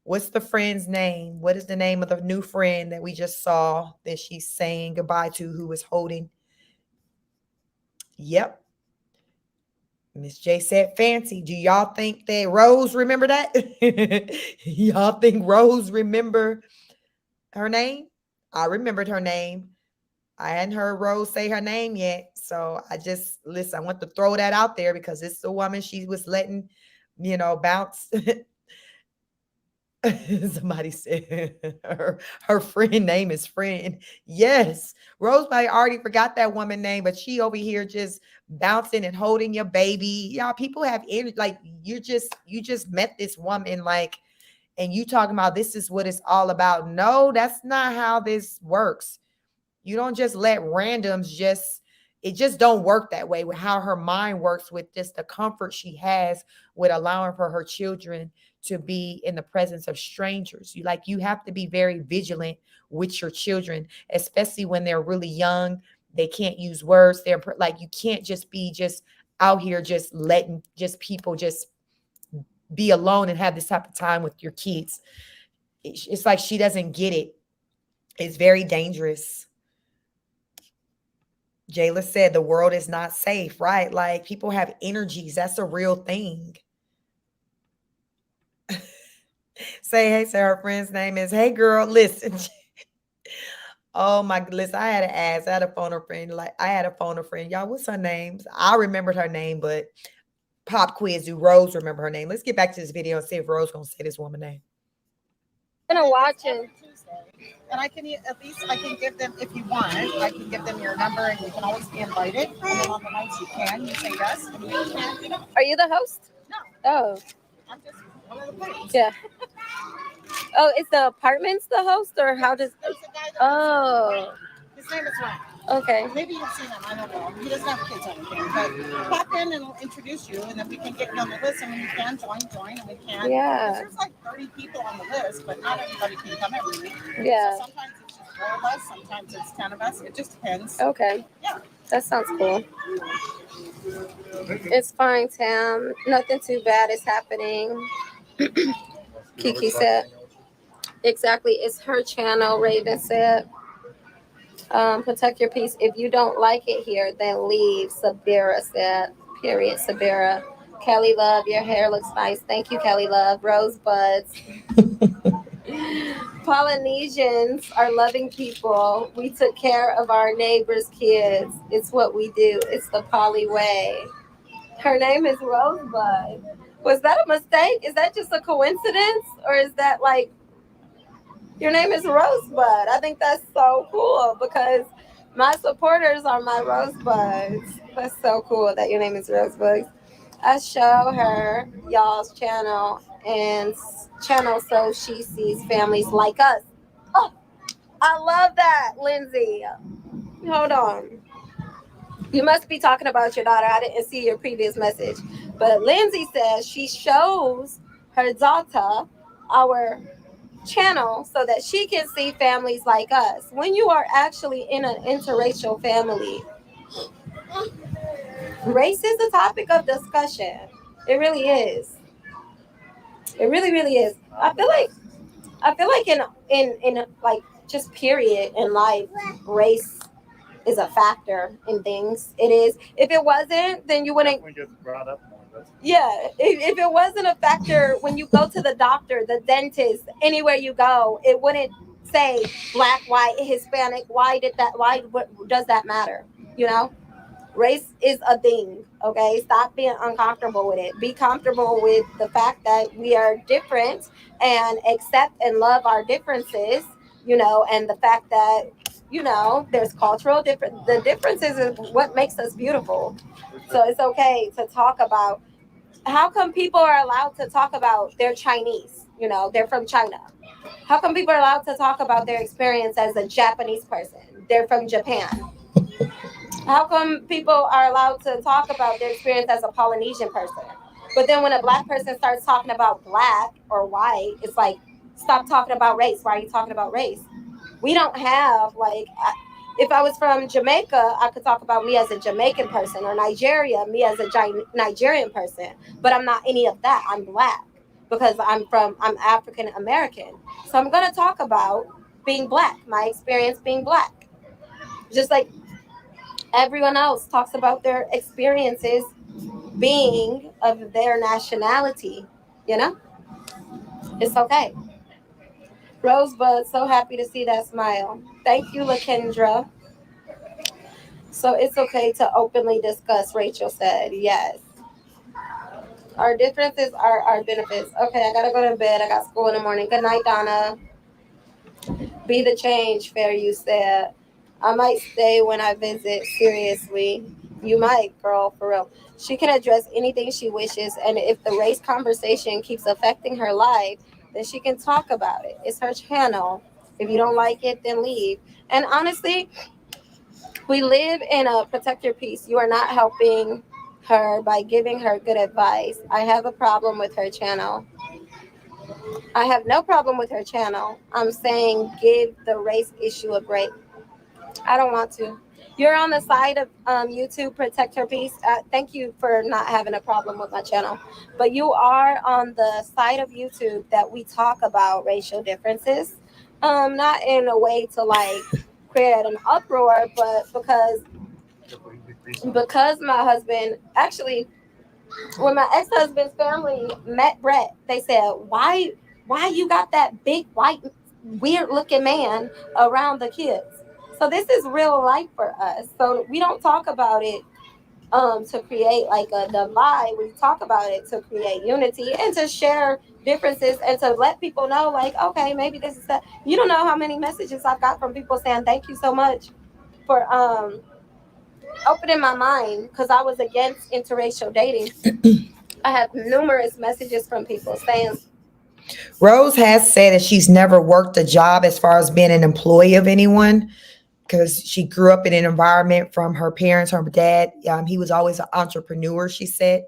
What's the friend's name? What is the name of the new friend that we just saw that she's saying goodbye to, who was holding? Yep. Miss J said fancy. Do y'all think that Rose remember that? Y'all think Rose remember her name? I remembered her name. I hadn't heard Rose say her name yet. So I want to throw that out there because it's the woman she was letting, bounce. Somebody said her friend name is Friend. Yes. Rose probably already forgot that woman name, but she over here just bouncing and holding your baby. Y'all, people have energy. Like you just met this woman, like, and you talking about this is what it's all about. No, that's not how this works. You don't just let randoms it just don't work that way with how her mind works, with just the comfort she has with allowing for her children to be in the presence of strangers. You have to be very vigilant with your children, especially when they're really young. They can't use words. They're like, you can't just be out here just letting people just be alone and have this type of time with your kids. It's like she doesn't get it. It's very dangerous. Jayla said the world is not safe, right? Like people have energies. That's a real thing. Say hey, so her friend's name is, hey girl, listen. Oh my goodness, I had to ask. I had a phone a friend. Y'all, what's her name? I remembered her name, but pop quiz, do Rose remember her name? Let's get back to this video and see if Rose gonna say this woman's name. I'm gonna watch it. And I can give them, if you want, I can give them your number and you can always be invited. And then on the nights you say yes. And we can, Are you the host? No. Oh. I'm just one of the players. Yeah. Oh, is the apartments the host or how does? Oh. His name is Ryan. Okay. Maybe you've seen him. I don't know. He doesn't have kids or anything, but pop in and we'll introduce you, and then we can get you on the list. And when you can join, and we can. Yeah. There's like 30 people on the list, but not everybody can come every week. Yeah. So sometimes it's just 4 of us, sometimes it's 10 of us. It just depends. Okay. Yeah. That sounds cool. It's fine, Tam. Nothing too bad is happening. Kiki said. Exactly. It's her channel, Raven said. Protect your peace. If you don't like it here, then leave. Sabira said. Period. Sabira. Kelly Love, your hair looks nice. Thank you, Kelly Love. Rosebuds. Polynesians are loving people. We took care of our neighbors' kids. It's what we do. It's the Poly way. Her name is Rosebud. Was that a mistake? Is that just a coincidence? Or is that like your name is Rosebud? I think that's so cool because my supporters are my rosebuds. That's so cool that your name is Rosebud. I show her y'all's channel so she sees families like us. Oh, I love that, Lindsay. Hold on. You must be talking about your daughter. I didn't see your previous message. But Lindsay says she shows her daughter our channel so that she can see families like us. When you are actually in an interracial family, race is a topic of discussion. It really is. It really, really is. I feel like in like just period in life, race is a factor in things. It is. If it wasn't, then you wouldn't. Definitely gets brought up more. Yeah, if it wasn't a factor when you go to the doctor, the dentist, anywhere you go, it wouldn't say black, white, Hispanic. Why did that? Why what, does that matter? You know, race is a thing. Okay, stop being uncomfortable with it. Be comfortable with the fact that we are different and accept and love our differences. You know, and the fact that there's cultural difference. The differences is what makes us beautiful. So it's okay to talk about how come people are allowed to talk about they're Chinese, they're from China. How come people are allowed to talk about their experience as a Japanese person, they're from Japan? How come people are allowed to talk about their experience as a Polynesian person, but then when a black person starts talking about black or white, it's like, stop talking about race. Why are you talking about race? We don't have if I was from Jamaica, I could talk about me as a Jamaican person, or Nigeria, me as a Nigerian person. But I'm not any of that. I'm black because I'm African American. So I'm going to talk about being black, my experience being black. Just like everyone else talks about their experiences being of their nationality, you know? It's okay. Rosebud, so happy to see that smile. Thank you, Lakendra. So it's okay to openly discuss, Rachel said. Yes. Our differences are our benefits. Okay, I gotta go to bed. I got school in the morning. Good night, Donna. Be the change, Fair, you said. I might stay when I visit. Seriously. You might, girl, for real. She can address anything she wishes, and if the race conversation keeps affecting her life, then she can talk about it. It's her channel. If you don't like it, then leave. And honestly, we live in a protect your peace. You are not helping her by giving her good advice. I have a problem with her channel. I have no problem with her channel. I'm saying give the race issue a break. I don't want to. You're on the side of YouTube, protect her peace. Thank you for not having a problem with my channel. But you are on the side of YouTube that we talk about racial differences. Not in a way to like create an uproar, but because my husband actually, when my ex-husband's family met Brett, they said, why you got that big white weird looking man around the kids? So this is real life for us. So we don't talk about it to create like a divide. We talk about it to create unity and to share differences and to let people know, like, okay, maybe this is that. You don't know how many messages I've got from people saying thank you so much for opening my mind, because I was against interracial dating. I have numerous messages from people saying, Rose has said that she's never worked a job as far as being an employee of anyone, because she grew up in an environment from her parents, her dad. He was always an entrepreneur, she said.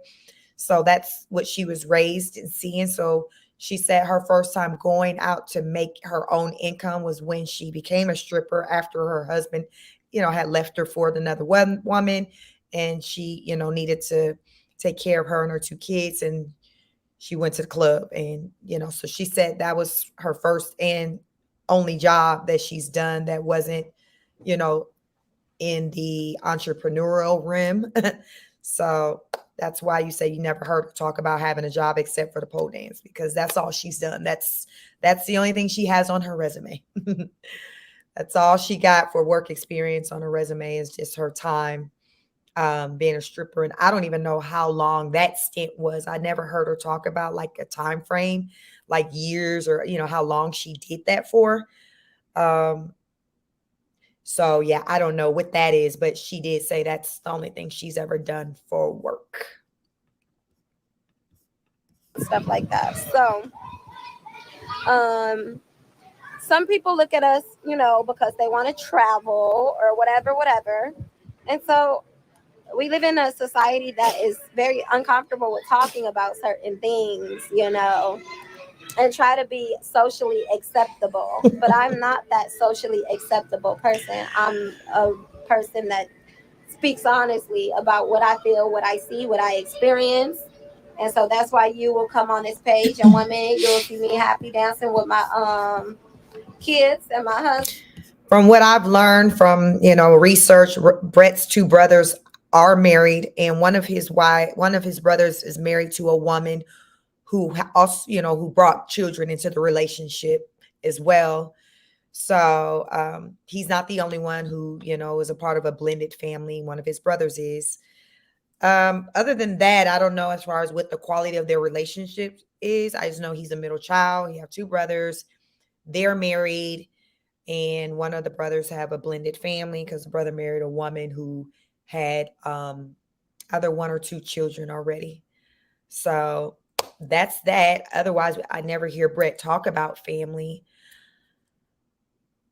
So that's what she was raised and seeing. So she said her first time going out to make her own income was when she became a stripper after her husband, had left her for another woman. And she, needed to take care of her and her two kids. And she went to the club. And, so she said that was her first and only job that she's done that wasn't, you know, in the entrepreneurial realm. So that's why you say you never heard her talk about having a job except for the pole dance, because that's all she's done. That's the only thing she has on her resume. That's all she got for work experience on her resume, is just her time being a stripper. And I don't even know how long that stint was. I never heard her talk about like a time frame, like years or, how long she did that for. So yeah, I don't know what that is, but she did say that's the only thing she's ever done for work. Stuff like that. So, some people look at us, because they want to travel or whatever. And so we live in a society that is very uncomfortable with talking about certain things, and try to be socially acceptable. But I'm not that socially acceptable person. I'm a person that speaks honestly about what I feel, what I see, what I experience. And so that's why you will come on this page, and 1 minute you'll see me happy dancing with my kids and my husband. From what I've learned from, research, Brett's two brothers are married, and one of his brothers is married to a woman who also, who brought children into the relationship as well. So he's not the only one who, is a part of a blended family. One of his brothers is. Other than that, I don't know as far as what the quality of their relationship is. I just know he's a middle child. He have two brothers. They're married, and one of the brothers have a blended family because the brother married a woman who had either one or two children already. So that's that. Otherwise, I never hear Brett talk about family.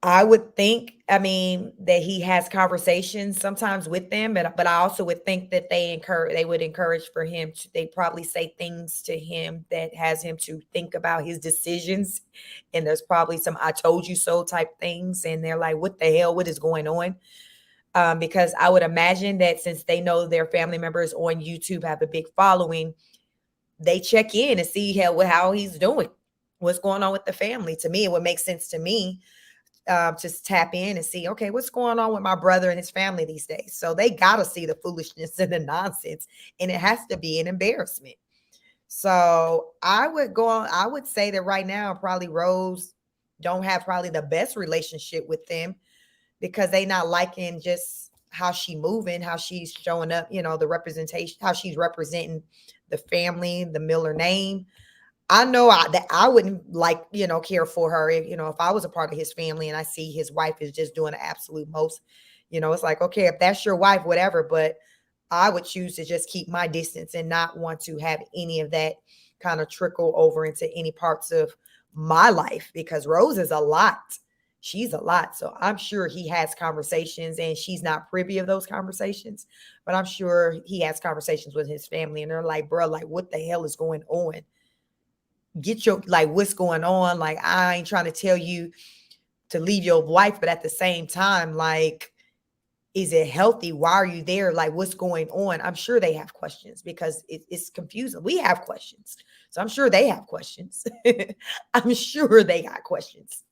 I would think, that he has conversations sometimes with them, but I also would think that they would encourage for him to, they probably say things to him that has him to think about his decisions. And there's probably some "I told you so" type things. And they're like, what the hell, what is going on? Because I would imagine that since they know their family members on YouTube have a big following, they check in to see how he's doing, what's going on with the family. To me, it would make sense to me just tap in and see, okay, what's going on with my brother and his family these days. So they got to see the foolishness and the nonsense, and it has to be an embarrassment. So I would say that right now, probably Rose don't have probably the best relationship with them because they not liking just how she moving, how she's showing up, the representation, how she's representing the family, the Miller name. I know that I wouldn't care for her if I was a part of his family and I see his wife is just doing the absolute most. It's like, okay, if that's your wife, whatever, but I would choose to just keep my distance and not want to have any of that kind of trickle over into any parts of my life, because Rose is a lot. She's a lot. So I'm sure he has conversations, and she's not privy of those conversations, but I'm sure he has conversations with his family, and they're like, bro, like, what the hell is going on? Get your, what's going on? Like, I ain't trying to tell you to leave your wife, but at the same time, is it healthy? Why are you there? Like, what's going on? I'm sure they have questions because it's confusing. We have questions. So I'm sure they have questions. I'm sure they got questions.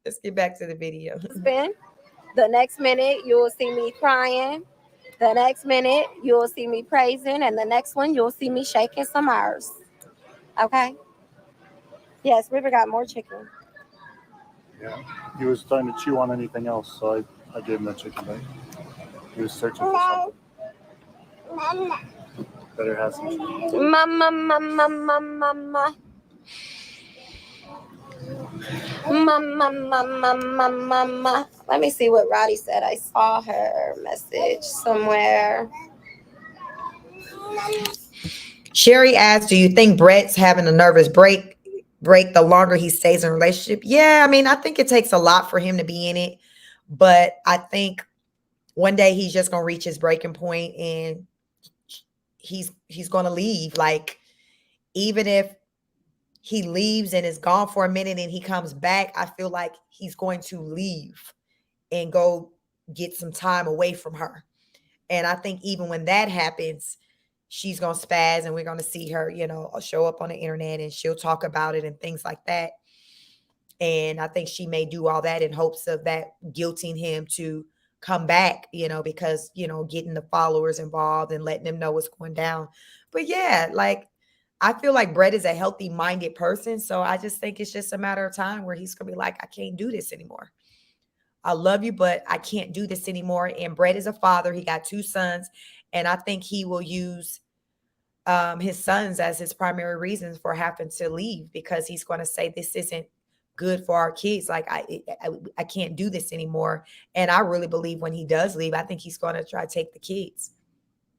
Let's get back to the video. The next minute, you will see me crying. The next minute, you will see me praising. And the next one, you'll see me shaking some earth. Okay? Yes, River got more chicken. Yeah. He was starting to chew on anything else, so I gave him that chicken bite. He was searching for something. Better have some chicken. Mama. Mama. Let me see what Roddy said. I saw her message somewhere. Sherry asked, do you think Brett's having a nervous break the longer he stays in a relationship? Yeah, I think it takes a lot for him to be in it, but I think one day he's just going to reach his breaking point and he's going to leave. Like, even if he leaves and is gone for a minute and he comes back, I feel like he's going to leave and go get some time away from her. And I think even when that happens, she's going to spaz and we're going to see her, show up on the internet and she'll talk about it and things like that. And I think she may do all that in hopes of that guilting him to come back, because, getting the followers involved and letting them know what's going down. But yeah, I feel like Brett is a healthy minded person. So I just think it's just a matter of time where he's going to be like, I can't do this anymore. I love you, but I can't do this anymore. And Brett is a father. He got 2 sons. And I think he will use his sons as his primary reasons for having to leave, because he's going to say this isn't good for our kids. Like I can't do this anymore. And I really believe when he does leave, I think he's going to try to take the kids.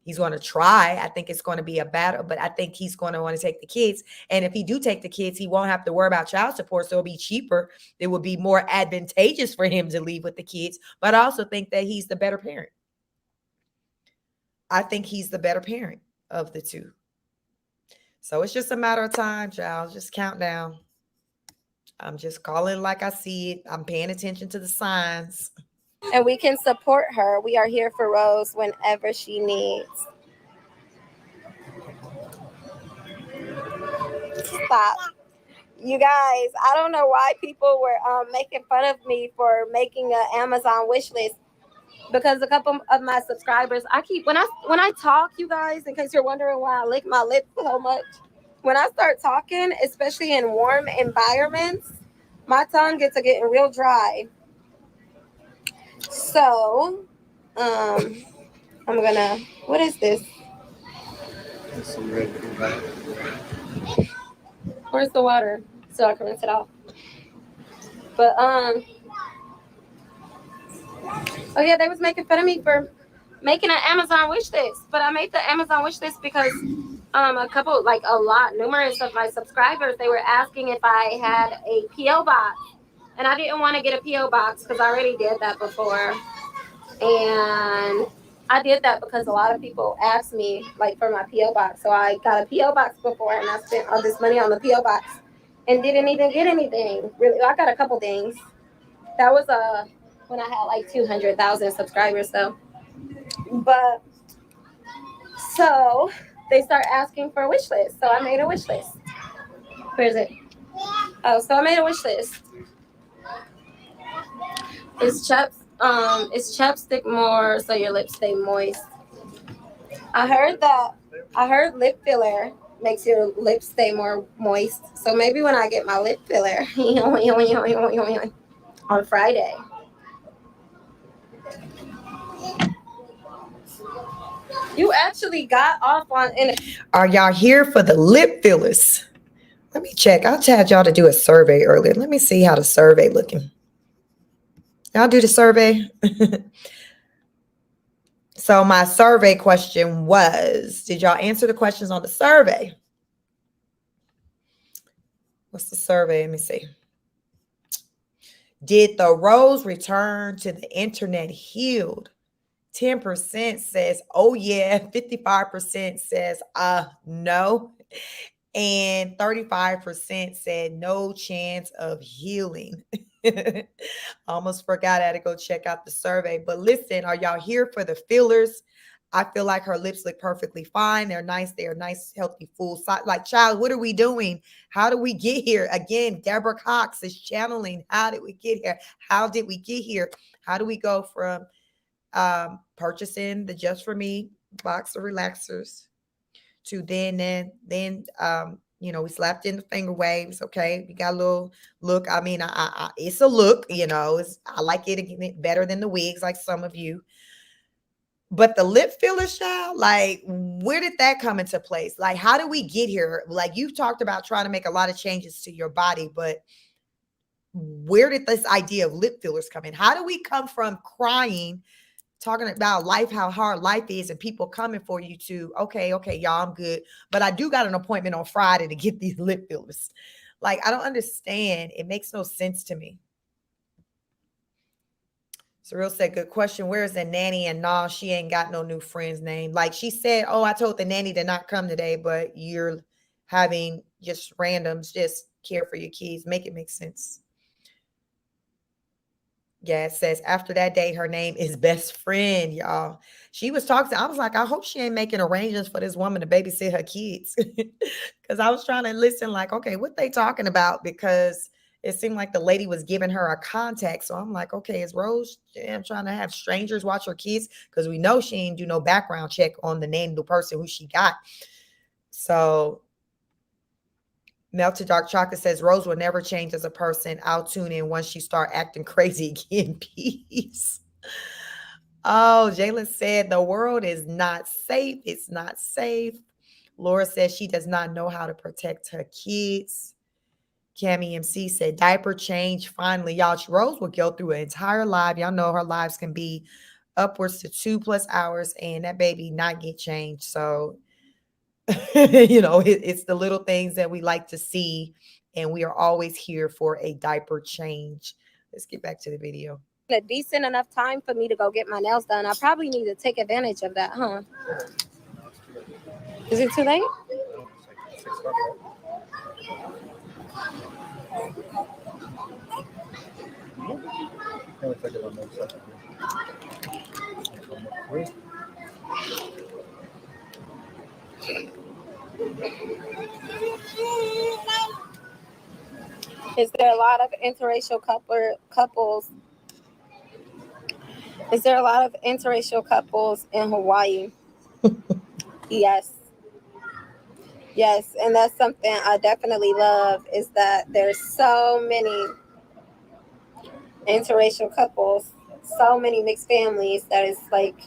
He's going to try. I think it's going to be a battle, but I think he's going to want to take the kids. And if he do take the kids, he won't have to worry about child support. So it'll be cheaper. It will be more advantageous for him to leave with the kids. But I also think that he's the better parent. I think he's the better parent of the two. So it's just a matter of time, child. Just count down. I'm just calling like I see it. I'm paying attention to the signs. And we can support her. We are here for Rose whenever she needs. Stop. You guys, I don't know why people were making fun of me for making an Amazon wish list, because a couple of my subscribers, when I talk, you guys, in case you're wondering why I lick my lips so much, when I start talking, especially in warm environments, my tongue gets to getting real dry. So, I'm gonna, what is this? Where's the water? So I can rinse it off. But, oh yeah, they was making fun of me for making an Amazon wish list. But I made the Amazon wish list because numerous of my subscribers, they were asking if I had a P.O. box. And I didn't want to get a P.O. box because I already did that before. And I did that because a lot of people asked me, like, for my P.O. box. So I got a P.O. box before, and I spent all this money on the P.O. box and didn't even get anything. Really, I got a couple things. That was when I had like 200,000 subscribers, though. But so they start asking for a wish list. So I made a wish list. Where is it? Oh, so I made a wish list. It's chapstick more so your lips stay moist. I heard lip filler makes your lips stay more moist. So maybe when I get my lip filler on Friday. You actually got off on it. Are y'all here for the lip fillers? Let me check. I had y'all to do a survey earlier. Let me see how the survey looking. Y'all do the survey. So my survey question was, did y'all answer the questions on the survey? What's the survey? Let me see. Did the rose return to the internet healed? 10% says, oh yeah. 55% says, no. And 35% said no chance of healing. Almost forgot I had to go check out the survey. But listen, are y'all here for the fillers? I feel like her lips look perfectly fine. They're nice. They're nice, healthy, full size. Like, child, what are we doing? How do we get here? Again, Deborah Cox is channeling. How did we get here? How did we get here? How do we go from purchasing the Just For Me box of relaxers to then we slapped in the finger waves. Okay, we got a little look. I mean, I it's a look. I like it better than the wigs, like some of you. But the lip filler, child, like, where did that come into place? Like, how did we get here? Like, you've talked about trying to make a lot of changes to your body, but where did this idea of lip fillers come in? How do we come from crying, talking about life, how hard life is, and people coming for you to, okay, y'all, I'm good, but I do got an appointment on Friday to get these lip fillers? Like, I don't understand. It makes no sense to me. Surreal said, good question. Where is the nanny? And no, she ain't got no new friend's name. Like, she said, oh, I told the nanny to not come today, but you're having just randoms just care for your kids. Make it make sense. Yeah, it says after that day, her name is best friend, y'all. She was talking. I was like, I hope she ain't making arrangements for this woman to babysit her kids. Because I was trying to listen like, okay, what they talking about? Because it seemed like the lady was giving her a contact. So I'm like, okay, is Rose trying to have strangers watch her kids? Because we know she ain't do no background check on the name of the person who she got. So Melted Dark Chocolate says Rose will never change as a person. I'll tune in once she start acting crazy again. Peace. Oh, Jayla said the world is not safe. It's not safe. Laura says she does not know how to protect her kids. Cammy MC said diaper change. Finally, y'all, Rose will go through an entire live. Y'all know her lives can be upwards to 2+ hours, and that baby not get changed. So, it's the little things that we like to see, and we are always here for a diaper change. Let's get back to the video. A decent enough time for me to go get my nails done. I probably need to take advantage of that, huh? Is it too late? Is there a lot of interracial couples? Is there a lot of interracial couples in Hawaii? Yes. Yes, and that's something I definitely love, is that there's so many interracial couples, so many mixed families, that is like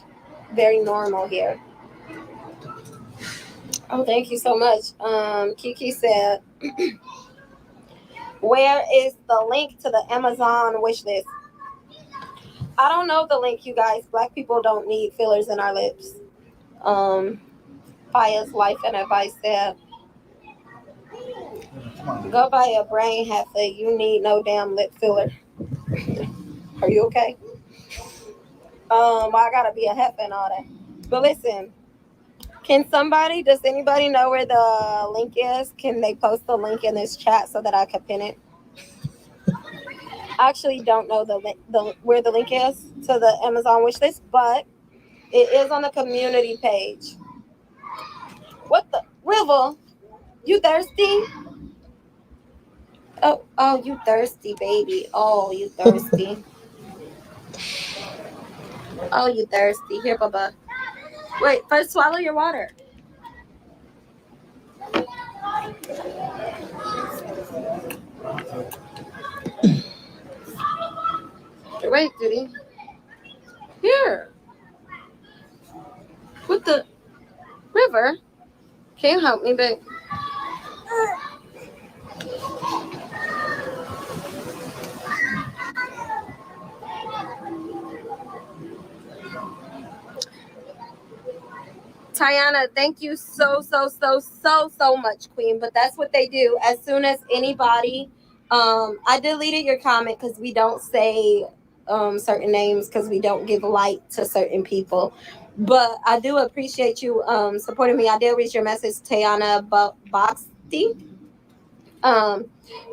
very normal here. Oh, thank you so much. Kiki said, where is the link to the Amazon wish list? I don't know the link, you guys. Black people don't need fillers in our lips. Faya's Life and Advice said, go buy a brain heifer. You need no damn lip filler. Are you okay? I gotta be a heifer and all that. But listen, does anybody know where the link is? Can they post the link in this chat so that I can pin it? I actually don't know where the link is to the Amazon wish list, but it is on the community page. What the? River, you thirsty? Oh, you thirsty, baby. Oh, you thirsty. Oh, you thirsty. Here, Bubba. Wait, first swallow your water. Wait, Judy. Here. What the? River? Can you help me, babe? Tiana, thank you so much, Queen. But that's what they do. As soon as anybody, I deleted your comment because we don't say certain names, because we don't give light to certain people. But I do appreciate you supporting me. I did read your message, Tiana Boxty.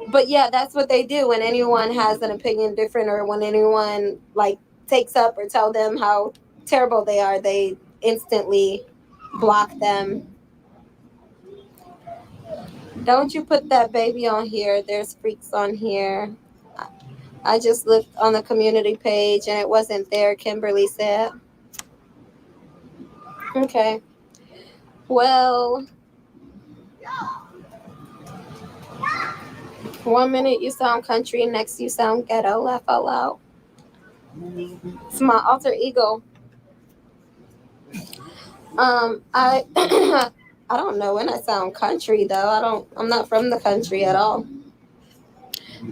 But yeah, that's what they do. When anyone has an opinion different, or when anyone like takes up or tell them how terrible they are, they instantly block them. Don't you put that baby on here. There's freaks on here. I just looked on the community page and it wasn't there, Kimberly said. Okay. Well, 1 minute you sound country, next you sound ghetto. Laugh out loud. It's my alter ego. I I don't know when I sound country though. I'm not from the country at all.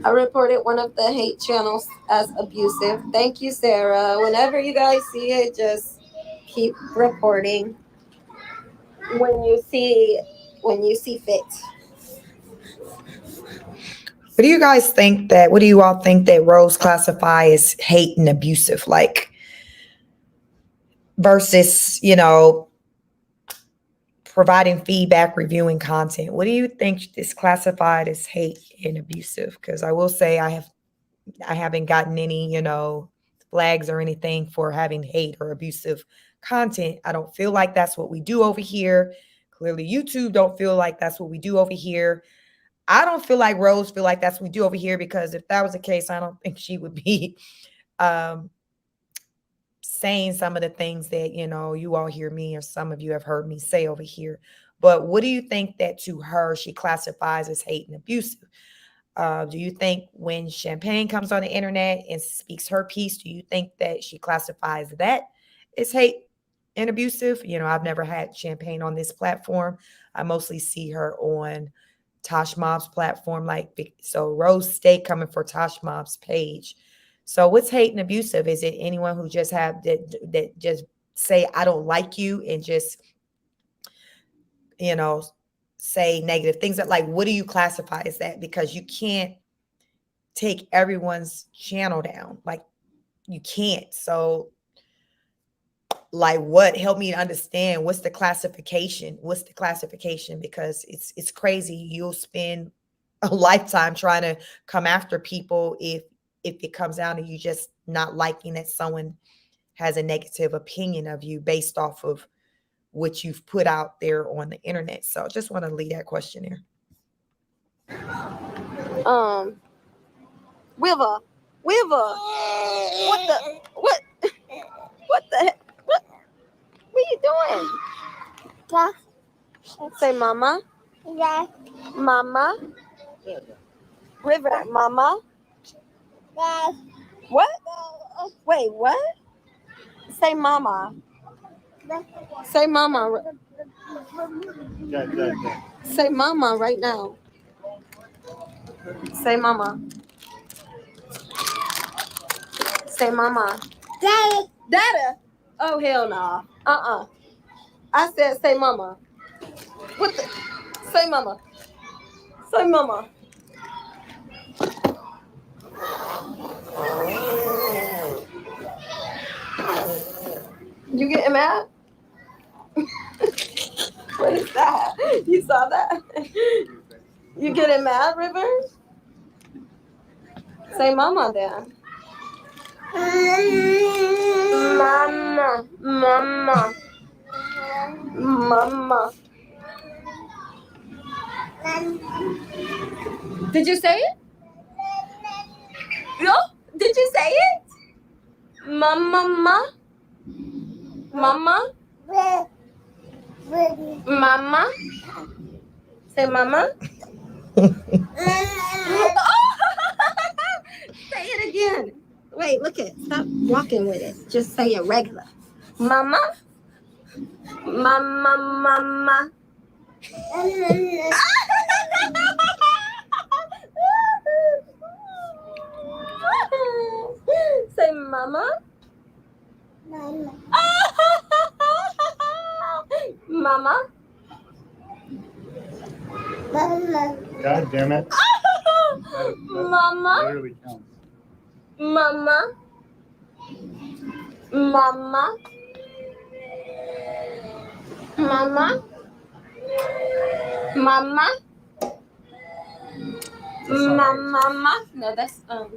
I reported one of the hate channels as abusive. Thank you, Sarah. Whenever you guys see it, just keep reporting when you see fit. What do you guys think what do you all think that Rose classify as hate and abusive, like versus, providing feedback, reviewing content? What do you think is classified as hate and abusive? Because I will say I haven't gotten any, flags or anything for having hate or abusive content. I don't feel like that's what we do over here. Clearly, YouTube don't feel like that's what we do over here. I don't feel like Rose feel like that's what we do over here, because if that was the case, I don't think she would be saying some of the things that, you all hear me, or some of you have heard me say over here. But what do you think that to her she classifies as hate and abusive? Do you think when Champagne comes on the internet and speaks her piece, do you think that she classifies that as hate and abusive? You know, I've never had Champagne on this platform. I mostly see her on Tosh Mob's platform. So Rose State coming for Tosh Mob's page. So what's hate and abusive? Is it anyone who just have that just say, I don't like you, and just, you know, say negative things? That, like, what do you classify as that? Because you can't take everyone's channel down. Like, you can't. So like, what? Help me to understand, what's the classification? What's the classification? Because it's crazy. You'll spend a lifetime trying to come after people if it comes down to you just not liking that someone has a negative opinion of you based off of what you've put out there on the internet. So just want to leave that question there. River, what the heck? What are you doing? Yeah. Say mama. Yeah. Mama. River, mama. Yeah. What? Wait, what? Say mama. Say mama. Yeah. Say mama right now. Say mama. Say mama. Daddy. Dada. Oh, hell no. Nah. I said say mama. What the? Say mama. Say mama. You getting mad? What is that? You saw that? You getting mad, Rivers? Say mama then. Mama. Mama. Mama. Did you say it? No? Did you say it? Mama. Mama. Mama. Say mama. Say it again. Wait, look it. Stop walking with it. Just say it regular. Mama. Mama. Mama. Say mama. Mama. Mama. Mama. God damn it. Mama. Literally counts. Mama. Mama. Mama. Mama. Mama. No, that's hard.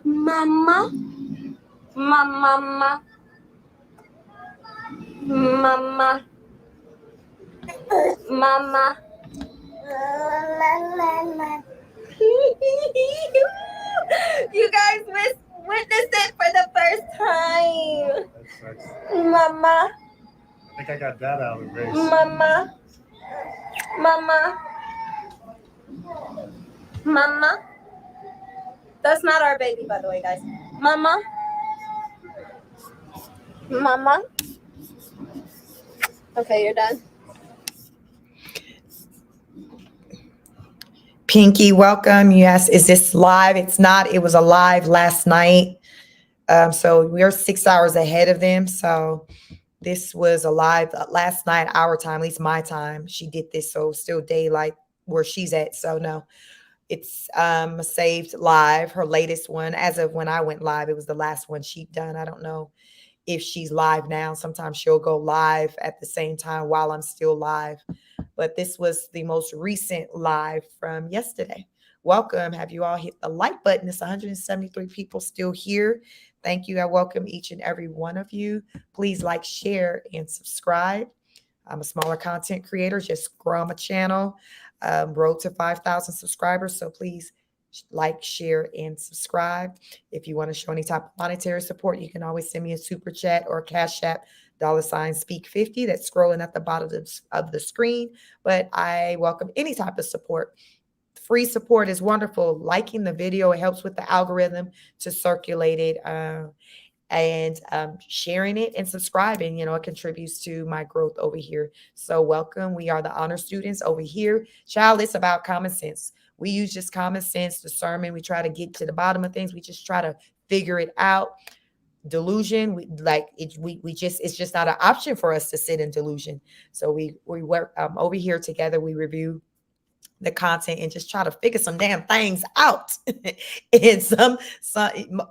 Mama. Mama. Mama. Mama. You guys witnessed it for the first time. That sucks. Mama. I think I got that out of the race. Mama. Mama. Mama. That's not our baby, by the way, guys. Mama. Mama. Okay, you're done. Pinky, welcome. Yes, is this live? It's not. It was a live last night. So we're 6 hours ahead of them. So this was a live last night, our time, at least my time. She did this, so still daylight where she's at. So no, it's saved live. Her latest one, as of when I went live, it was the last one she'd done. I don't know if she's live now. Sometimes she'll go live at the same time while I'm still live. But this was the most recent live from yesterday. Welcome. Have you all hit the like button? It's 173 people still here. Thank you. I welcome each and every one of you. Please like, share, and subscribe. I'm a smaller content creator, just grow my channel, road to 5,000 subscribers. So please like, share, and subscribe. If you want to show any type of monetary support, you can always send me a super chat or a cash app $speak50 that's scrolling at the bottom of the screen. But I welcome any type of support. Free support is wonderful. Liking the video, it helps with the algorithm to circulate it. And sharing it and subscribing, it contributes to my growth over here. So welcome. We are the honor students over here. Child, it's about common sense. We use just common sense, discernment. We try to get to the bottom of things. We just try to figure it out. Delusion, it's just not an option for us to sit in delusion. So we work over here together. We review the content and just try to figure some damn things out. And some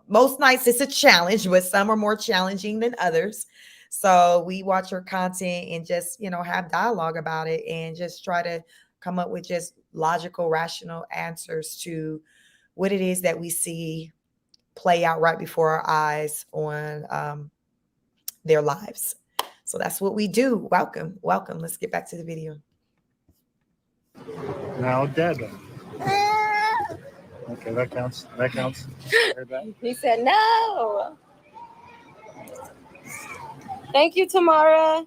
most nights it's a challenge, but some are more challenging than others. So we watch your content and just have dialogue about it and just try to come up with just logical, rational answers to what it is that we see play out right before our eyes on their lives. So that's what we do. Welcome. Let's get back to the video. Now, Dad. Okay, that counts. Heard that? He said no. Thank you, Tamara.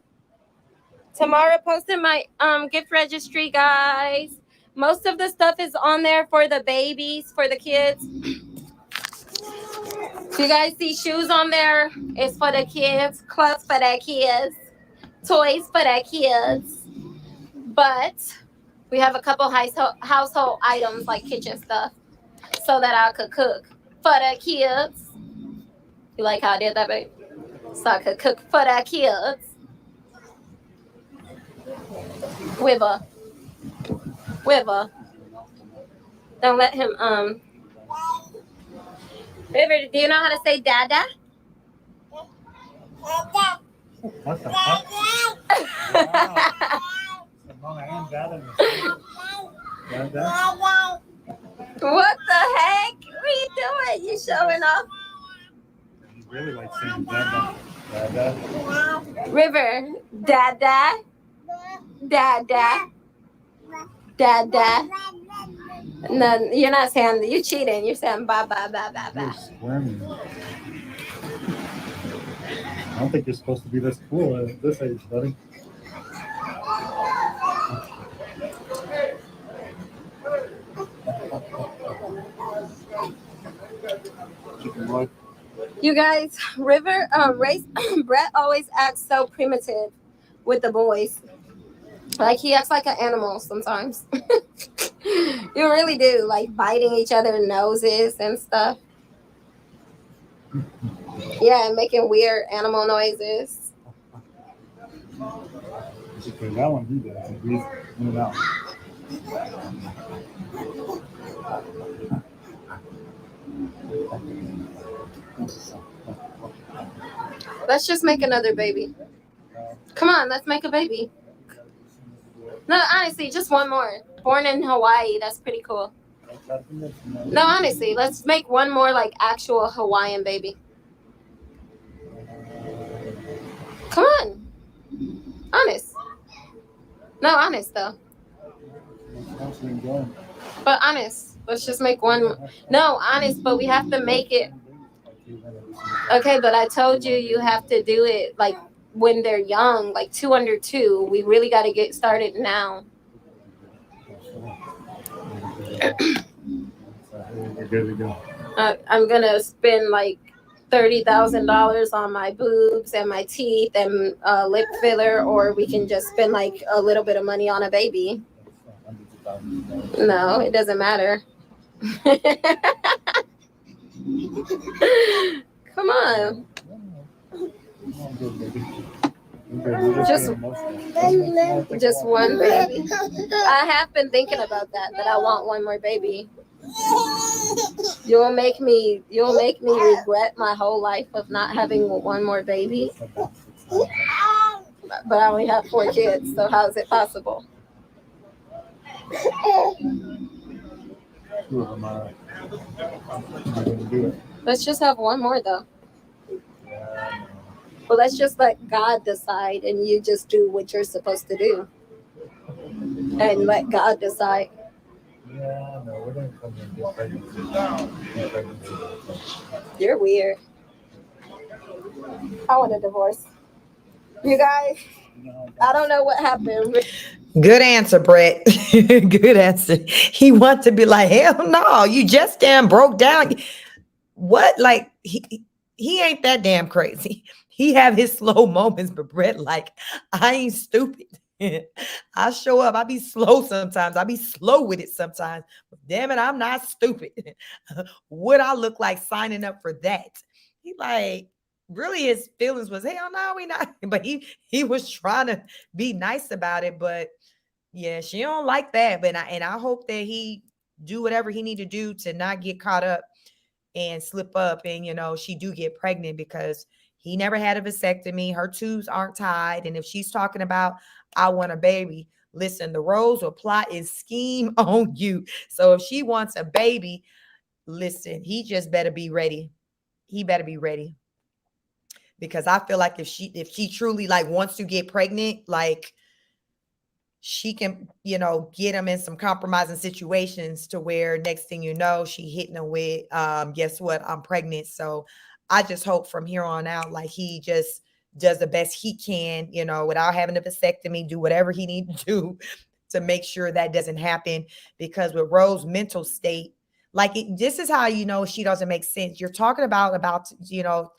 Tamara posted my gift registry, guys. Most of the stuff is on there for the babies, for the kids. So you guys see shoes on there? It's for the kids, clothes for the kids, toys for the kids. But we have a couple household items like kitchen stuff so that I could cook for the kids. You like how I did that, babe? So I could cook for the kids. Wiver. Don't let him, River, do you know how to say dada? What the fuck? Wow. Mama and Dad. What the heck? What are you doing? You showing off? He really likes saying Dada. River, dada. No, you're not saying, you're cheating. You're saying ba. You're squirming. I don't think you're supposed to be this cool at this age, buddy. Chicken boy. You guys, River, Brett always acts so primitive with the boys. Like he acts like an animal sometimes. You really do, like biting each other's noses and stuff. Yeah, and making weird animal noises. Okay, that one he does. He's in and out. Let's just make another baby. Come on, let's make a baby. No, honestly, just one more. Born in Hawaii, that's pretty cool. No, honestly, let's make one more like actual Hawaiian baby. Come on. Honest. No, honest though. But honest, let's just make one. No, honest, but we have to make it. Okay, but I told you you have to do it like when they're young, like 2 under 2. We really got to get started now. I'm gonna spend like $30,000 on my boobs and my teeth and lip filler, or we can just spend like a little bit of money on a baby. No, it doesn't matter. Come on. Just one baby. I have been thinking about that I want one more baby. You'll make me regret my whole life of not having one more baby. But I only have 4 kids, so how is it possible? Let's just have one more though. Well, let's just let God decide and you just do what you're supposed to do. And let God decide. Yeah, no, didn't come and get pregnant. You're weird. I want a divorce. You guys, I don't know what happened. Good answer, Brett. Good answer. He wants to be like, hell no, you just damn broke down. What? Like he ain't that damn crazy. He have his slow moments, but Brett, like, I ain't stupid. I show up. I be slow sometimes. I be slow with it sometimes. But damn it, I'm not stupid. What I look like signing up for that? He like really his feelings was hell no, we not. But he was trying to be nice about it. But yeah, she don't like that. But I hope that he do whatever he need to do to not get caught up and slip up and she do get pregnant, because he never had a vasectomy. Her tubes aren't tied. And if she's talking about I want a baby, listen, the roles will plot and scheme on you. So if she wants a baby, listen, he just better be ready. He better be ready. Because I feel like if she truly like wants to get pregnant, like she can, get him in some compromising situations to where next thing you know, she hitting him with, guess what? I'm pregnant. So I just hope from here on out, like he just does the best he can, without having a vasectomy, do whatever he needs to do to make sure that doesn't happen. Because with Rose's mental state, like this is how she doesn't make sense. You're talking about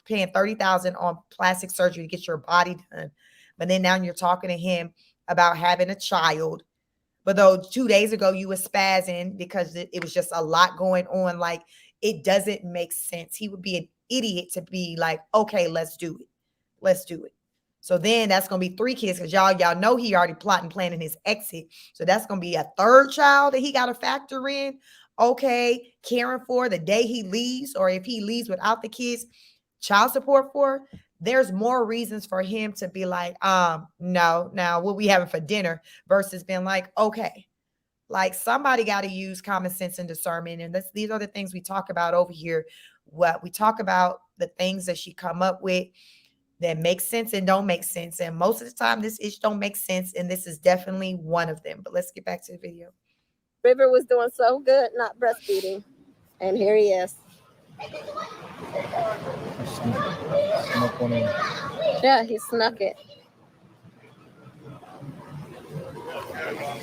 paying $30,000 on plastic surgery to get your body done, but then now you're talking to him about having a child. But though 2 days ago you were spazzing because it was just a lot going on, like it doesn't make sense. He would be an idiot to be like, okay, let's do it. Let's do it. So then that's going to be 3 kids, because y'all know he already plotting, planning his exit. So that's going to be a 3rd child that he got to factor in. Okay, caring for the day he leaves, or if he leaves without the kids, child support for. There's more reasons for him to be like, no, now what we having for dinner, versus being like, okay, like somebody got to use common sense and discernment. And these are the things we talk about over here. What we talk about, the things that she come up with that make sense and don't make sense. And most of the time this ish don't make sense. And this is definitely one of them. But let's get back to the video. River was doing so good not breastfeeding. And here he is. Yeah, he snuck it.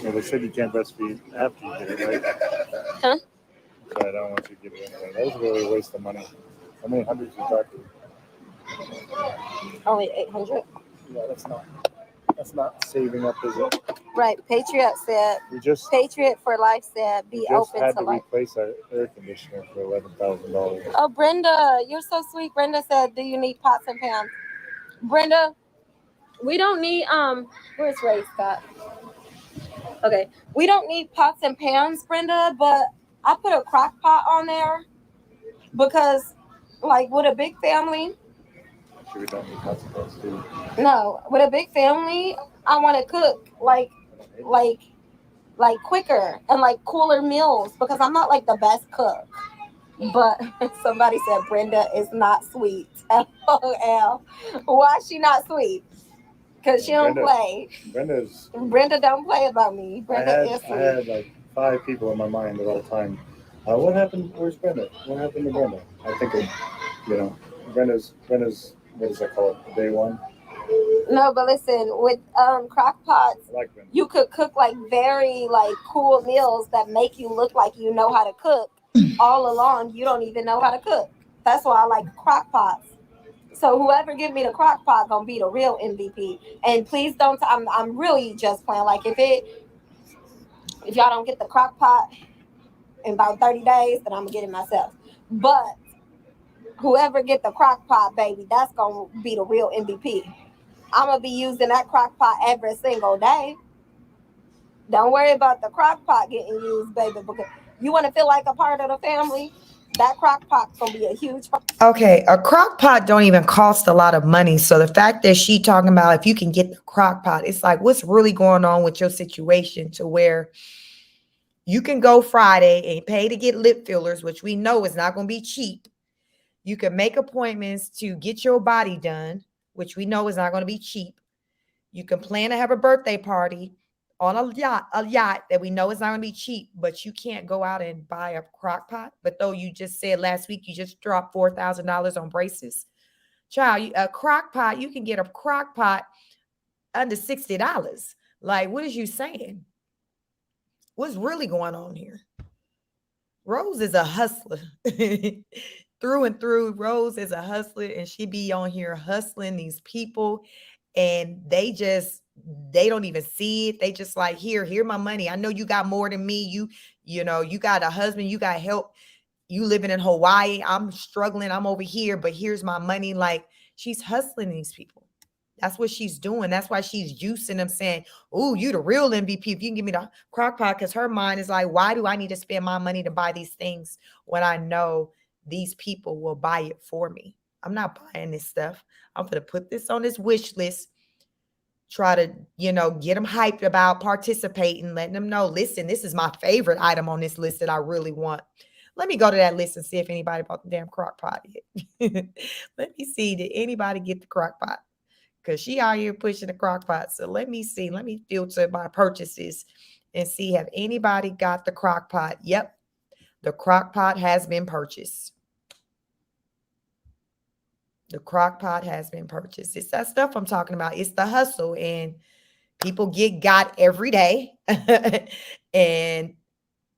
Yeah, they said you can't breastfeed after you get it, right? Huh? So I don't want you to get it anyway. That was really a waste of money. How many hundreds you talking? Only 800. Yeah, that's not saving up, is it? Right. Patriot said. Patriot for Life said, be open to life. We just replace our air conditioner for $11,000. Oh, Brenda, you're so sweet. Brenda said, do you need pots and pans? Brenda, we don't need where's Ray Scott? Okay, we don't need pots and pans, Brenda, but I put a crock pot on there because, like, with a big family. Sure, we don't need pots and pans too. No, with a big family, I want to cook like quicker and like cooler meals, because I'm not like the best cook. But somebody said Brenda is not sweet. LOL. Why is she not sweet? Because she don't play. Brenda don't play about me. Brenda is sweet. I had like 5 people in my mind at all time. What happened? Where's Brenda? What happened to Brenda? I think Brenda's what does that call it? Day one. No, but listen, with crock pots, you could cook like very like cool meals that make you look like you know how to cook. All along, you don't even know how to cook. That's why I like crock pots. So whoever give me the crock pot gonna be the real MVP. And please don't. I'm really just playing. Like if y'all don't get the crock pot in about 30 days, then I'm gonna get it myself. But whoever get the crock pot, baby, that's gonna be the real MVP. I'm gonna be using that crock pot every single day. Don't worry about the crock pot getting used, baby, because you want to feel like a part of the family. That crock pot's gonna be a huge. Okay, a crock pot don't even cost a lot of money. So the fact that she talking about if you can get the crock pot, it's like, what's really going on with your situation to where you can go Friday and pay to get lip fillers, which we know is not going to be cheap. You can make appointments to get your body done, which we know is not going to be cheap. You can plan to have a birthday party on a yacht that we know is not going to be cheap, but you can't go out and buy a crock pot. But though you just said last week you just dropped $4,000 on braces, child, a crock pot, you can get a crock pot under $60. Like, what is you saying? What's really going on here? Rose is a hustler. Through and through, Rose is a hustler, and she be on here hustling these people, and they don't even see it. They just like, here my money. I know you got more than me. You know, you got a husband, you got help. You living in Hawaii. I'm struggling. I'm over here, but here's my money. Like, she's hustling these people. That's what she's doing. That's why she's juicing them, saying, "Oh, you the real MVP. If you can give me the crock pot," because her mind is like, why do I need to spend my money to buy these things when I know these people will buy it for me? I'm not buying this stuff. I'm going to put this on this wish list, try to, get them hyped about participating, letting them know, listen, this is my favorite item on this list that I really want. Let me go to that list and see if anybody bought the damn crock pot yet. Let me see, did anybody get the crock pot? Because she out here pushing the crock pot. So let me see. Let me filter my purchases and see, have anybody got the crock pot? Yep. The crock pot has been purchased. The crock pot has been purchased. It's that stuff I'm talking about. It's the hustle. And people get got every day. And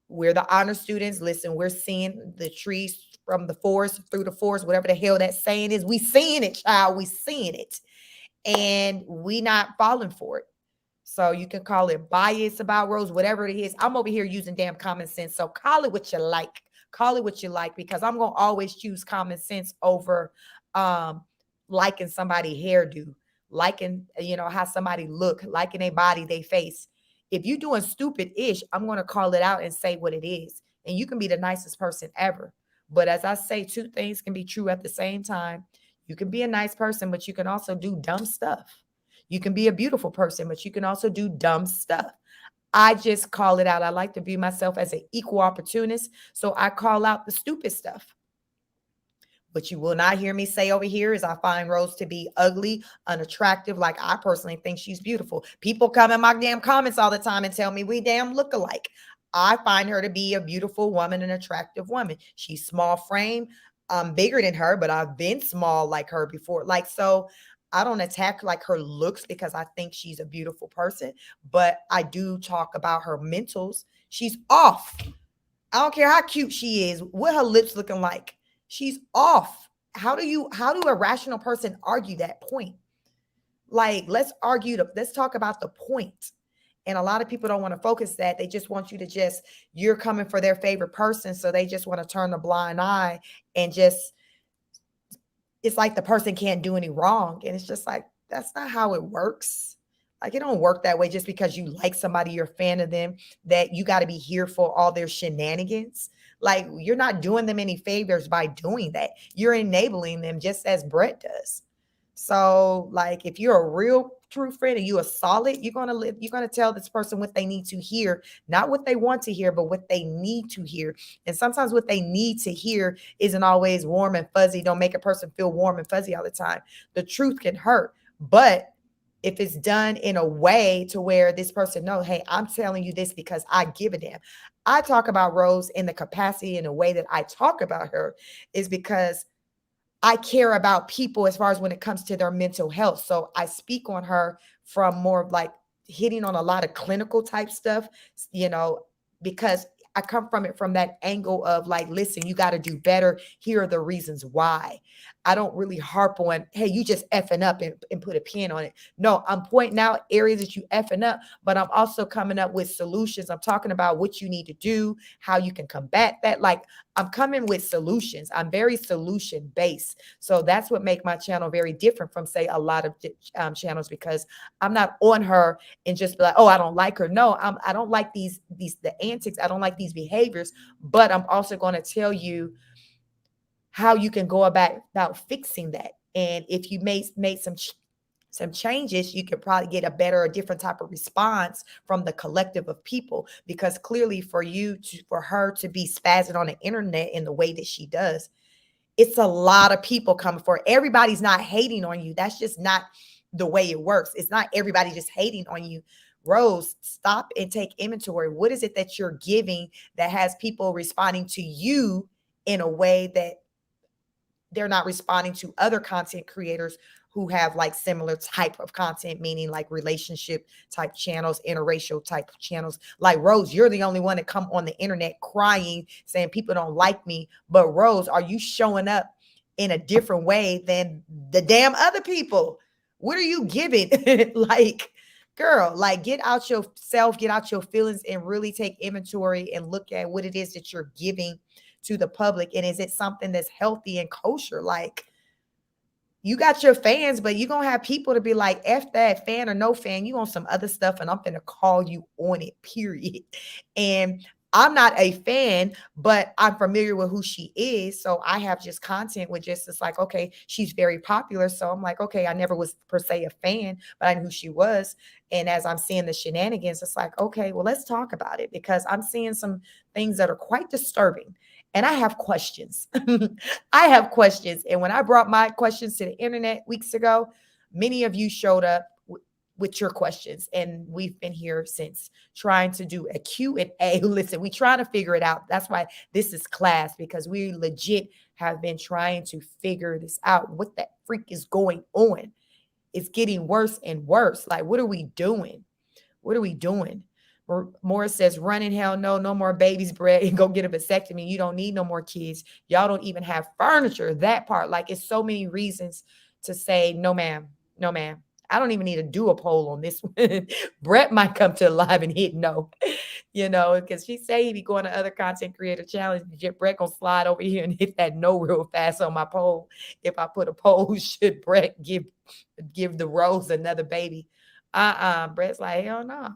we're the honor students. Listen, we're seeing the trees from the forest through the forest, whatever the hell that saying is. We seeing it, child. We seeing it. And we not falling for it. So you can call it bias about Rose, whatever it is. I'm over here using damn common sense. So call it what you like. Call it what you like, because I'm going to always choose common sense over liking somebody's hairdo, liking, how somebody look, liking their body, their face. If you're doing stupid-ish, I'm going to call it out and say what it is. And you can be the nicest person ever. But as I say, two things can be true at the same time. You can be a nice person, but you can also do dumb stuff. You can be a beautiful person, but you can also do dumb stuff. I just call it out. I like to view myself as an equal opportunist, so I call out the stupid stuff. What you will not hear me say over here is I find Rose to be ugly, unattractive. Like, I personally think she's beautiful. People come in my damn comments all the time and tell me we damn look alike. I find her to be a beautiful woman, an attractive woman. She's small frame. I'm bigger than her, but I've been small like her before. Like, so I don't attack like her looks because I think she's a beautiful person, but I do talk about her mentals. She's off. I don't care how cute she is, what her lips looking like. She's off. How do a rational person argue that point? Like, let's talk about the point. And a lot of people don't want to focus that. They just want you to you're coming for their favorite person. So they just want to turn a blind eye and it's like the person can't do any wrong. And it's just like, that's not how it works. Like, it don't work that way just because you like somebody, you're a fan of them, that you got to be here for all their shenanigans. Like, you're not doing them any favors by doing that. You're enabling them just as Brett does. So, like, if you're a real true friend and you are solid, you're going to tell this person what they need to hear, not what they want to hear, but what they need to hear. And sometimes what they need to hear isn't always warm and fuzzy. Don't make a person feel warm and fuzzy all the time. The truth can hurt, but if it's done in a way to where this person knows, hey, I'm telling you this because I give a damn. I talk about Rose in the capacity, in the way that I talk about her is because I care about people as far as when it comes to their mental health. So I speak on her from more of like hitting on a lot of clinical type stuff, because I come from it from that angle of like, listen, you got to do better. Here are the reasons why. I don't really harp on, hey, you just effing up and put a pin on it. No, I'm pointing out areas that you effing up, but I'm also coming up with solutions. I'm talking about what you need to do, how you can combat that. Like, I'm coming with solutions. I'm very solution based. So that's what makes my channel very different from, say, a lot of channels, because I'm not on her and just be like, oh, I don't like her. No, I don't like the antics. I don't like these behaviors, but I'm also going to tell you how you can go about fixing that. And if you made some changes, you could probably get a different type of response from the collective of people, because clearly for her to be spazzing on the internet in the way that she does, it's a lot of people coming for it. Everybody's not hating on you. That's just not the way it works. It's not everybody just hating on you. Rose, stop and take inventory. What is it that you're giving that has people responding to you in a way that they're not responding to other content creators who have like similar type of content, meaning like relationship type channels, interracial type channels? Like Rose, you're the only one that come on the internet crying, saying people don't like me. But Rose, are you showing up in a different way than the damn other people? What are you giving? Like, girl, like get out yourself, get out your feelings and really take inventory and look at what it is that you're giving to the public. And is it something that's healthy and kosher? Like, you got your fans, but you're gonna have people to be like, F that, fan or no fan, you on some other stuff, and I'm gonna call you on it, period. And I'm not a fan, but I'm familiar with who she is. So I have just content with just, it's like, okay, she's very popular. So I'm like, okay, I never was per se a fan, but I knew who she was. And as I'm seeing the shenanigans, it's like, okay, well, let's talk about it, because I'm seeing some things that are quite disturbing. And I have questions. I have questions. And when I brought my questions to the internet weeks ago, many of you showed up with your questions. And we've been here since trying to do a Q&A. Listen, we trying to figure it out. That's why this is class, because we legit have been trying to figure this out. What the freak is going on? It's getting worse and worse. Like, what are we doing? What are we doing? Morris says, run in hell no, no more babies, Brett, and go get a vasectomy. You don't need no more kids. Y'all don't even have furniture. That part, like, it's so many reasons to say, no, ma'am, no, ma'am. I don't even need to do a poll on this one. Brett might come to live and hit no, you know, because she say he be going to other content creator challenge. Brett gonna slide over here and hit that no real fast on my poll. If I put a poll, should Brett give the Rose another baby? Brett's like, hell no.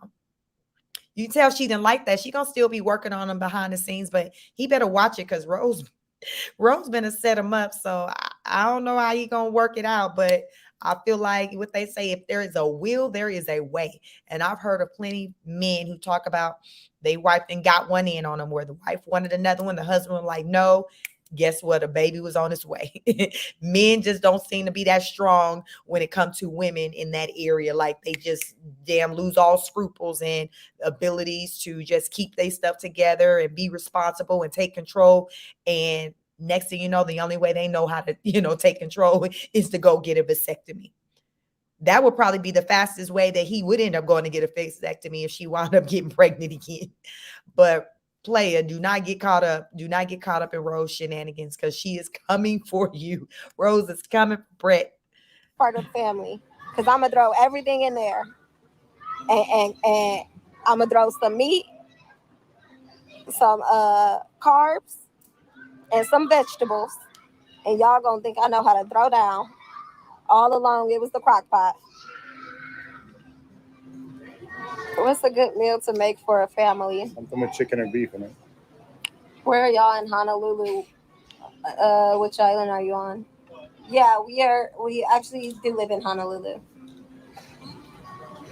You tell she didn't like that. She gonna still be working on him behind the scenes, but he better watch it, because Rose been to set him up. So I don't know how he gonna work it out, but I feel like what they say, if there is a will, there is a way. And I've heard of plenty men who talk about they wife and got one in on them, where the wife wanted another one, the husband was like, no. Guess what? A baby was on its way. Men just don't seem to be that strong when it comes to women in that area. Like, they just damn lose all scruples and abilities to just keep their stuff together and be responsible and take control. And next thing you know, the only way they know how to, take control is to go get a vasectomy. That would probably be the fastest way that he would end up going to get a vasectomy if she wound up getting pregnant again. But player, do not get caught up. Do not get caught up in Rose shenanigans, because she is coming for you. Rose is coming for Brett. Part of the family, because I'm gonna throw everything in there, and I'm gonna throw some meat, some carbs, and some vegetables, and y'all gonna think I know how to throw down. All along, it was the crock pot. What's a good meal to make for a family? Something with chicken or beef in it. Where are y'all in Honolulu? Which island are you on? Yeah, we actually do live in Honolulu.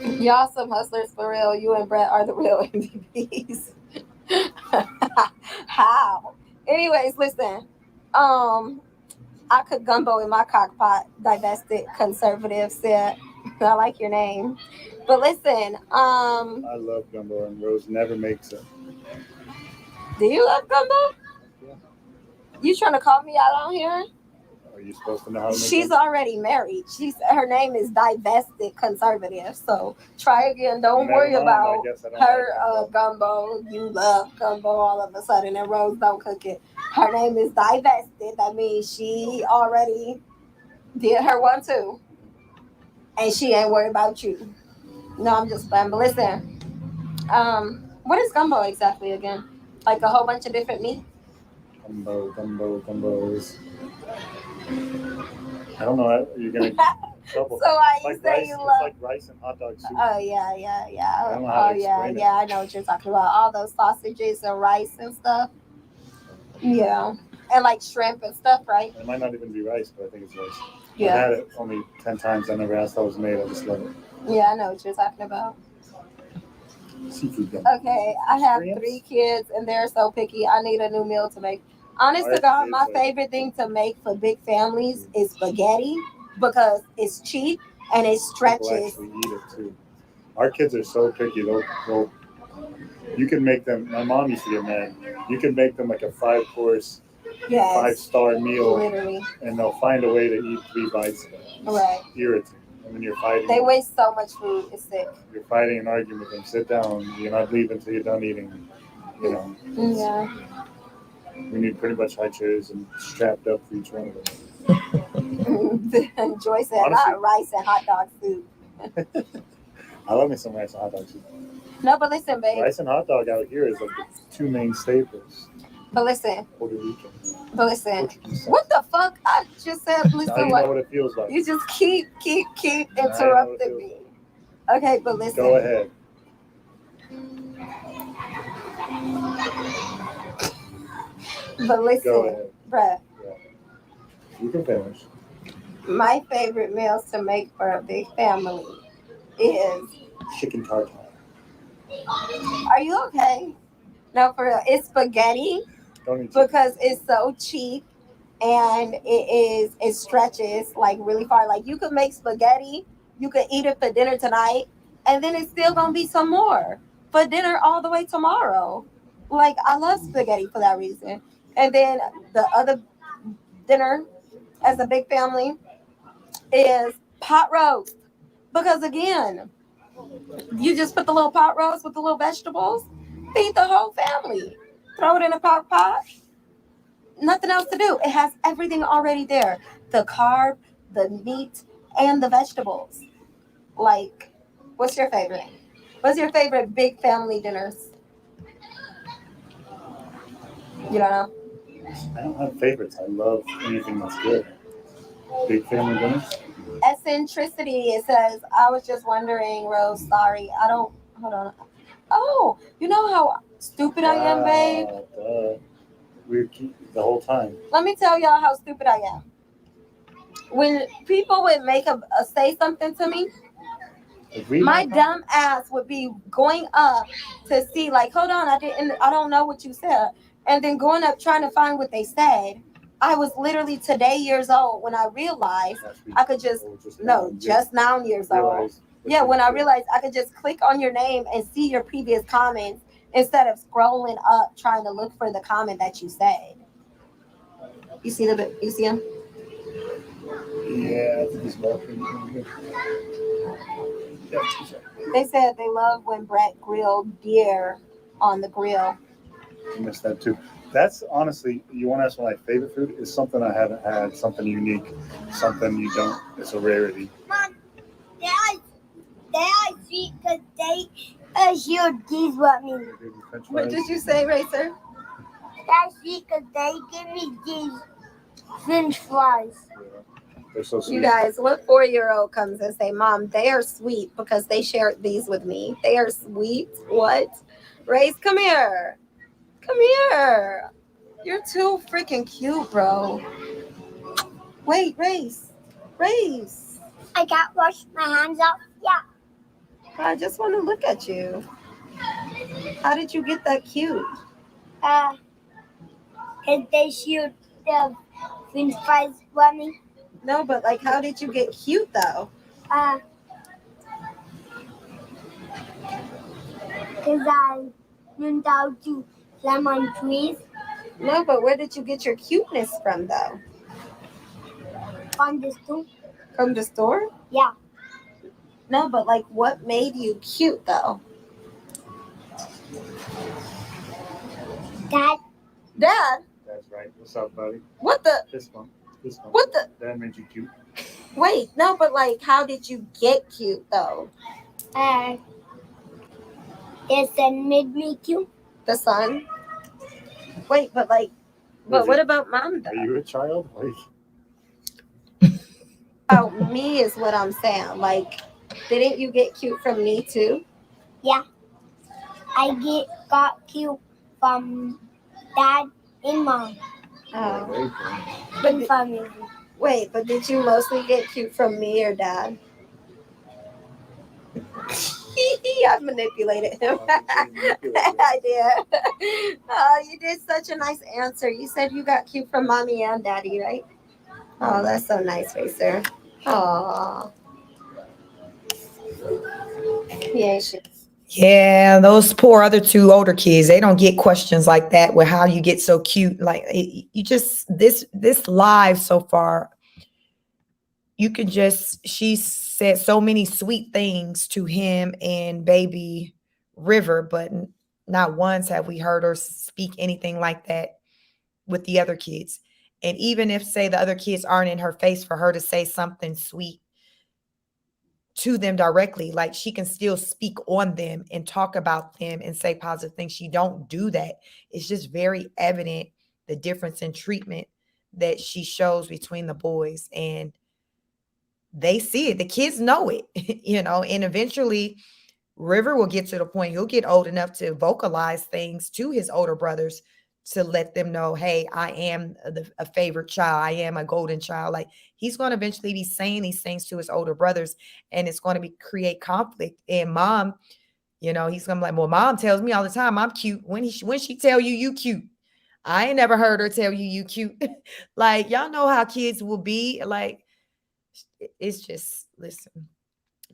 Y'all some hustlers for real. You and Brett are the real MVPs. How? Anyways, listen. I cook gumbo in my crock pot. Divested conservative said, I like your name. But listen, I love gumbo, and Rose never makes it. Do you love gumbo? Yeah. You trying to call me out on here? Are you supposed to know how to make She's gumbo? already married. Her name is Divested Conservative. So try again. Don't Never worry mind, about I guess I don't her like gumbo. You love gumbo all of a sudden, and Rose don't cook it. Her name is Divested. That means she already did her one too, and she ain't worried about you. No, I'm just playing. But listen, what is gumbo exactly again? Like a whole bunch of different meat? Gumbo is. I don't know. You're gonna get in trouble. So why It's you like say rice. you It's love? like rice and hot dog soup. Oh yeah. I don't know how Oh to yeah, explain it. yeah. I know what you're talking about. All those sausages and rice and stuff. Yeah, and like shrimp and stuff, right? It might not even be rice, but I think it's rice. Yeah. I had it only 10 times. I never asked how it was made. I just love it. Yeah, I know what you're talking about. Seafood gumbo. Okay, I have Shrimps? 3 kids and they're so picky. I need a new meal to make. Honest Our to God, my kids are- favorite thing to make for big families is spaghetti, because it's cheap and it People stretches. actually eat it too. Our kids are so picky. They'll you can make them. My mom used to get mad. You can make them like a 5-course, Yes. 5-star meal, Literally. and they'll find a way to eat 3 bites. Right. Irritating. And when you're fighting, They waste so much food. It's sick. you're fighting an argument with them. Sit down. You're not leaving until you're done eating. You know. Yeah. We need pretty much high chairs and strapped up for each one of them. Joy said, Honestly. not rice and hot dog soup. I love me some rice and hot dogs. No, but listen, babe. Rice and hot dog out here is like the 2 main staples. But listen. Puerto Rican. But listen. Portuguese. What the fuck? I just said, Now listen. you know What? what it feels like. You just keep Now you know what interrupting it me. Okay, but listen. Go ahead. But listen, Go ahead. bruh. You can finish. My favorite meals to make for a big family is. Chicken tartare. Are you okay? No, for real. It's spaghetti Don't eat chicken. because it's so cheap and it stretches like really far. Like you could make spaghetti, you could eat it for dinner tonight, and then it's still gonna be some more for dinner all the way tomorrow. Like I love spaghetti for that reason. And then the other dinner as a big family is pot roast. Because again, you just put the little pot roast with the little vegetables, feed the whole family. Throw it in a crock pot. Nothing else to do. It has everything already there. The carb, the meat, and the vegetables. Like, what's your favorite? What's your favorite big family dinners? You don't know? I don't have favorites. I love anything that's good. Big family dinners. Eccentricity, it says, I was just wondering, Rose, sorry. I don't, hold on. Oh, you know how stupid I am, babe? We keep the whole time. Let me tell y'all how stupid I am. When people would make a say something to me, If we my dumb ass would be going up to see, like, hold on, I don't know what you said. And then going up trying to find what they said. I was literally today years old when I realized I could just now years old. Yeah, when I realized I could just click on your name and see your previous comments instead of scrolling up trying to look for the comment that you said. You see him? Yeah, I think he's walking. They said they love when Brett grilled deer on the grill. I missed that too. That's honestly, you want to ask what my favorite food is? Something I haven't had, something unique, something you don't. It's a rarity. Mom, they are sweet because they share these with me. What did you say, Racer? They're sweet because they give me these French fries. They're so sweet. You guys, what 4-year-old comes and say, Mom, they are sweet because they shared these with me. They are sweet? What? Race, come here. Come here. You're too freaking cute, bro. Wait, Race. I can't wash my hands off. Yeah. I just want to look at you. How did you get that cute? Because they shared the French fries with me. No, but like, how did you get cute though? Because I learned how to climb on trees. No, but where did you get your cuteness from though? On the stoop. From the store? Yeah. No, but like, what made you cute though? Dad. Dad? That's right. What's up, buddy? What the? This one. What the? That made you cute. Wait, no, but like, how did you get cute though? The sun made me cute. The sun? Wait, but like, but what about Mom though? Are you a child? Like, Oh, me is what I'm saying. Like, didn't you get cute from me too? Yeah. I got cute from Dad and Mom. Oh. And from you. Wait, but did you mostly get cute from me or Dad? I manipulated him. I did. Oh, you did such a nice answer. You said you got cute from Mommy and Daddy, right? Oh, that's so nice, Racer. Aww. He ain't shit. Yeah, those poor other two older kids, they don't get questions like that with how you get so cute. Like you just this live so far, you can just she said so many sweet things to him and baby River, but not once have we heard her speak anything like that with the other kids. And even if say the other kids aren't in her face, for her to say something sweet to them directly, like she can still speak on them and talk about them and say positive things. She don't do that. It's just very evident the difference in treatment that she shows between the boys, and they see it. The kids know it, and eventually River will get to the point he'll get old enough to vocalize things to his older brothers to let them know, hey, I am a favorite child. I am a golden child. Like he's going to eventually be saying these things to his older brothers, and it's going to create conflict. And mom, he's going to be like, well, mom tells me all the time I'm cute. When she tell you you cute? I ain't never heard her tell you cute. Like y'all know how kids will be. Like it's just, listen.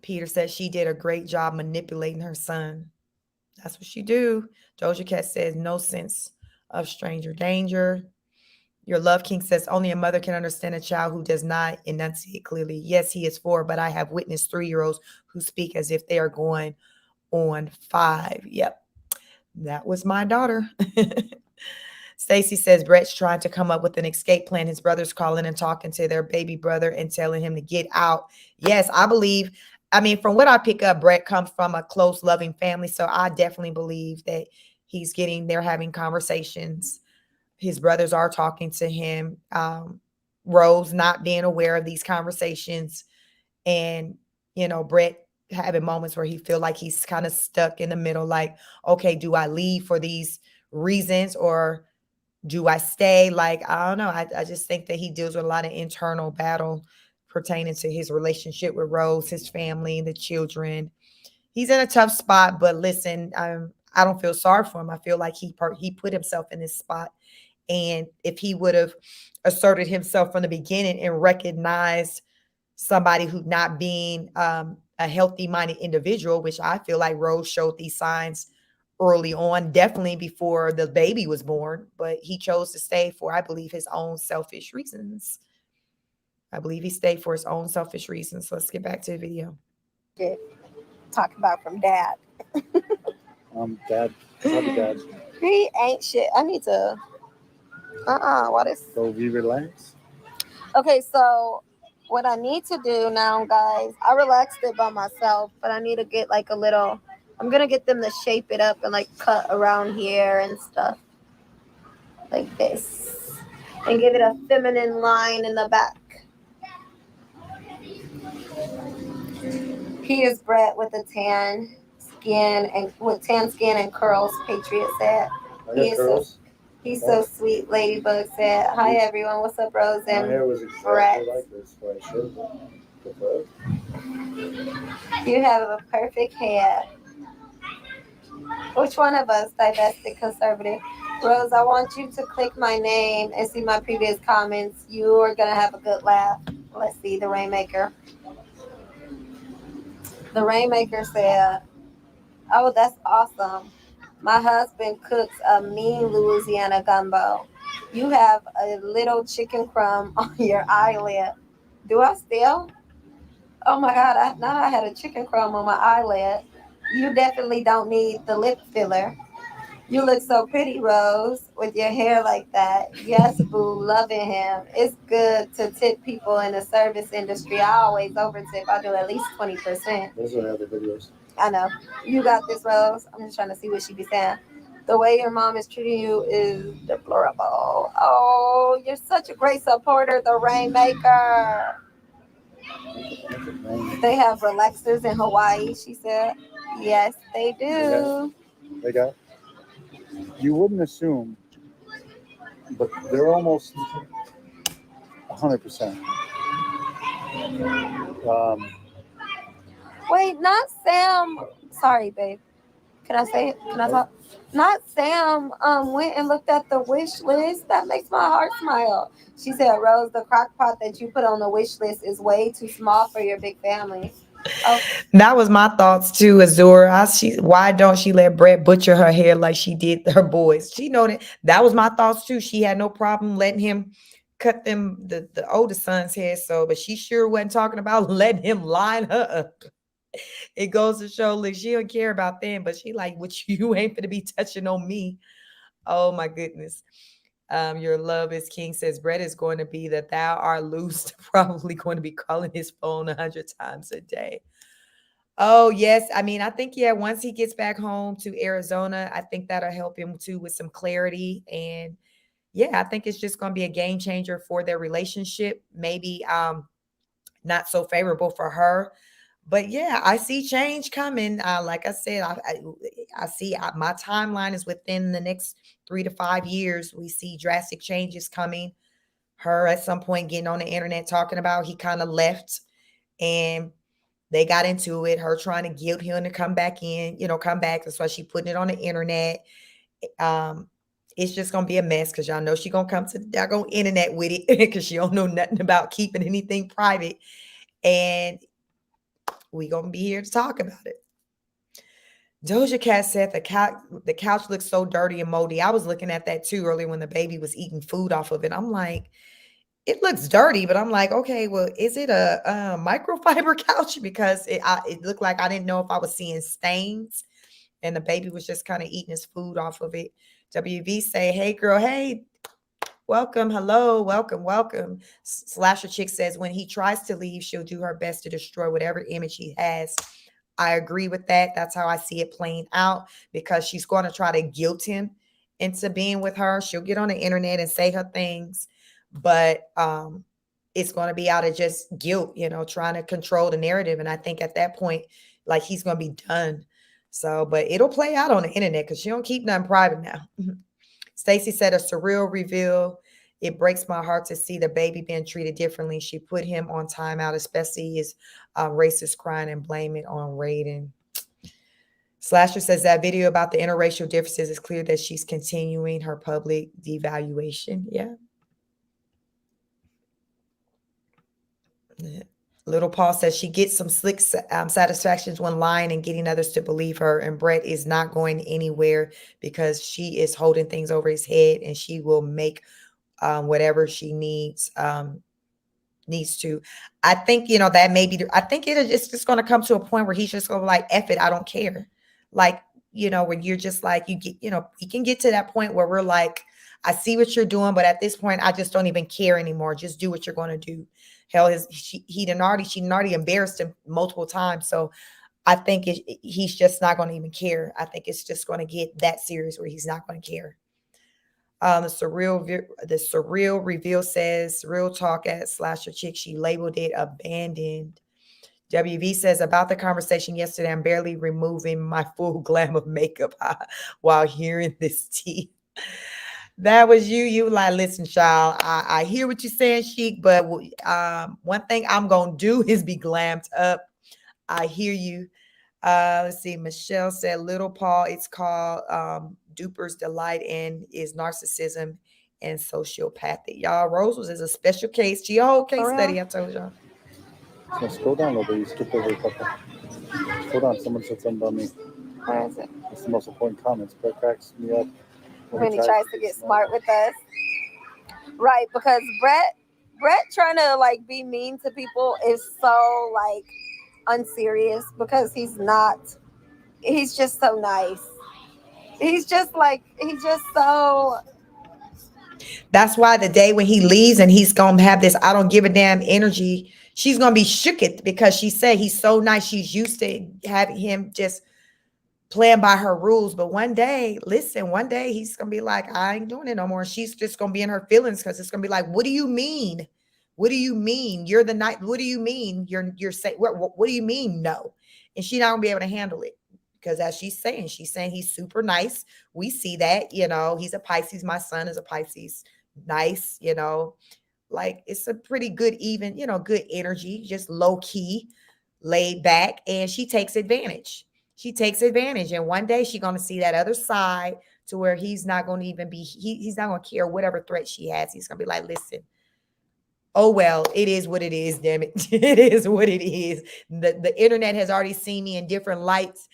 Peter says she did a great job manipulating her son. That's what she do. Doja Cat says no sense of stranger danger. Your Love King says only a mother can understand a child who does not enunciate clearly. Yes, he is 4, but I have witnessed 3-year-olds who speak as if they are going on 5. Yep, that was my daughter. Stacy says Brett's trying to come up with an escape plan. His brother's calling and talking to their baby brother and telling him to get out. Yes, I believe. I mean, from what I pick up, Brett comes from a close, loving family. So I definitely believe that they're having conversations. His brothers are talking to him. Rose not being aware of these conversations. And, Brett having moments where he feel like he's kind of stuck in the middle. Like, okay, do I leave for these reasons or do I stay? Like, I don't know. I just think that he deals with a lot of internal battle pertaining to his relationship with Rose, his family, the children. He's in a tough spot, but listen, I don't feel sorry for him. I feel like he put himself in this spot. And if he would have asserted himself from the beginning and recognized somebody who not being a healthy minded individual, which I feel like Rose showed these signs early on, definitely before the baby was born, but he chose to stay for, I believe, his own selfish reasons. I believe he stayed for his own selfish reasons. So let's get back to the video. Talk about from dad. Dad. Dad. He ain't shit. I need to. What is? So we relax. Okay, so what I need to do now, guys, I relaxed it by myself, but I need to get like a little. I'm gonna get them to shape it up and like cut around here and stuff like this, and give it a feminine line in the back. He is Brett with a tan skin and curls. Patriot said. He's so sweet. Ladybug said, "Hi everyone, what's up, Rose and My hair was exactly Brett? like this, so I should prefer. You have a perfect hair." Which one of us, divested conservative? Rose, I want you to click my name and see my previous comments. You are gonna have a good laugh. Let's see, the Rainmaker. The Rainmaker said, "Oh, that's awesome. My husband cooks a mean Louisiana gumbo. You have a little chicken crumb on your eyelid. Do I still? Oh my God, I had a chicken crumb on my eyelid. You definitely don't need the lip filler. You look so pretty, Rose, with your hair like that. Yes, boo, loving him. It's good to tip people in the service industry. I always over tip. I do at least 20%. Those are the other videos. I know. You got this, Rose. I'm just trying to see what she be saying. The way your mom is treating you is deplorable. Oh, you're such a great supporter, the Rainmaker. They have relaxers in Hawaii, she said. Yes, they do. They got. You wouldn't assume, but they're almost 100%. Wait, not Sam. Sorry, babe. Can I say it? Can I talk? Not Sam went and looked at the wish list. That makes my heart smile. She said, Rose, the crock pot that you put on the wish list is way too small for your big family. Oh, That was my thoughts too, Azura. Why don't she let Brett butcher her hair like she did her boys? She know that. That was my thoughts too. She had no problem letting him cut them the oldest son's hair. So, but she sure wasn't talking about letting him line her up. It goes to show, look, she don't care about them, but she like, what you ain't gonna be touching on me. Oh my goodness. Your love is king says Brett is going to be that thou art loose, probably going to be calling his phone 100 times a day. Oh, yes. I mean, I think, yeah, once he gets back home to Arizona, I think that'll help him too with some clarity. And yeah, I think it's just going to be a game changer for their relationship. Maybe not so favorable for her. But yeah, I see change coming. Like I said, I see my timeline is within the next 3 to 5 years. We see drastic changes coming. Her at some point getting on the internet talking about he kind of left and they got into it, her trying to guilt him to come back in, come back. That's why she putting it on the internet. Um, it's just gonna be a mess because y'all know she gonna come to the daggone internet with it because she don't know nothing about keeping anything private. And we gonna be here to talk about it. Doja Cat said the couch looks so dirty and moldy. I was looking at that too earlier when the baby was eating food off of it. I'm like, it looks dirty, but I'm like, okay, well, is it a microfiber couch? Because it looked like I didn't know if I was seeing stains, and the baby was just kind of eating his food off of it. WV say, hey, girl, hey, welcome, hello, welcome, welcome. Slasher Chick says, when he tries to leave, she'll do her best to destroy whatever image he has. I agree with that. That's how I see it playing out because she's going to try to guilt him into being with her. She'll get on the internet and say her things, but it's going to be out of just guilt, trying to control the narrative. And I think at that point, like he's going to be done. So, but it'll play out on the internet because she don't keep nothing private now. Stacy said a surreal reveal. It breaks my heart to see the baby being treated differently. She put him on timeout, especially his racist crying and blame it on Raiden. Slasher says that video about the interracial differences is clear that she's continuing her public devaluation. Yeah. Little Paul says she gets some slick satisfactions when lying and getting others to believe her. And Brett is not going anywhere because she is holding things over his head and she will make whatever she needs to. I think, that maybe, I think it's just going to come to a point where he's just going to like, F it, I don't care. Like, when you're just like, you get, you can get to that point where we're like, I see what you're doing, but at this point, I just don't even care anymore. Just do what you're going to do. Hell, she already embarrassed him multiple times. So I think he's just not going to even care. I think it's just going to get that serious where he's not going to care. The surreal reveal says real talk at Slasher Chick. She labeled it abandoned. WV says about the conversation yesterday, I'm barely removing my full glam of makeup while hearing this tea. That was you. You like, listen, child, I hear what you're saying, Chic, but one thing I'm going to do is be glammed up. I hear you. Let's see. Michelle said, Little Paul, it's called Duper's Delight and is narcissism and sociopathic. Y'all, Rose is a special case. She a whole case study, I told y'all. So scroll down a little bit. You skipped over a couple. Scroll down. Someone said something about me. where is it? It's the most important comments. Brett cracks me up When he tries to get smart with us. Right, because Brett trying to like be mean to people is so like unserious because he's just so nice. He's just so. That's why the day when he leaves and he's going to have this I don't give a damn energy, she's going to be shooketh because she said he's so nice. She's used to having him just playing by her rules. But one day he's going to be like, I ain't doing it no more. She's just going to be in her feelings because it's going to be like, what do you mean? What do you mean? You're the night. What do you mean? You're saying, what do you mean? No. And she's not going to be able to handle it. Because as she's saying he's super nice. We see that, he's a Pisces. My son is a Pisces. Nice, like it's a pretty good, even, good energy, just low key, laid back. And she takes advantage. And one day she's going to see that other side to where he's not going to even be, he's not going to care whatever threat she has. He's going to be like, listen, Oh well, it is what it is, damn it. It is what it is. The internet has already seen me in different lights,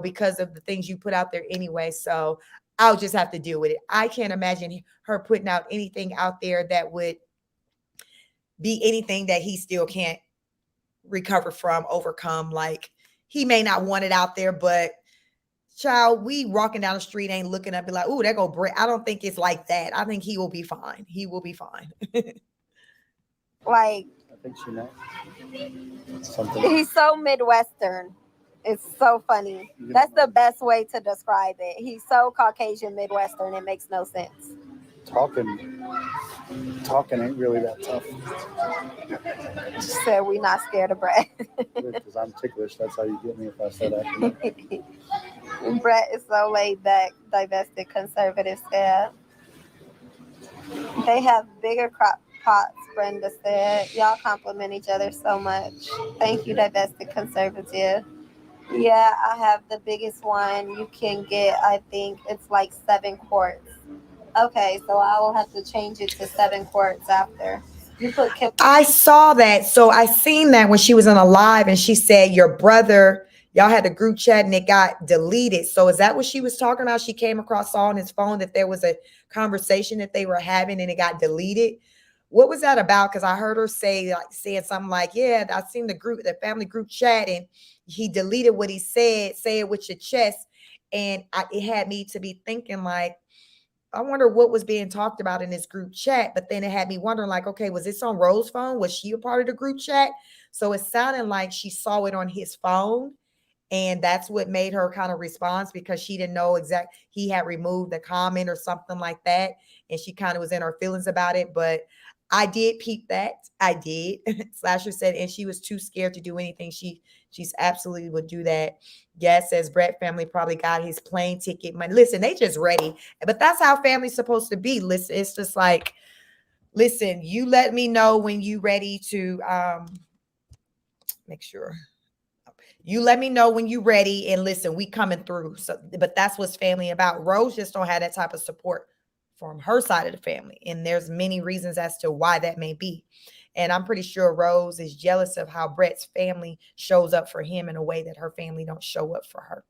because of the things you put out there anyway. So I'll just have to deal with it. I can't imagine her putting out anything out there that would be anything that he still can't recover from, overcome. Like, he may not want it out there, but child, we walking down the street ain't looking up and like, ooh, there go Brett. I don't think it's like that. I think he will be fine. He will be fine. Like, I think she knows something. he's so Midwestern. It's so funny. That's the best way to describe it. He's so Caucasian Midwestern. It makes no sense. Talking ain't really that tough. She said we not scared of Brett. Because I'm ticklish. That's how you get me if I start acting. Brett is so laid back, divested, conservative said. They have bigger crop pots, Brenda said. Y'all compliment each other so much. Thank you, divested conservative. Yeah, I have the biggest one you can get. I think it's like 7 quarts. Okay, so I will have to change it to 7 quarts after. You put I saw that. So I seen that when she was on a live and she said your brother, y'all had a group chat and it got deleted. So is that what she was talking about? She came across on his phone that there was a conversation that they were having and it got deleted. What was that about? Because I heard her saying something like, yeah, I seen the family group chat and he deleted what he said. Say it with your chest. And it had me to be thinking like, I wonder what was being talked about in this group chat. But then it had me wondering like, okay, was this on Rose's phone? Was she a part of the group chat? So it sounded like she saw it on his phone. And that's what made her kind of respond, because she didn't know he had removed the comment or something like that. And she kind of was in her feelings about it. But I did peep that. I did. Slasher said, and she was too scared to do anything. She's absolutely would do that. Yes, says Brett family probably got his plane ticket money. Listen, they just ready. But that's how family's supposed to be. Listen, it's just like, listen, you let me know when you ready to make sure. You let me know when you ready, and listen, we coming through. So, but that's what's family about. Rose just don't have that type of support from her side of the family, and there's many reasons as to why that may be. And I'm pretty sure Rose is jealous of how Brett's family shows up for him in a way that her family don't show up for her.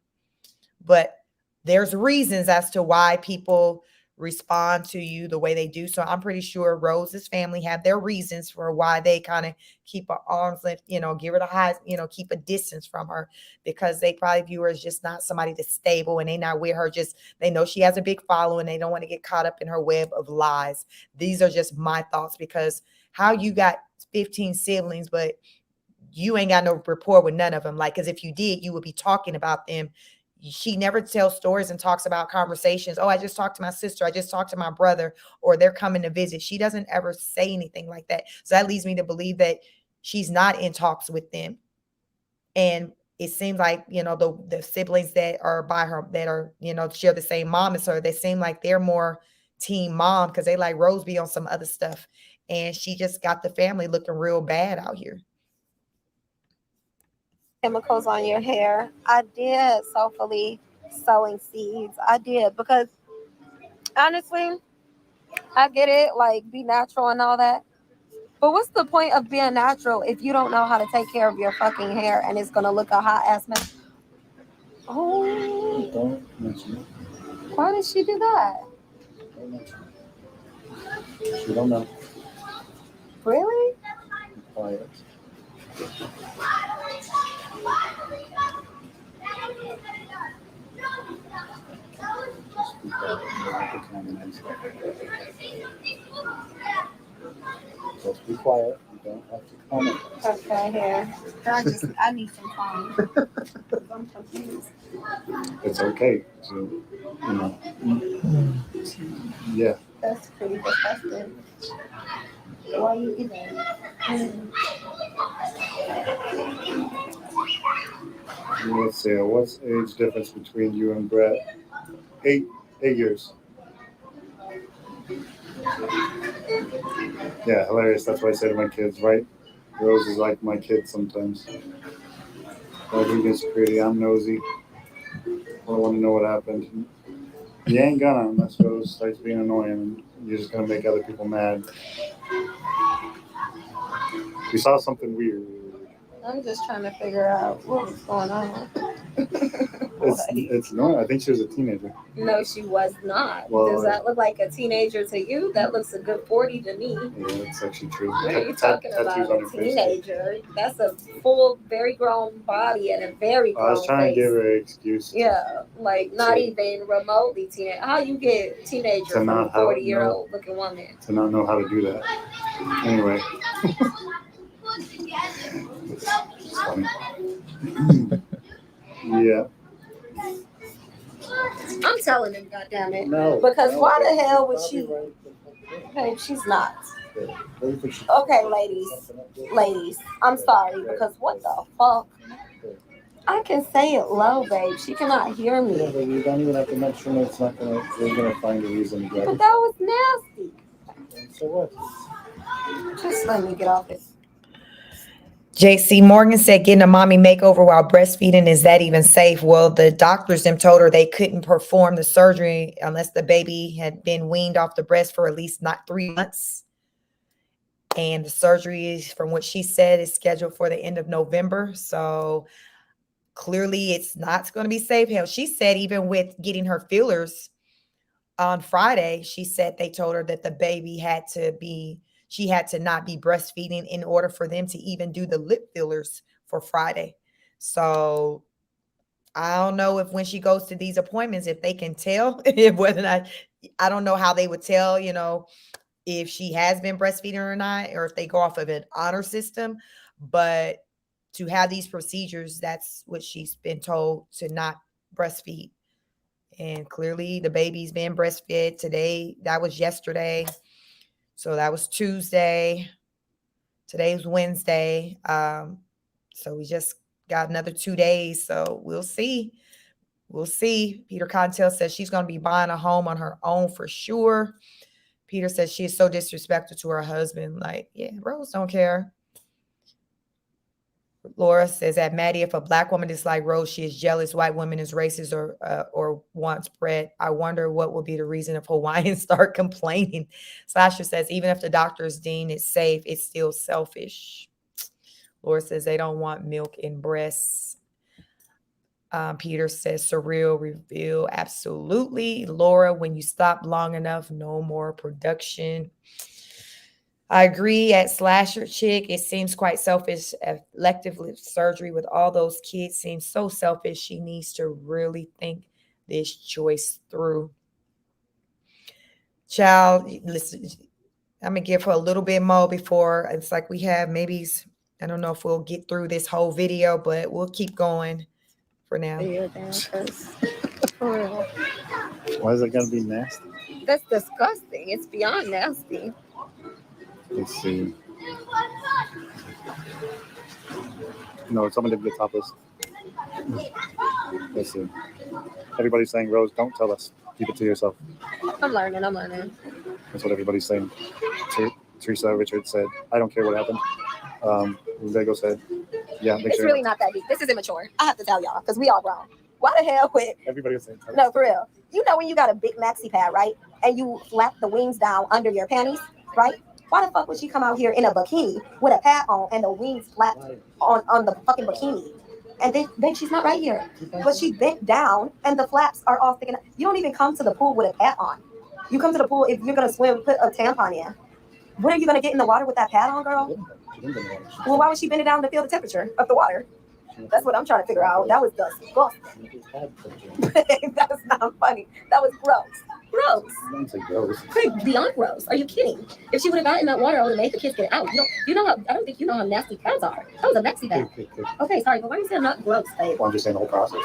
But there's reasons as to why people respond to you the way they do. So I'm pretty sure Rose's family have their reasons for why they kind of keep an arm's length, give her the highs, keep a distance from her, because they probably view her as just not somebody that's stable, and they not with her. Just, they know she has a big following. They don't want to get caught up in her web of lies. These are just my thoughts, because how you got 15 siblings, but you ain't got no rapport with none of them. Like, because if you did, you would be talking about them. She never tells stories and talks about conversations. Oh, I just talked to my sister. I just talked to my brother, or they're coming to visit. She doesn't ever say anything like that. So that leads me to believe that she's not in talks with them. And it seems like, the siblings that are by her, that are, share the same mom as her, they seem like they're more team mom, because they like Rose be on some other stuff. And she just got the family looking real bad out here. Chemicals on your hair. I did soulfully sowing seeds. I did, because honestly, I get it, like, be natural and all that. But what's the point of being natural if you don't know how to take care of your fucking hair and it's gonna look a hot ass mess? Oh, Don't mention it. why did she do that? Don't mention it. She don't know. Really? Be quiet. Just be quiet. You don't have to comment. Okay, here. I need some time. I'm confused. It's okay. So, yeah. That's pretty disgusting. Why you even? Let's see. What's the age difference between you and Brett? 8 years. Yeah, hilarious. That's what I say to my kids, right? Rose is like my kid sometimes. Rodriguez pretty. I'm nosy. I want to know what happened. You ain't gonna, unless Rose starts being annoying, and you're just gonna make other people mad. We saw something weird. I'm just trying to figure out what was going on. It's no. I think she was a teenager. No, she was not. Well, Does that look like a teenager to you? That looks a good 40 to me. Yeah, it's actually true. What are you talking about? Tattoos on A her face. teenager. That's a full, very grown body and a very grown I was trying face. to give her an excuse. Yeah, like not even remotely teenage. How you get teenager To from a not have- 40-year-old looking woman? To not know how to do that. Anyway. It's funny. Yeah. I'm telling him, goddammit. No. Because no, why the that's hell would probably she? right. Babe, she's not. What if she- Okay, ladies, I'm sorry because what the fuck? I can say it low, babe. She cannot hear Yeah, me. but you don't even have to mention it. It's not gonna. We're gonna find a reason to grab But it. that was nasty. So what? Just let me get off it. JC Morgan said getting a mommy makeover while breastfeeding, is that even safe? Well, the doctors them told her they couldn't perform the surgery unless the baby had been weaned off the breast for at least not 3 months. And the surgery, from what she said, is scheduled for the end of November. So clearly it's not going to be safe. Hell, she said even with getting her fillers on Friday, she said they told her that the baby she had to not be breastfeeding in order for them to even do the lip fillers for Friday. So I don't know if when she goes to these appointments, if they can tell whether or not, I don't know how they would tell, if she has been breastfeeding or not, or if they go off of an honor system. But to have these procedures, that's what she's been told, to not breastfeed. And clearly the baby's been breastfed today. That was yesterday. So that was Tuesday. Today's Wednesday. So we just got another 2 days. So we'll see. We'll see. Peter Contel says she's going to be buying a home on her own for sure. Peter says she is so disrespectful to her husband. Like, yeah, Rose don't care. Laura says that Maddie, if a black woman is like Rose, she is jealous. White woman is racist or wants bread. I wonder what will be the reason if Hawaiians start complaining. Sasha says even if the doctors deem it safe, it's still selfish. Laura says they don't want milk in breasts. Peter says surreal reveal. Absolutely. Laura, when you stop long enough, no more production. I agree. At Slasher Chick, it seems quite selfish. Elective lip surgery with all those kids seems so selfish. She needs to really think this choice through. Child, listen, I'm going to give her a little bit more before it's like we have maybe, I don't know if we'll get through this whole video, but we'll keep going for now. Yeah, for real. Why is it gonna be nasty? That's disgusting. It's beyond nasty. Let's see. No, someone didn't get topless. Let's see. Everybody's saying, Rose, don't tell us. Keep it to yourself. I'm learning. That's what everybody's saying. Teresa Richards said, I don't care what happened. Lego said, yeah, make It's sure. really not that deep. This is immature. I have to tell y'all because we all grown. Why the hell would Everybody was saying, no, for real? You know when you got a big maxi pad, right? And you flap the wings down under your panties, right? Why the fuck would she come out here in a bikini with a pad on and the wings flapped on the fucking bikini? And then, babe, she's not right here. But she bent down and the flaps are all sticking out. You don't even come to the pool with a pad on. You come to the pool, if you're going to swim, put a tampon in. When are you going to get in the water with that pad on, girl? Well, why would she bend it down to feel the temperature of the water? That's what I'm trying to figure out. That was disgusting. That's not funny. That was gross. Beyond gross. Are you kidding? If she would have gotten that water, I would have made the kids get out. You know how I don't think you know how nasty pads are. That was a maxi pad. Okay, sorry, but why are you saying not gross, babe? Well, I'm just saying the whole process.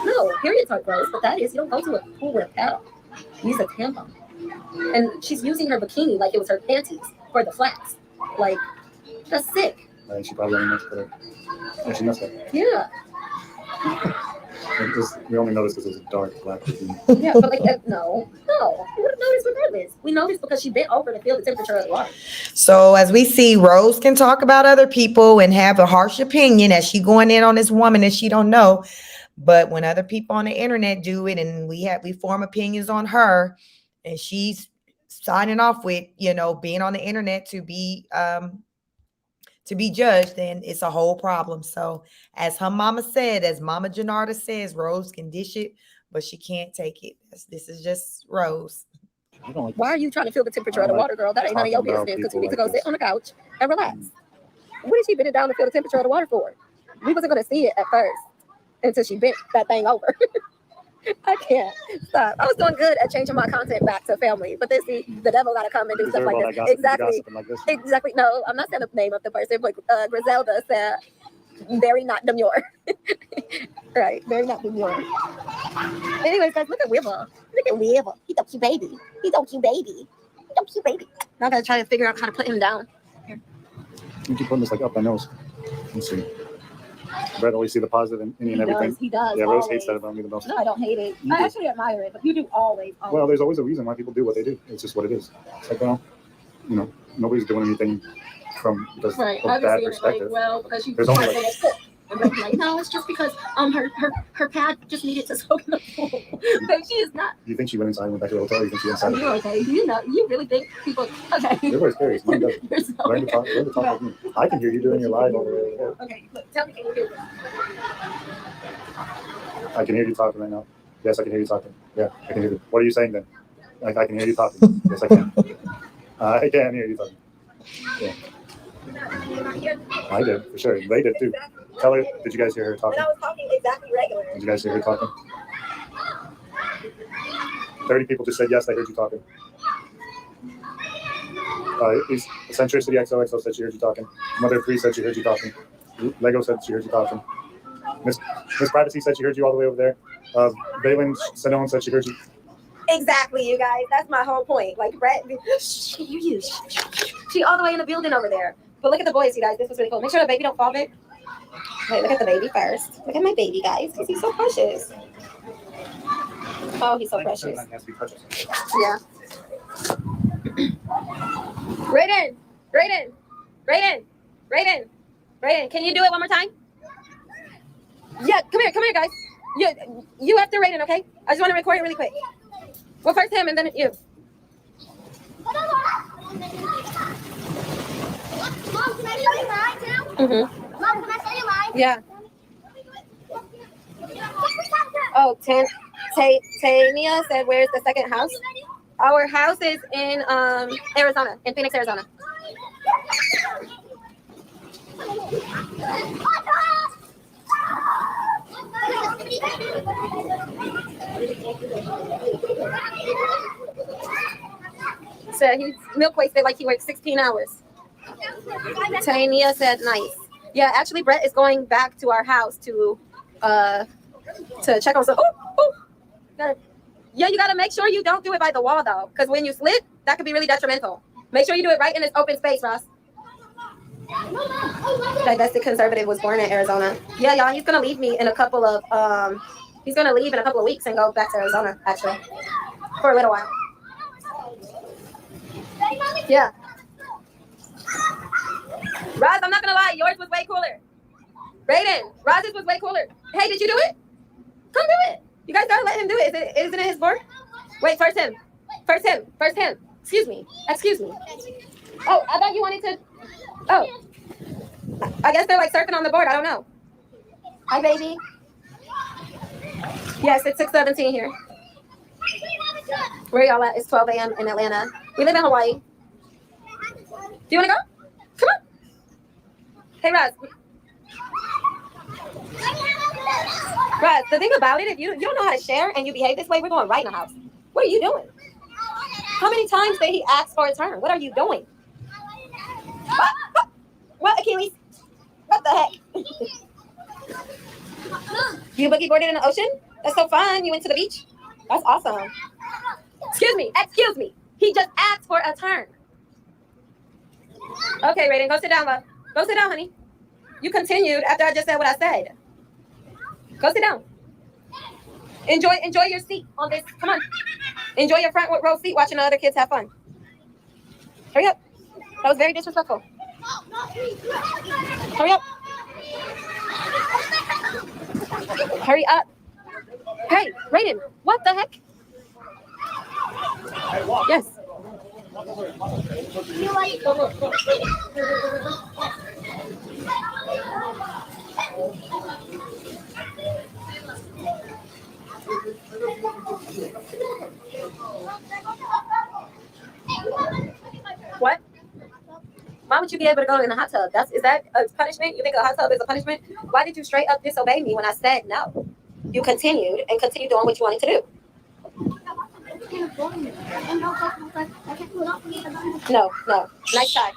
No, periods are gross, but that is, you don't go to a pool with a pad on. You use a tampon. And she's using her bikini like it was her panties for the flaps. Like, that's sick. I think she probably only missed it. Yeah, she missed it. Yeah. We only noticed because it was a dark black bikini. Yeah, but like, no. We would have noticed regardless. We noticed because she bent over to feel the temperature of the water. So as we see, Rose can talk about other people and have a harsh opinion as she going in on this woman that she don't know. But when other people on the internet do it and we form opinions on her and she's signing off with, being on the internet to be to be judged, then it's a whole problem. So as her mama said, as Mama Janarda says, Rose can dish it, but she can't take it. This is just Rose. I don't like Why are you trying to feel the temperature of the water, girl? That ain't none of your talking about business, because you people need to go like sit this. on the couch and relax. What is she bending down to feel the temperature of the water for? We wasn't going to see it at first until she bent that thing over. I can't stop. I was doing good at changing my content back to family, but then see, the devil got to come and do You stuff deserve all like that this. gossip, Exactly. gossiping like this. Exactly. No, I'm not saying the name of the person, but Griselda said, very not demure. Right, very not demure. Anyways, guys, look at Weaver. Look at Weaver. He's a cute baby. He's a cute baby. He's a cute baby. Now I gotta try to figure out how to put him down. You keep putting this like up my nose. Let's see. Brett always see the positive in any and everything. He does. Yeah, Rose always. hates that about me the most. No, I don't hate it. You I do. actually admire it, but you do always. Well, there's always a reason why people do what they do. It's just what it is. It's like, well, you know, nobody's doing anything from just Right. a I just bad see it perspective. like, well, because she There's was only trying to like- say it's and Brett's like, no, it's just because her pad just needed to soak in the pool. But she is not. You think she went inside and went back to the hotel? Or you think she went inside? Are you okay? Do you know? You really think people? Okay. Everybody's curious. Mine doesn't. You're so Learn to talk. Learn to talk with me. I can hear you doing your live over there. Okay, look, tell me, can you hear me? I can hear you talking right now. Yes, I can hear you talking. Yeah, I can hear you. What are you saying then? I can hear you talking. Yes, I can. I can hear you talking. Yeah. I did, for sure. They did too. Tell her, did you guys hear her talking? And I was talking exactly regular. Did you guys hear her talking? 30 people just said yes, I heard you talking. Eccentricity XOXO said she heard you talking. Mother 3 said she heard you talking. Lego said she heard you talking. Miss Privacy said she heard you all the way over there. Valen Senone said she heard you. Exactly, you guys. That's my whole point. Like, Brett, she all the way in the building over there. But look at the boys, you guys. This was really cool. Make sure the baby don't fall, babe. Wait, look at the baby first. Look at my baby, guys, because he's so precious. Oh, he's so precious. Yeah. Raiden, can you do it one more time? Yeah, come here, guys. You after Raiden, okay? I just want to record it really quick. Well, first him and then you. Mom, can I show you mine too? Mm-hmm. Mom, can I show you mine? Yeah. Oh, Tania said, where's the second house? Our house is in Arizona, in Phoenix, Arizona. So he's milk wasted like he worked 16 hours. Tania said, nice. Yeah, actually, Brett is going back to our house to check on some. Yeah, you gotta make sure you don't do it by the wall though, because when you slip, that could be really detrimental. Make sure you do it right in this open space, Ross. Divested conservative was born in Arizona. Yeah, y'all, he's gonna leave me in a couple of he's gonna leave in a couple of weeks and go back to Arizona, actually, for a little while. Yeah. Roz, I'm not gonna lie, yours was way cooler. Raiden, Roz's was way cooler. Hey, did you do it? Come do it. You guys gotta let him do it. Isn't it his board? Wait, first him. Excuse me. Oh, I thought you wanted to. Oh. I guess they're like surfing on the board. I don't know. Hi, baby. Yes, it's 6:17 here. Where y'all at? It's 12 a.m. in Atlanta. We live in Hawaii. Do you want to go? Come on. Hey, Roz. Roz, the thing about it, if you don't know how to share and you behave this way, we're going right in the house. What are you doing? How many times did he ask for a turn? What are you doing? What, Achilles? What the heck? You boogie boarded in the ocean? That's so fun. You went to the beach? That's awesome. Excuse me. He just asked for a turn. Okay, Raiden, go sit down, love. Go sit down, honey. You continued after I just said what I said. Go sit down. Enjoy your seat on this. Come on. Enjoy your front row seat watching the other kids have fun. Hurry up. That was very disrespectful. Hurry up. Hurry up. Hey, Raiden, what the heck? Yes. What? Why would you be able to go in a hot tub? Is that a punishment? You think a hot tub is a punishment? Why did you straight up disobey me when I said no? You continued doing what you wanted to do. No. Nice try.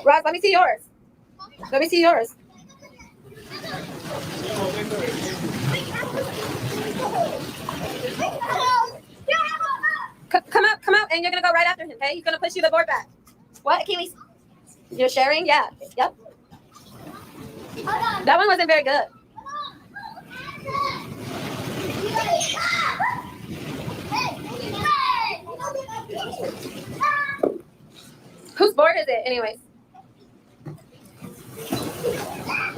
Roz, let me see yours. Come out, and you're gonna go right after him, okay? He's gonna push you the board back. What, Achilles? You're sharing? Yeah. Yep. That one wasn't very good. Whose board is it, anyways?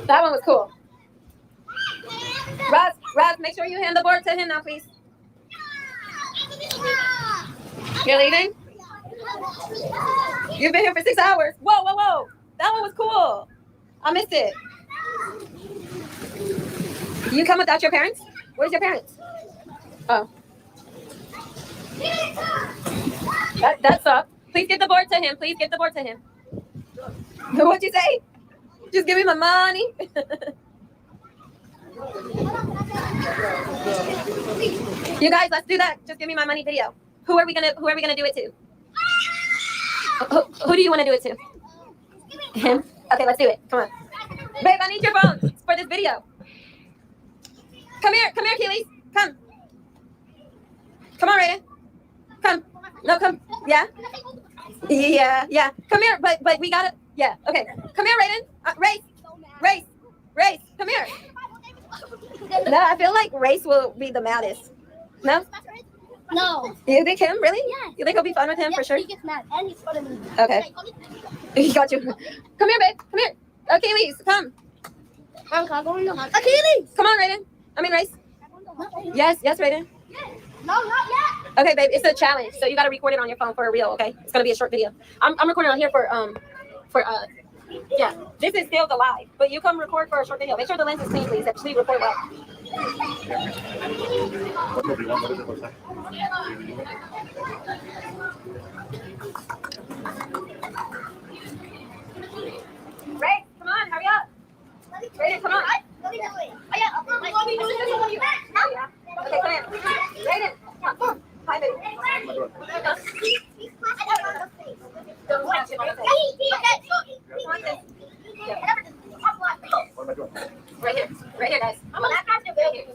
That one was cool. Roz, make sure you hand the board to him now, please. You're leaving? You've been here for 6 hours. Whoa. That one was cool. I missed it. You come without your parents? Where's your parents? Oh. That sucked. Please give the board to him. What'd you say? Just give me my money. You guys, let's do that. Just give me my money video. Who are we gonna do it to? Who do you want to do it to? Him? Okay, let's do it. Come on. Babe, I need your phone for this video. Come here, Keeley. Come on, Raiden. Come. No, come. Yeah. Come here, but we gotta. Yeah. Okay. Come here, Raiden. Race. Come here. No, I feel like Race will be the maddest. No. No. You think him? Really? Yeah. You think I'll be fun with him for sure? He gets mad and he's fun of me. Okay. He got you. Come here, babe. Come here. Achilles, come. Achilles! Come on, Raiden. I mean, Race. Yes, Raiden. No, not yet. Okay, babe. It's a challenge, so you got to record it on your phone for a reel. Okay, it's gonna be a short video. I'm recording on here for yeah. This is still the live, but you come record for a short video. Make sure the lens is clean, please. Actually, record well. Ray, come on, hurry up. Raiden, come on. Okay, come here. Raiden, come on. Hi, baby. Don't touch it. Right here, guys. Right here.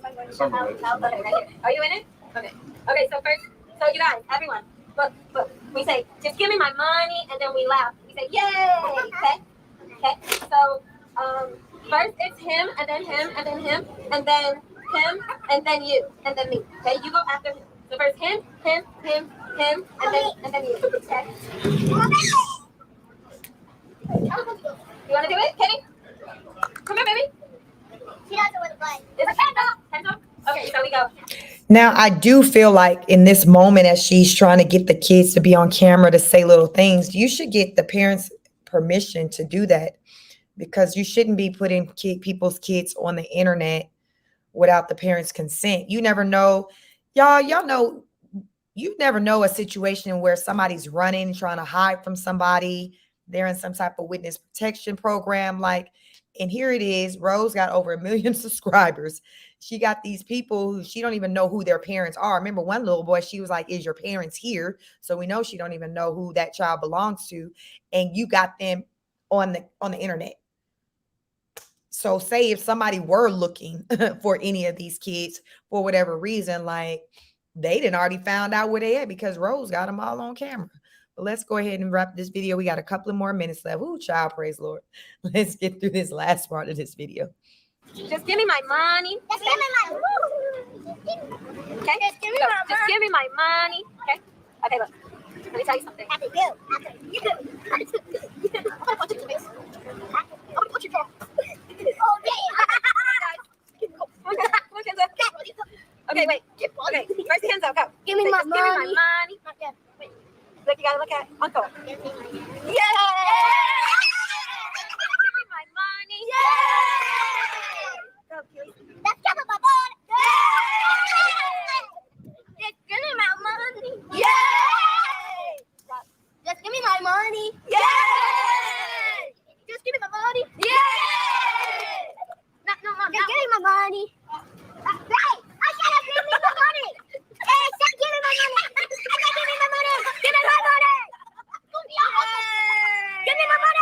Are you in it? Okay. So first, you guys, everyone, but we say, just give me my money, and then we laugh. We say, yay! Okay. So first it's him, and then him, and then him, and then him, and then you, and then me. Okay, you go after him. So first him, and then you. Okay. You want to do it, Kenny? Come here, baby. She doesn't want to play. It's a hands up. Okay, so we go. Now, I do feel like in this moment, as she's trying to get the kids to be on camera to say little things, you should get the parents' permission to do that, because you shouldn't be putting people's kids on the internet without the parents' consent. You never know. Y'all know, you never know a situation where somebody's running, trying to hide from somebody. They're in some type of witness protection program. And here it is. Rose got over 1 million subscribers. She got these people who she don't even know who their parents are. Remember one little boy, she was like, is your parents here? So we know she don't even know who that child belongs to. And you got them on the internet. So say if somebody were looking for any of these kids for whatever reason, they didn't already found out where they at, because Rose got them all on camera. But let's go ahead and wrap this video. We got a couple of more minutes left. Ooh, child, praise the Lord. Let's get through this last part of this video. Just give me my money. Just give me my money. Okay? Just give me my money. Okay? Okay, look. Let me tell you something. After you. I'm going to punch your face. I'm going to punch your jaw. Oh, yeah. Come on, Kenzo. Okay, wait. Okay, first hands up, go. Give me my money. Give me my money. Not yet. Wait. Look, you gotta look at Uncle. Give me my money. Yeah! Give me my money. Let's give me my money. Just give me my money. Just give me my money. Just give me my money. No, Mom. Just give me my money. Hey, I said give me my money. Hey, stop giving my money. I said give me my money. Give me my money. Give me my money. Give me my money.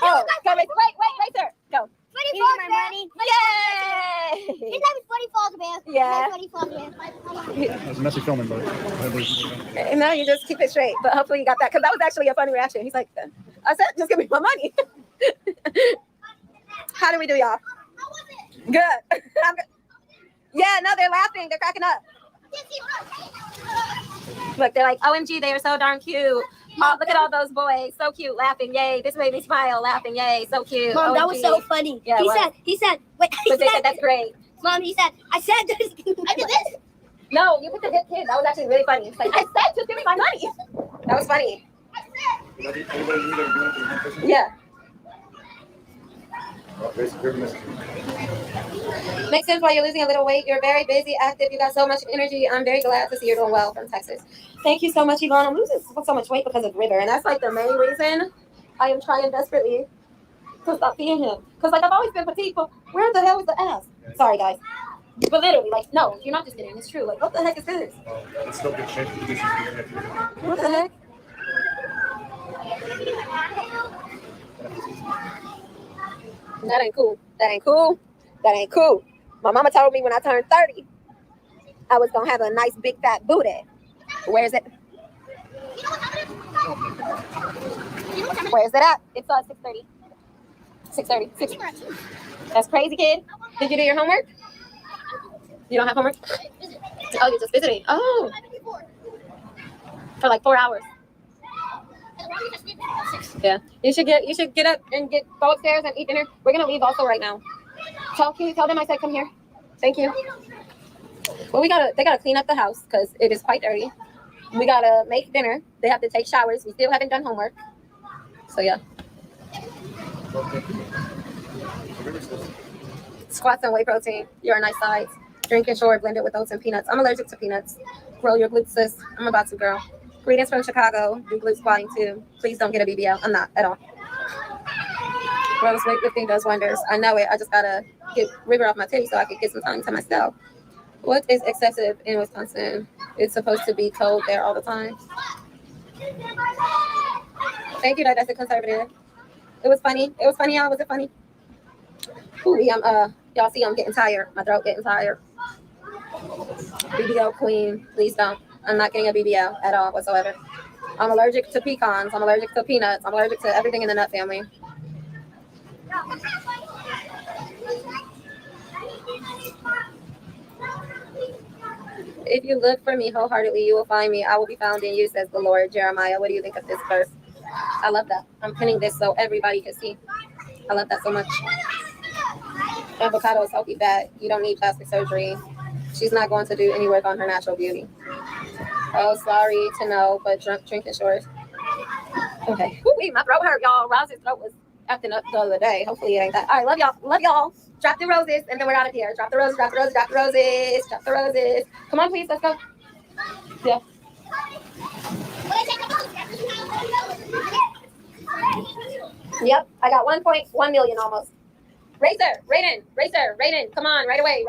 Oh, go wait, sir. Go. 24 my money. Yay! His name is 24 man. Yeah. 24 man. It's messy filming, but No, you just keep it straight. But hopefully you got that because that was actually a funny reaction. He's like, I said, just give me my money. How do we do, y'all? Good. I'm good. Yeah, no, they're laughing. They're cracking up. Look, they're like, OMG, they are so darn cute. Oh, look at all those boys. So cute, laughing. Yay. This made me smile, laughing. Yay. So cute. Mom, that was OMG. so funny. Yeah, he said, wait, But they said that's great. Mom, he said, I said this. I did this. No, you picked a good kid. That was actually really funny. It's like, I said, just give me my money. That was funny. Yeah. Makes sense why you're losing a little weight. You're very busy, active. You got so much energy. I'm very glad to see you're doing well from Texas. Thank you so much, Yvonne. I'm losing so much weight because of River. And that's like the main reason I am trying desperately to stop feeding him. Because like I've always been petite, but where the hell is the ass? Sorry, guys. But literally, like, no, you're not just kidding. It's true. Like, what the heck is this? it's still good shape. What the heck? That ain't cool. That ain't cool. That ain't cool. My mama told me when I turned 30, I was gonna have a nice big fat booty. Where is it? Where is it at? It's 6:30. 6:30. That's crazy, kid. Did you do your homework? You don't have homework? Oh, you're just visiting. Oh, for like 4 hours. Yeah, you should get up and go upstairs and eat dinner. We're gonna leave also right now. Can you tell them I said come here? Thank you. Well, they gotta clean up the house because it is quite dirty. We gotta make dinner. They have to take showers. We still haven't done homework. So yeah. Squats and whey protein. You're a nice size. Drink and short, blend it with oats and peanuts. I'm allergic to peanuts. Grow your glutes, sis. I'm about to grow. Greetings from Chicago. Do glute squatting too. Please don't get a BBL. I'm not at all. Rose weightlifting does wonders. I know it. I just gotta get River off my titty so I can get some time to myself. What is excessive in Wisconsin? It's supposed to be cold there all the time. Thank you, that's a conservative. It was funny. It was funny, y'all. Was it funny? Ooh, y'all see I'm getting tired. My throat getting tired. BBL queen. Please don't. I'm not getting a BBL at all whatsoever. I'm allergic to pecans. I'm allergic to peanuts. I'm allergic to everything in the nut family. If you look for me wholeheartedly, you will find me. I will be found in you, says the Lord. Jeremiah, what do you think of this verse? I love that. I'm pinning this so everybody can see. I love that so much. Avocado is healthy fat. You don't need plastic surgery. She's not going to do any work on her natural beauty. Oh, sorry to know, but drinking short. Okay. Woo-wee, my throat hurt, y'all. Rouse's throat was acting up the other day. Hopefully it ain't that. All right, love y'all. Love y'all. Drop the roses, and then we're out of here. Drop the roses, drop the roses, drop the roses, drop the roses. Come on, please, let's go. Yeah. Yep, I got 1.1 million almost. Raiden, come on, right away.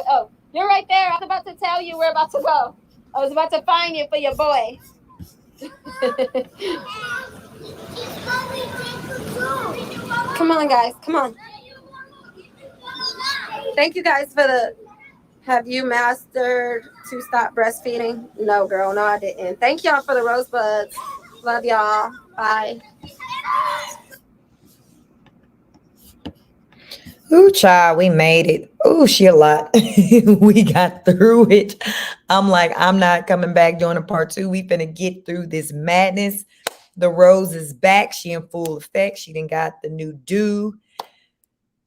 Oh, you're right there. I was about to tell you we're about to go. I was about to find you for your boy. Come on, guys, come on. Thank you guys for the, have you mastered to stop breastfeeding? No, girl, no, I didn't. Thank y'all for the rosebuds. Love y'all. Bye. Ooh, child, we made it. Ooh, she a lot. We got through it. I'm like, I'm not coming back doing a part 2. We finna get through this madness. The rose is back. She in full effect. She done got the new do.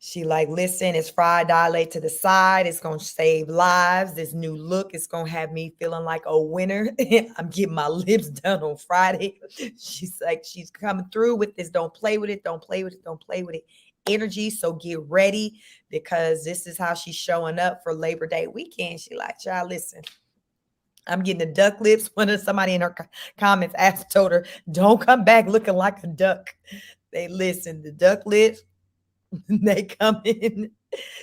She like, listen, it's fried dilate to the side. It's going to save lives. This new look is going to have me feeling like a winner. I'm getting my lips done on Friday. She's like, she's coming through with this. Don't play with it. Don't play with it. Don't play with it. Energy. So get ready because this is how she's showing up for Labor Day weekend. She like, child, listen, I'm getting the duck lips. Somebody in her comments told her, don't come back looking like a duck. They listen, the duck lips, they come in.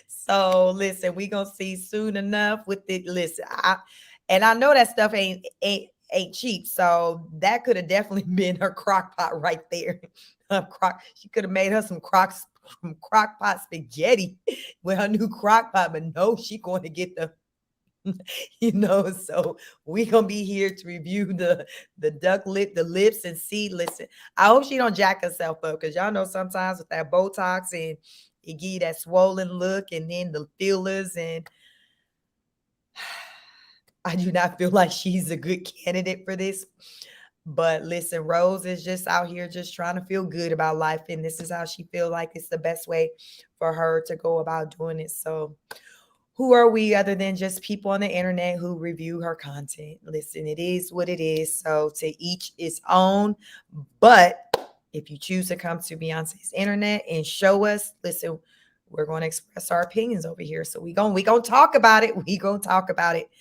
So listen, we gonna see soon enough with it. Listen, I know that stuff ain't cheap. So that could have definitely been her crock pot right there. She could have made her some crock pot spaghetti with her new crock pot, but no, she going to get the so we gonna be here to review the lips and see. Listen, I hope she don't jack herself up because y'all know sometimes with that Botox and it give you that swollen look and then the fillers, and I do not feel like she's a good candidate for this. But listen, Rose is just out here just trying to feel good about life, and this is how she feel like it's the best way for her to go about doing it. So who are we other than just people on the internet who review her content? Listen, it is what it is. So to each its own. But if you choose to come to Beyonce's internet and show us, listen, we're going to express our opinions over here. So we gonna talk about it. We gonna talk about it.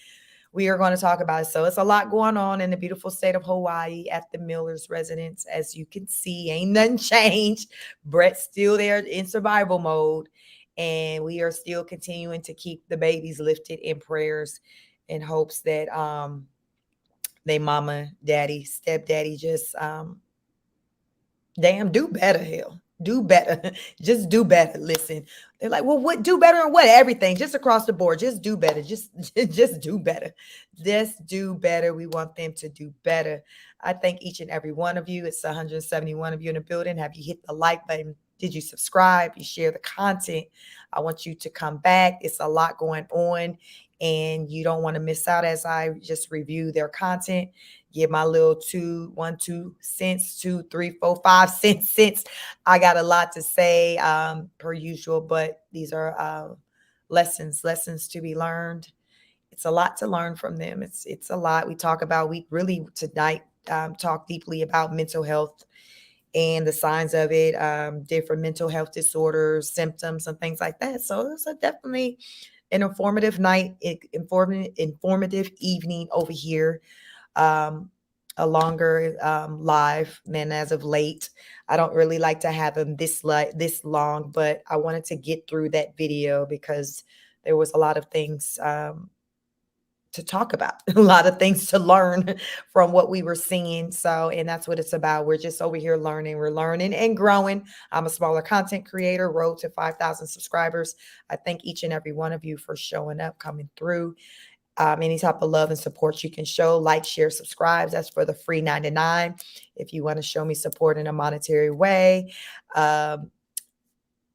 We are going to talk about it. So it's a lot going on in the beautiful state of Hawaii at the Miller's residence. As you can see, ain't nothing changed. Brett's still there in survival mode. And we are still continuing to keep the babies lifted in prayers in hopes that they mama, daddy, stepdaddy just damn do better, hell. Do better. Just do better. Listen. They're like, well, what do better and what? Everything. Just across the board. Just do better. Just do better. Just do better. We want them to do better. I thank each and every one of you. It's 171 of you in the building. Have you hit the like button? Did you subscribe? You share the content? I want you to come back. It's a lot going on, and you don't want to miss out as I just review their content. Give my little 2 cents, 2, 3, 4, 5 cents. I got a lot to say per usual, but these are lessons to be learned. It's a lot to learn from them. It's a lot. We really tonight talk deeply about mental health and the signs of it, different mental health disorders, symptoms, and things like that. So it's definitely an informative night, informative evening over here. A longer live than as of late. I don't really like to have them this long, but I wanted to get through that video because there was a lot of things to talk about, a lot of things to learn from what we were seeing. So, and that's what it's about. We're just over here learning. We're learning and growing. I'm a smaller content creator, road to 5,000 subscribers. I thank each and every one of you for showing up, coming through. Any type of love and support you can show, like, share, subscribe. That's for the free 99. If you want to show me support in a monetary way,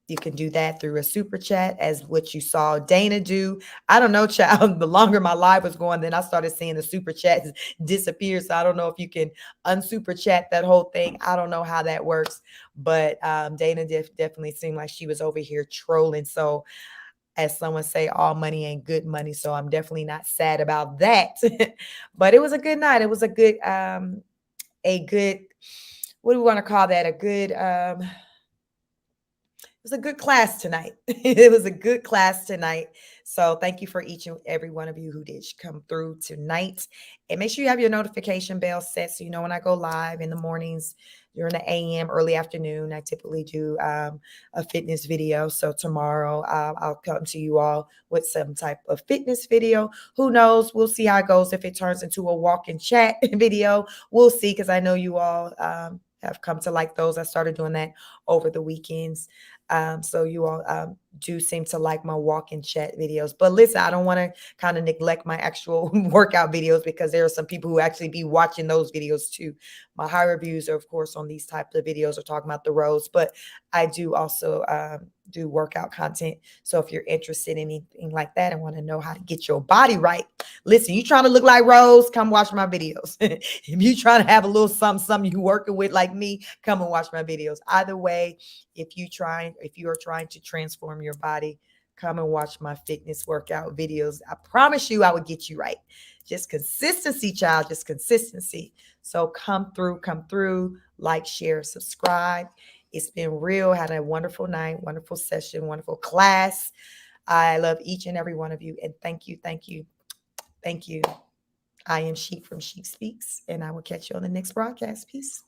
you can do that through a super chat, as what you saw Dana do. I don't know, child. The longer my live was going, then I started seeing the super chats disappear. So I don't know if you can unsuper chat that whole thing. I don't know how that works, but Dana definitely seemed like she was over here trolling. So, as someone say, all money ain't good money. So I'm definitely not sad about that. But it was a good night. It was a good, what do we want to call that? It was a good class tonight. It was a good class tonight. So thank you for each and every one of you who did come through tonight. And make sure you have your notification bell set so you know when I go live in the mornings, during the AM, early afternoon. I typically do a fitness video. So tomorrow I'll come to you all with some type of fitness video. Who knows? We'll see how it goes. If it turns into a walk and chat video, we'll see, because I know you all have come to like those. I started doing that over the weekends. So you all do seem to like my walk and chat videos. But listen, I don't want to kind of neglect my actual workout videos, because there are some people who actually be watching those videos too. My high reviews are, of course, on these types of videos are talking about the roads, but I do also do workout content. So if you're interested in anything like that and want to know how to get your body right, listen, you trying to look like Rose, come watch my videos. If you trying to have a little something you working with like me, come and watch my videos. Either way, if you are trying to transform your body, come and watch my fitness workout videos. I promise you I will get you right. Just consistency, child, just consistency. So come through, like, share, subscribe. It's been real. Had a wonderful night, wonderful session, wonderful class. I love each and every one of you. And thank you. I am Chic from Chic Speaks, and I will catch you on the next broadcast. Peace.